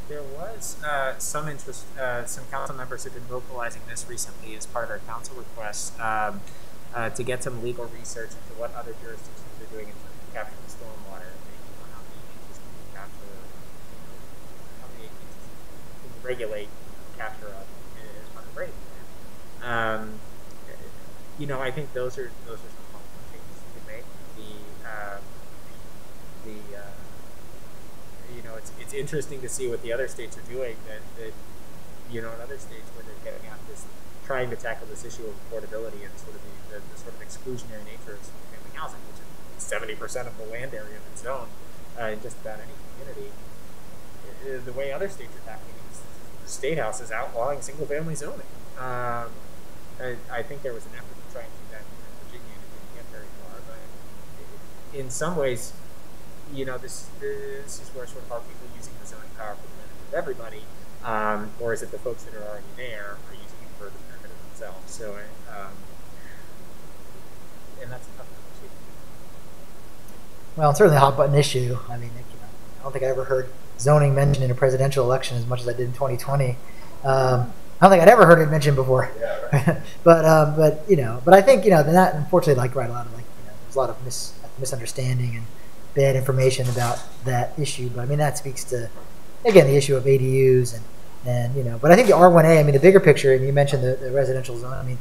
There was some interest, some council members have been vocalizing this recently as part of their council requests to get some legal research into what other jurisdictions are doing in terms of capturing stormwater, and how many acres can capture, how many acres can regulate capture of as part of rating plan. I think those are some functional changes you can make. It's interesting to see what the other states are doing. That in other states where they're getting at this, trying to tackle this issue of affordability and sort of the sort of exclusionary nature of single-family housing, which is 70% of the land area of its zone in just about any community. The way other states are tackling it is the state house is outlawing single-family zoning. I think there was an effort to try and do that in Virginia, and it didn't get very far. But in some ways, this is where sort of are people using the zoning power for the benefit of everybody, or is it the folks that are already there are using it for the benefit of themselves? So, and that's a tough conversation. Well, it's certainly a hot button issue. I mean, I don't think I ever heard zoning mentioned in a presidential election as much as I did in 2020. I don't think I'd ever heard it mentioned before. Yeah, right. but I think that unfortunately, a lot of there's a lot of misunderstanding and bad information about that issue. But I mean, that speaks to, again, the issue of ADUs and but I think the R1A, I mean, the bigger picture, and you mentioned the residential zone. I mean,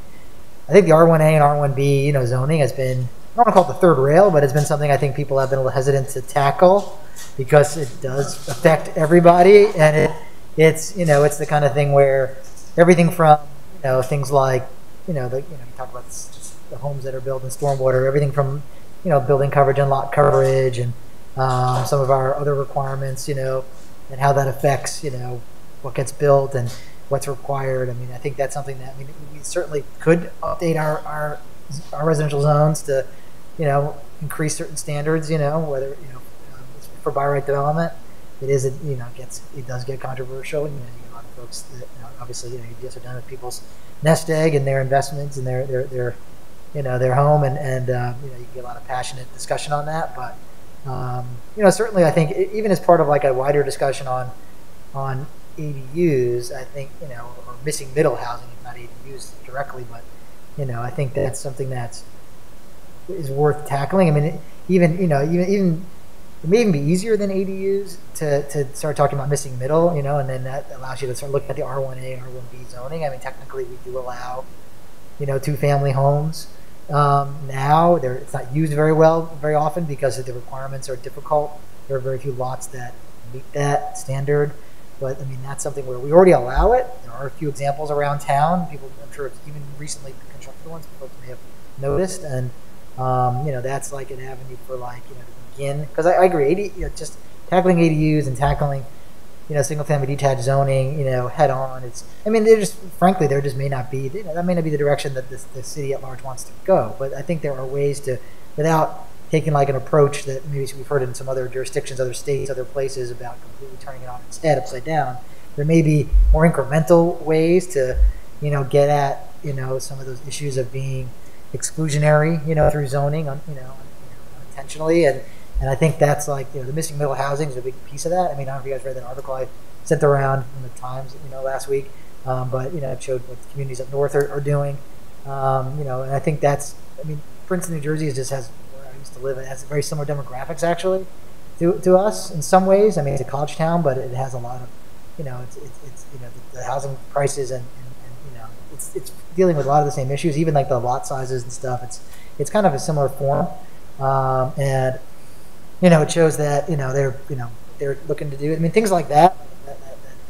I think the R1A and R1B, zoning has been, I don't want to call it the third rail, but it's been something I think people have been a little hesitant to tackle because it does affect everybody. And it's it's the kind of thing where everything from, things like, you talk about the homes that are built in stormwater, everything from, building coverage and lot coverage and some of our other requirements, and how that affects, what gets built and what's required. I mean, I think that's something that, we certainly could update our residential zones to, increase certain standards, whether, for by right development. It is, it does get controversial. You get a lot of folks that, obviously, you just are done with people's nest egg and their investments and their home, and you get a lot of passionate discussion on that. But certainly, I think even as part of like a wider discussion on ADUs, I think or missing middle housing, if not ADUs directly, but I think that's something that is worth tackling. I mean, even it may even be easier than ADUs to start talking about missing middle, and then that allows you to start looking at the R1A and R1B zoning. I mean, technically, we do allow, two-family homes. Now, it's not used very often because the requirements are difficult. There are very few lots that meet that standard. But I mean, that's something where we already allow it. There are a few examples around town. People, I'm sure, even recently constructed ones, folks may have noticed, and that's like an avenue for to begin. Because I agree, just tackling ADUs and tackling single family detached zoning, head on. There just frankly there just may not be that may not be the direction that the city at large wants to go. But I think there are ways to, without taking like an approach that maybe we've heard in some other jurisdictions, other states, other places about completely turning it on its head, upside down. There may be more incremental ways to, get at, some of those issues of being exclusionary, through zoning, unintentionally. And I think that's like, the missing middle housing is a big piece of that. I don't know if you guys read that article I sent around in the Times, last week. But, it showed what the communities up north are doing. And I think that's, Princeton, New Jersey just has, where I used to live, it has very similar demographics actually to us in some ways. It's a college town, but it has a lot of, the housing prices and it's dealing with a lot of the same issues, even like the lot sizes and stuff. It's kind of a similar form. And it shows that they're looking to do. Things like that. That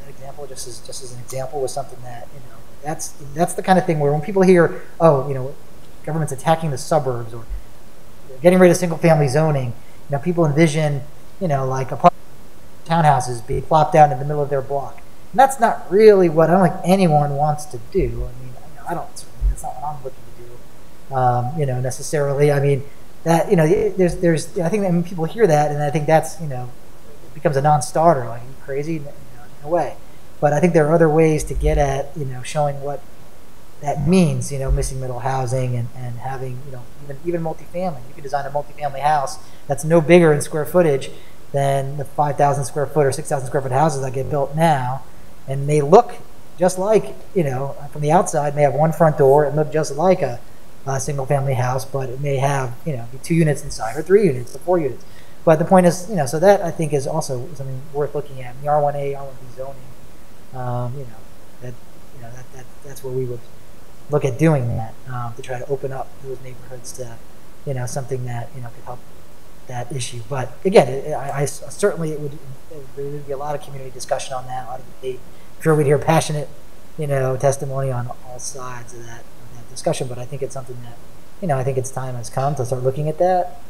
example, just as an example, was something that that's the kind of thing where when people hear, government's attacking the suburbs or getting rid of single family zoning, people envision like apartment townhouses being plopped down in the middle of their block, and that's not really what I don't think anyone wants to do. I don't. That's not what I'm looking to do. Necessarily. That there's I think that when people hear that, and I think that's it becomes a non-starter. Like, are you crazy? In a way. But I think there are other ways to get at showing what that means. Missing middle housing and having even multifamily. You can design a multifamily house that's no bigger in square footage than the 5,000 square foot or 6,000 square foot houses that get built now, and they look just like from the outside. May have one front door and look just like a single family house, but it may have be 2 units inside or 3 units or 4 units. But the point is, so that I think is also something worth looking at. The R1A, R1B zoning, that's where we would look at doing that to try to open up those neighborhoods to something that could help that issue. But again, I certainly there would be a lot of community discussion on that, a lot of debate. I'm sure we'd hear passionate testimony on all sides of that discussion, but I think it's something that I think its time has come to start looking at that.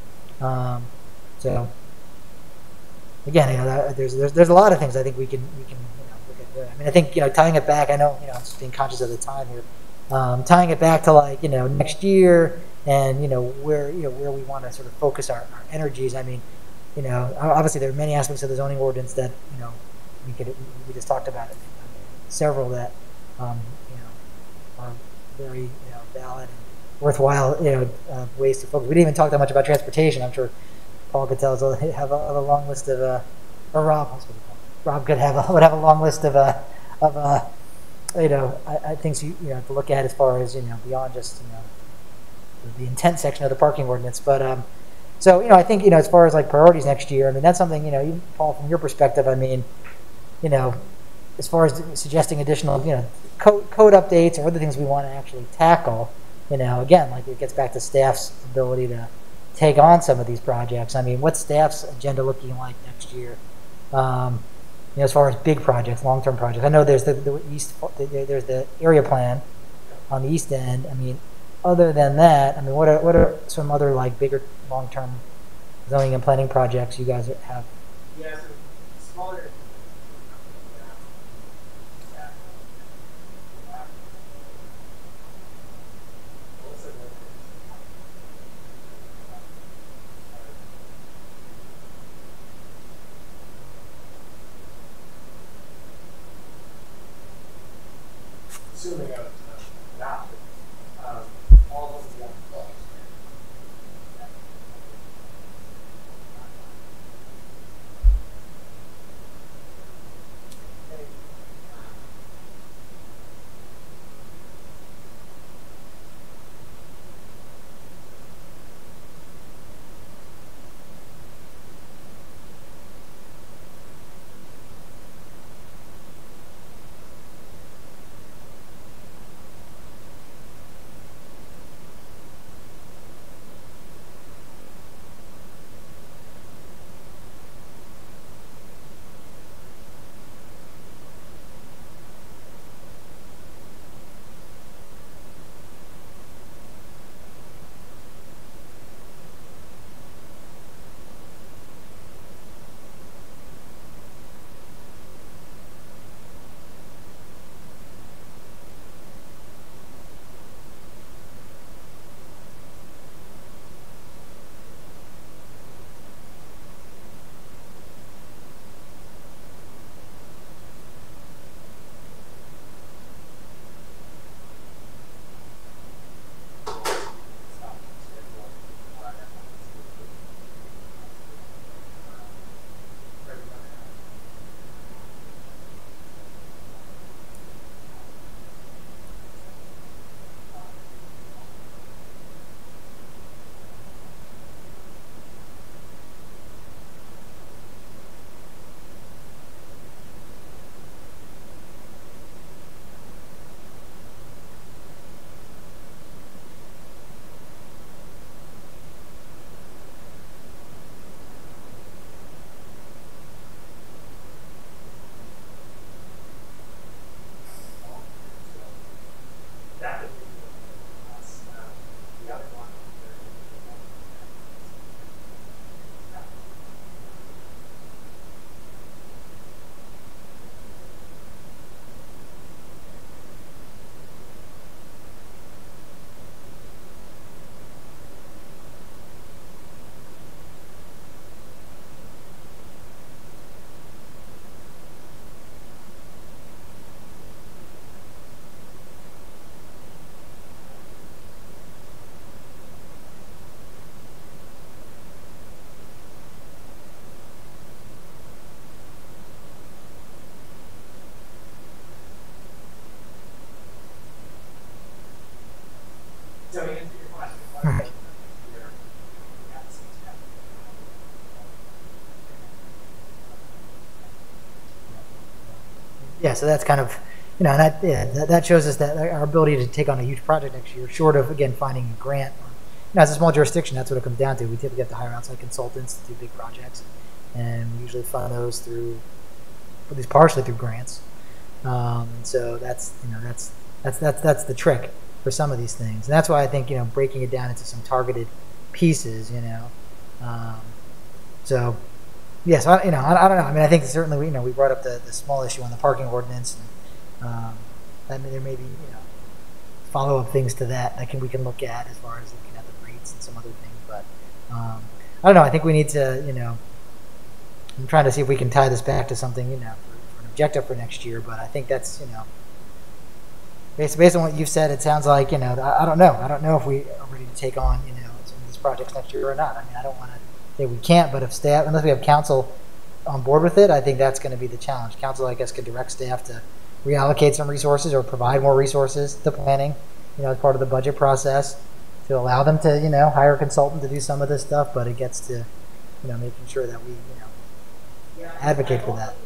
So again, there's a lot of things I think we can look at doing. I think tying it back. I know just being conscious of the time here, tying it back to like next year and where we want to sort of focus our energies. Obviously there are many aspects of the zoning ordinance that we just talked about it. Several that are very valid and worthwhile ways to focus. We didn't even talk that much about transportation. I'm sure Paul could tell us have a long list of or Rob would have a long list of things to look at as far as beyond just the intent section of the parking ordinance. But so I think as far as like priorities next year, that's something even Paul, from your perspective, as far as suggesting additional code updates or other things we want to actually tackle, again, like it gets back to staff's ability to take on some of these projects. What's staff's agenda looking like next year? As far as big projects, long-term projects. I know there's there's the area plan on the east end. Other than that, what are some other like bigger long-term zoning and planning projects you guys have? Yeah, so smaller. Assuming I was adopted, all of the young folks. so that's kind of, you know, and that shows us that our ability to take on a huge project next year, short of, again, finding a grant. You know, as a small jurisdiction, that's what it comes down to. We typically have to hire outside consultants to do big projects, and we usually fund those through, at least partially through grants. And so that's, you know, that's the trick for some of these things. And that's why I think, you know, breaking it down into some targeted pieces, you know. So, yeah, so, you know, I don't know. I mean, I think certainly, you know, we brought up the small issue on the parking ordinance. And, I mean, there may be, you know, follow-up things to that we can look at as far as looking at the rates and some other things. But I don't know. I think we need to, you know, I'm trying to see if we can tie this back to something, you know, for an objective for next year. But I think that's, you know, based on what you've said, it sounds like, you know, I don't know. I don't know if we are ready to take on, you know, some of these projects next year or not. I mean, I don't want to say we can't, but if staff, unless we have council on board with it, I think that's going to be the challenge. Council, I guess, could direct staff to reallocate some resources or provide more resources to planning, you know, as part of the budget process to allow them to, you know, hire a consultant to do some of this stuff. But it gets to, you know, making sure that we, you know, advocate for that.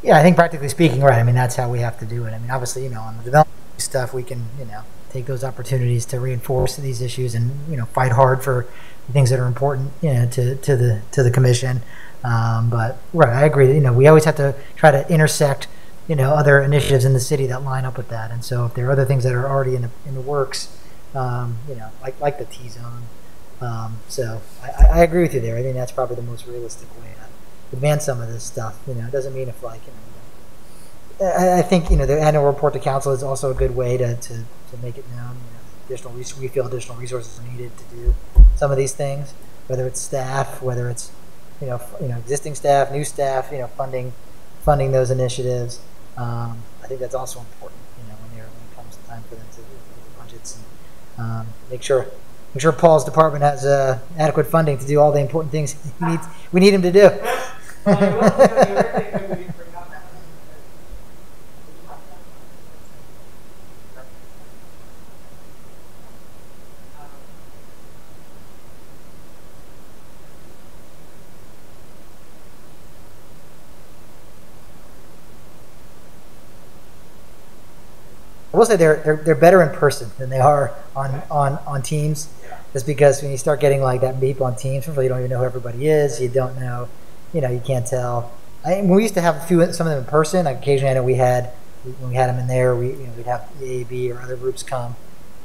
Yeah, I think practically speaking, right. I mean, that's how we have to do it. I mean, obviously, you know, on the development stuff, we can, you know, take those opportunities to reinforce these issues and, you know, fight hard for things that are important, you know, to the commission. But right, I agree. You know, we always have to try to intersect other initiatives in the city that line up with that. And so if there are other things that are already in the works, like the T-zone. So I agree with you there. I think that's probably the most realistic way to advance some of this stuff. It doesn't mean if I think, the annual report to council is also a good way to make it known. We feel additional resources are needed to do some of these things, whether it's staff, whether it's, existing staff, new staff, funding those initiatives. I think that's also important, when it comes time for them to look at the budgets and make sure Paul's department has adequate funding to do all the important things we need him to do. I will say they're better in person than they are on Teams, just because when you start getting like that beep on Teams, you don't even know who everybody is. You don't know, you can't tell. We used to have some of them in person. Occasionally, I know when we had them in there, we'd have the AAB or other groups come.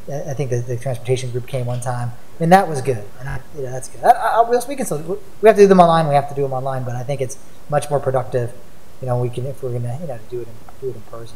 I think the transportation group came one time, and that was good. And that's good. We have to do them online. We have to do them online, but I think it's much more productive. If we're gonna do it in person.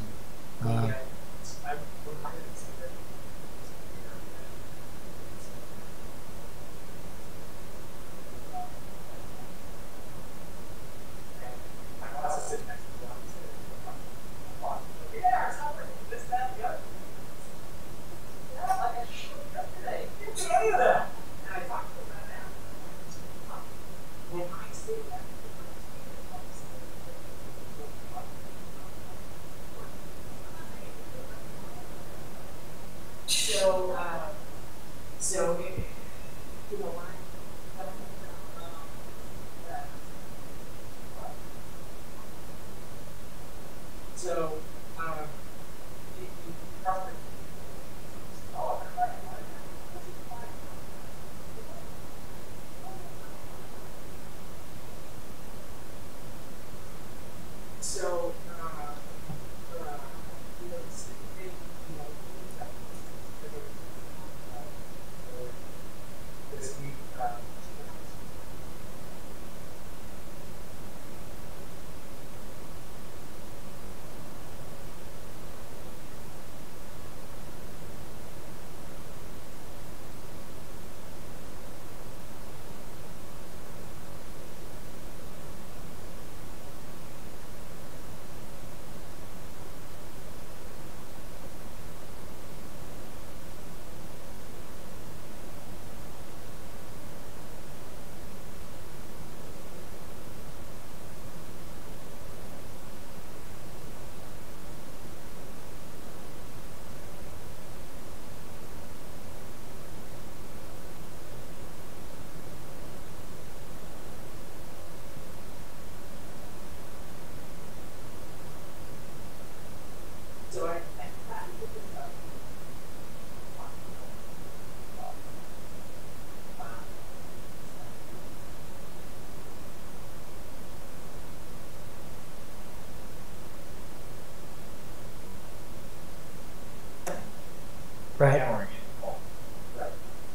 Right.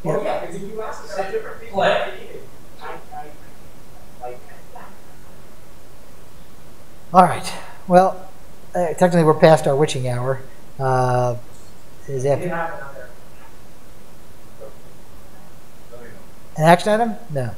Well, yeah, because if you ask some different people, I All right. Well, technically we're past our witching hour. Is that an action item? No.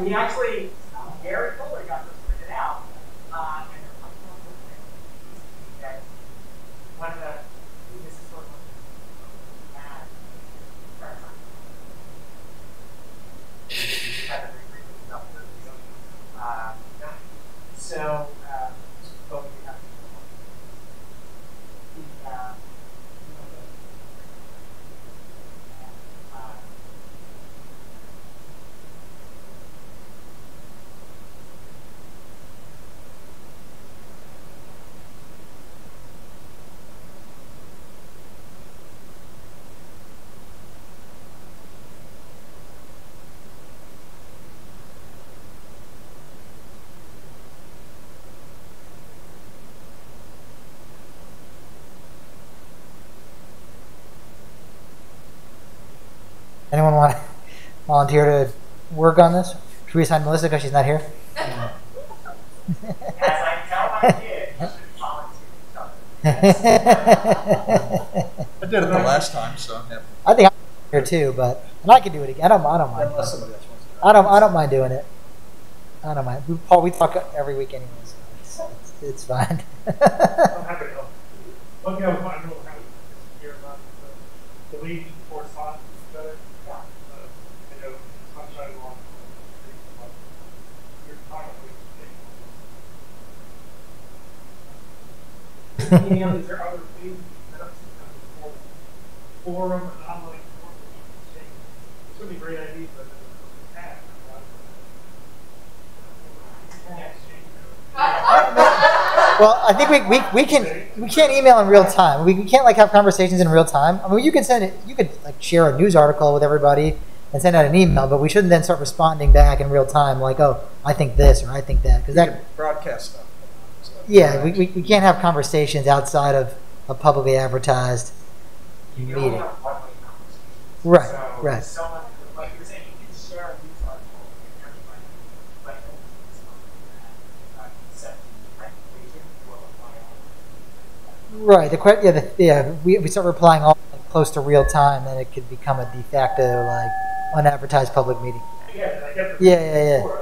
we actually very fully got this printed out, and that one of the this is sort of so but we have Anyone want to volunteer to work on this? Should we assign Melissa because she's not here? as I tell my kids, you should volunteer each other. I did it the last time, so yeah. I think I'm here too, but and I can do it again. I don't mind. Unless somebody else wants to. I don't mind doing it. I don't mind. Paul, we talk every week anyway, so it's fine. I'm happy to help. One thing I was wondering about here about the lead correspondence better. I know sunshine law. You're talking about is there other ways that forum, an online forum, it's really great ideas, but Well, I think we can't email in real time. We can't like have conversations in real time. I mean, you could send it. You could like share a news article with everybody and send out an email, but we shouldn't then start responding back in real time, like, oh, I think this or I think that, because You that. can broadcast stuff. So Yeah, we can't have conversations outside of a publicly advertised meeting. Right, So right. someone, like you're saying, you can share a news article with everybody, but it's not set recommendation for applying. Right. We start replying all close to real time, then it could become a de facto like unadvertised public meeting. Yeah, I get the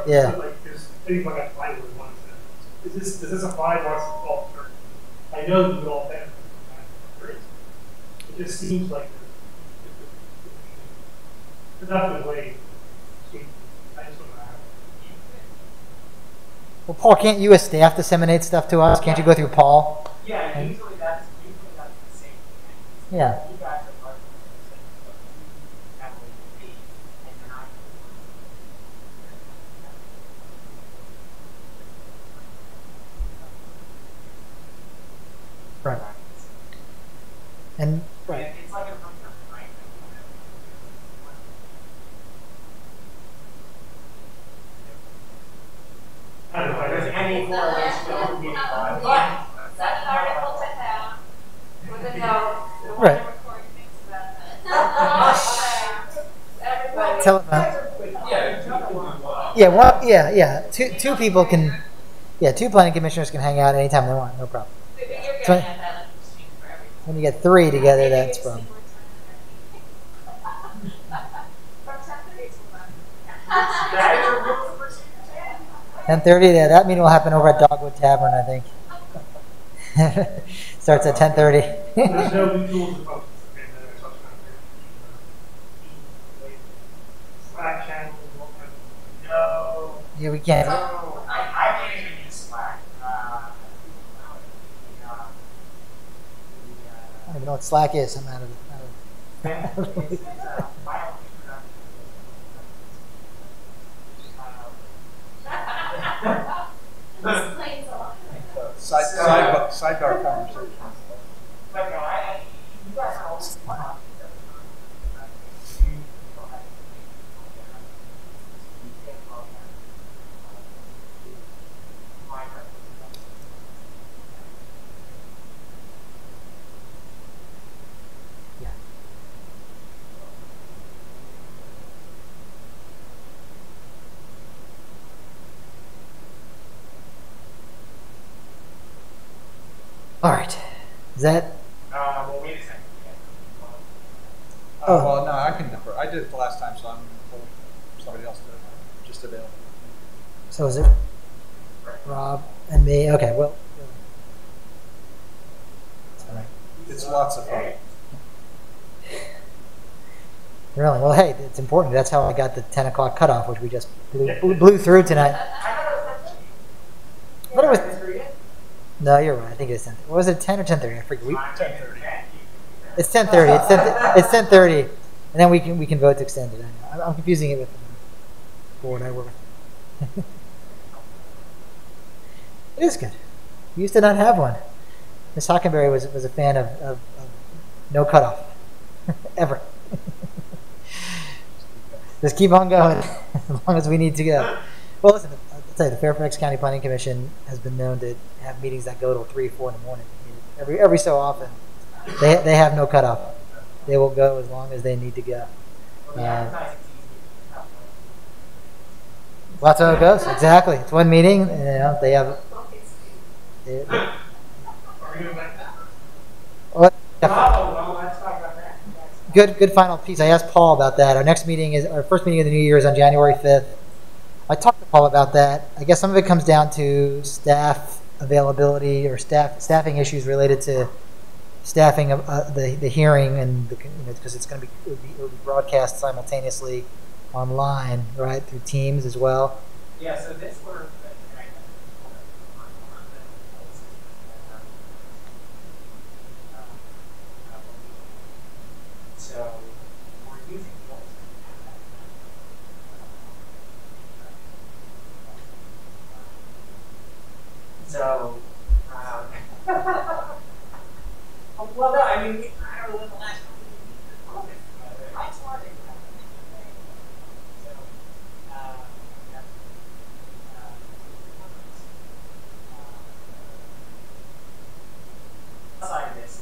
Yeah. Like, there's things like I find with one does this apply to us all? I know that we all benefit from that. It just seems like there's not a way. I just don't know how. Well, Paul, can't you as staff disseminate stuff to us? Can't you go through Paul? Yeah, usually that's the same thing. Yeah. You guys are part of the same, but you have a fee, and then I. Right. And right. It's like a program, right? I don't know. There's any correlation between meeting volume. Set an article to town with a note. Right. Everybody. Telephone. Yeah. Two people can. Yeah, two planning commissioners can hang out anytime they want. No problem. You're getting So- at that exchange for everything. When you get three together, that's a problem. That is a rule of procedure. 10:30. That meeting will happen over at Dogwood Tavern, I think. Starts at 10:30. There's no new tools and functions. Okay, that's what I'm Slack channels and all kinds of. No. Yeah, we can't. I can't even use Slack. I don't even know what Slack is. I'm out of it. Sidebar conversation. But no, you guys are all smart. All right. Is that? Well, wait a second. Oh. Well, no, I can defer. I did it the last time, so I'm somebody else did it. I'm just available. So is it Rob and me? Okay, well. Sorry. It's lots of fun. Really? Well, hey, it's important. That's how I got the 10 o'clock cutoff, which we just blew through tonight. What it was? No, you're right. I think it's 10. What was it, 10 or 10:30? I forget. 10:30. It's 10:30. It's 10:30, and then we can vote to extend it. I know. I'm confusing it with the board I work with. It is good. We used to not have one. Miss Hockenberry was a fan of no cutoff ever. Just keep on going as long as we need to go. Well, listen, I'll tell you, the Fairfax County Planning Commission has been known to have meetings that go till 3 or 4 in the morning. I mean, every so often, they have no cutoff. They will go as long as they need to go. That's how it goes. Exactly. It's one meeting. You know, they have. Good final piece. I asked Paul about that. Our first meeting of the new year is on January 5th. I talked to Paul about that. I guess some of it comes down to staff availability or staffing issues related to staffing of the hearing, and because it's going to be broadcast simultaneously online, right, through Teams as well. Yeah. So this works. So we're using so well, no, I mean, I don't know when the last time we did I started. Outside of this,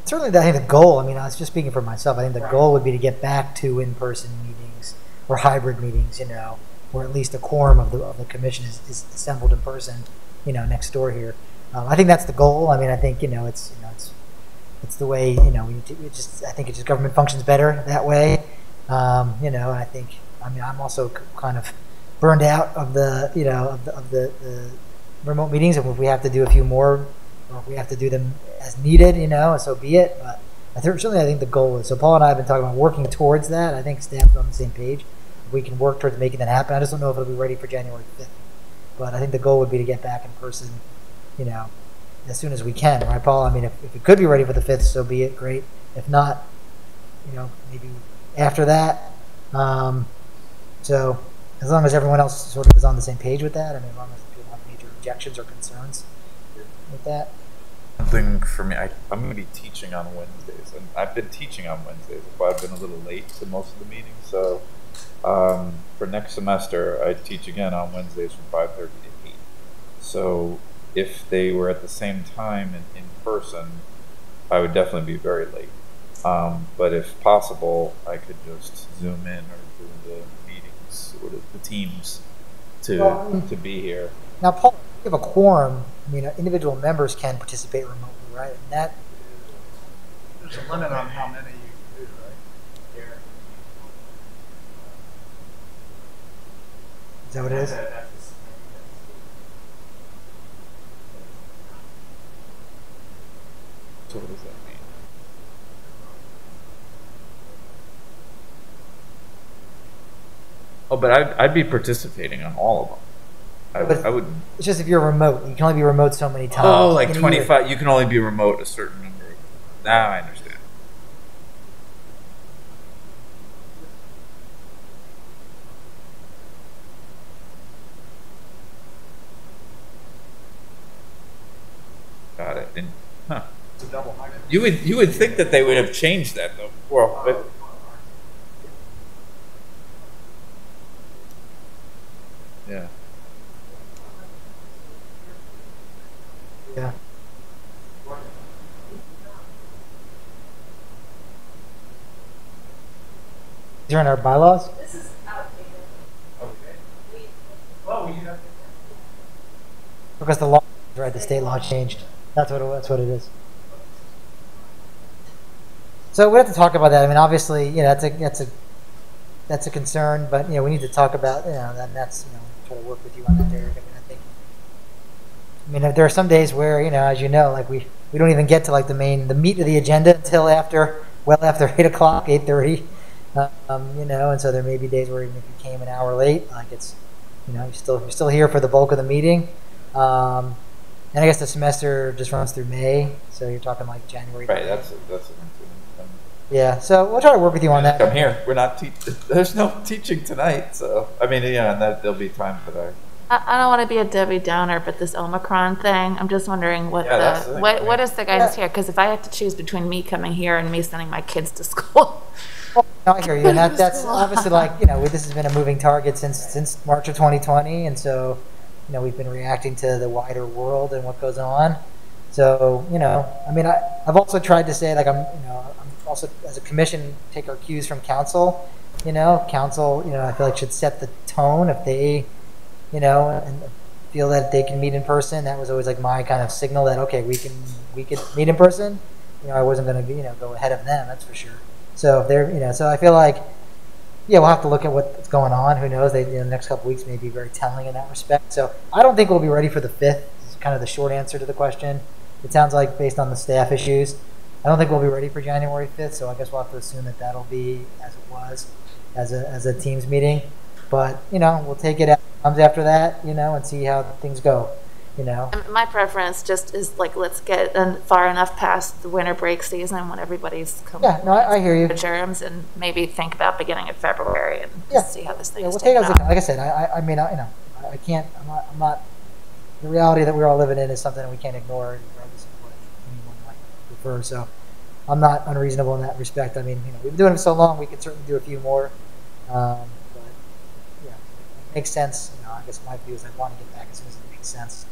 Certainly, I think the goal, I mean, I was just speaking for myself, I think the goal would be to get back to in-person meetings or hybrid meetings, where at least a quorum of the commission is assembled in person, next door here. I think that's the goal. I mean, I think, it's the way, I think it just government functions better that way. And I think, I'm also kind of burned out of the remote meetings, and if we have to do a few more, or if we have to do them as needed, so be it. But I think the goal is, so Paul and I have been talking about working towards that. I think staff's on the same page. We can work towards making that happen. I just don't know if it'll be ready for January 5th. But I think the goal would be to get back in person, as soon as we can, right, Paul? I mean, if it could be ready for the 5th, so be it, great. If not, maybe after that. So as long as everyone else sort of is on the same page with that, as long as people have major objections or concerns with that. One thing for me, I'm going to be teaching on Wednesdays, and I've been teaching on Wednesdays, but I've been a little late to most of the meetings. So for next semester, I teach again on Wednesdays from 5:30 to 8. So if they were at the same time in person, I would definitely be very late. But if possible, I could just Zoom in or do the meetings or the teams to be here. Now, Paul, if you have a quorum, individual members can participate remotely, right? And that there's a limit on how many you can do, right? Is that what it is? So what does that mean? Oh, but I'd be participating on all of them. I would. It's just if you're remote, you can only be remote so many times. Oh, like 25. You can only be remote a certain number. Now I understand. Huh. It's a double hybrid. You would think that they would have changed that though. Well, but yeah. Yeah. These are in our bylaws? This is outdated. Okay. Well, we have. Because the law, right, the state law changed. That's what it is. So we have to talk about that. I mean, obviously, you know, that's a concern, but you know, we need to talk about, you know, that's, you know, try to work with you on that, Derek. I mean, there are some days where, you know, as you know, like we don't even get to like the meat of the agenda until after 8 o'clock, 8:30. You know, and so there may be days where even if you came an hour late, like it's, you know, you're still here for the bulk of the meeting. And I guess the semester just runs through May, so you're talking like January. Right. That's yeah. So we'll try to work with you on that. I'm here. We're not teaching. There's no teaching tonight, so I mean, yeah, and there'll be time for that. I don't want to be a Debbie Downer, but this Omicron thing, I'm just wondering what that's the thing. what is the guidance here? Because if I have to choose between me coming here and me sending my kids to school. Well, no, I hear you, and that's obviously like, you know, this has been a moving target since March of 2020, and so, you know, we've been reacting to the wider world and what goes on. So, you know, I mean, I've also tried to say, like, I'm also, as a commission, take our cues from council. You know, council, you know, I feel like should set the tone if they, you know, and feel that they can meet in person. That was always like my kind of signal that, okay, we could meet in person. You know, I wasn't going to, you know, go ahead of them, that's for sure. So if they're, you know, so I feel like, yeah, we'll have to look at what's going on. Who knows? The next couple weeks may be very telling in that respect. So I don't think we'll be ready for the 5th. Is kind of the short answer to the question. It sounds like based on the staff issues, I don't think we'll be ready for January 5th. So I guess we'll have to assume that that'll be as it was, as a Teams meeting. But you know, we'll take it as it comes after that, you know, and see how things go. You know, My preference just is like, let's get far enough past the winter break season when everybody's coming. Yeah, no, I hear you. Germs, and maybe think about beginning of February and just see how this thing Yeah, is we'll take it taken as off. like I said, I mean, you know, I can't, I'm not. The reality that we're all living in is something that we can't ignore, regardless of what anyone might prefer. So, I'm not unreasonable in that respect. I mean, you know, we've been doing it so long, we could certainly do a few more. But yeah, it makes sense. You know, I guess my view is I want to get back as soon as it makes sense.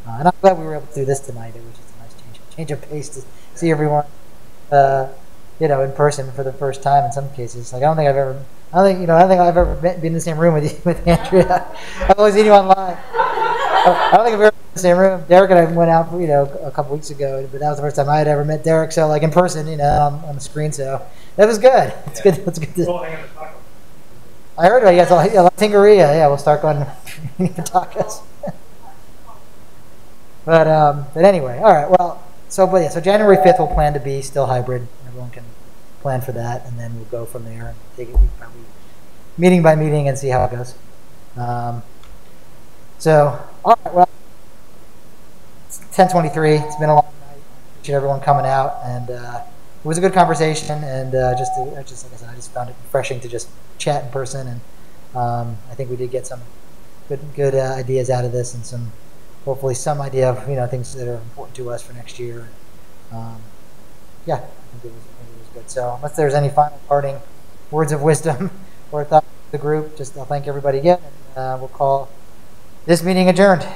And I'm glad we were able to do this tonight. It was just a nice change of pace to see everyone, you know, in person for the first time in some cases. Like I don't think I've ever been in the same room with Andrea. I've always seen you online. I don't think I've ever been in the same room. Derek and I went out, you know, a couple weeks ago, but that was the first time I had ever met Derek. So like in person, you know, on the screen. So that was good. It's good. It's good. I heard about you guys. La Tingeria. Yeah, we'll start going to tacos. But anyway, all right. Well, so January 5th we'll plan to be still hybrid. Everyone can plan for that, and then we'll go from there and take it week by week, meeting by meeting, and see how it goes. So, all right. Well, it's 10:23. It's been a long night. Appreciate everyone coming out, and it was a good conversation. And just like I said, I just found it refreshing to just chat in person, and I think we did get some good ideas out of this, and some. Hopefully some idea of, you know, things that are important to us for next year. Yeah, I think it was good. So unless there's any final parting words of wisdom or thoughts of the group, I'll thank everybody again, and we'll call this meeting adjourned.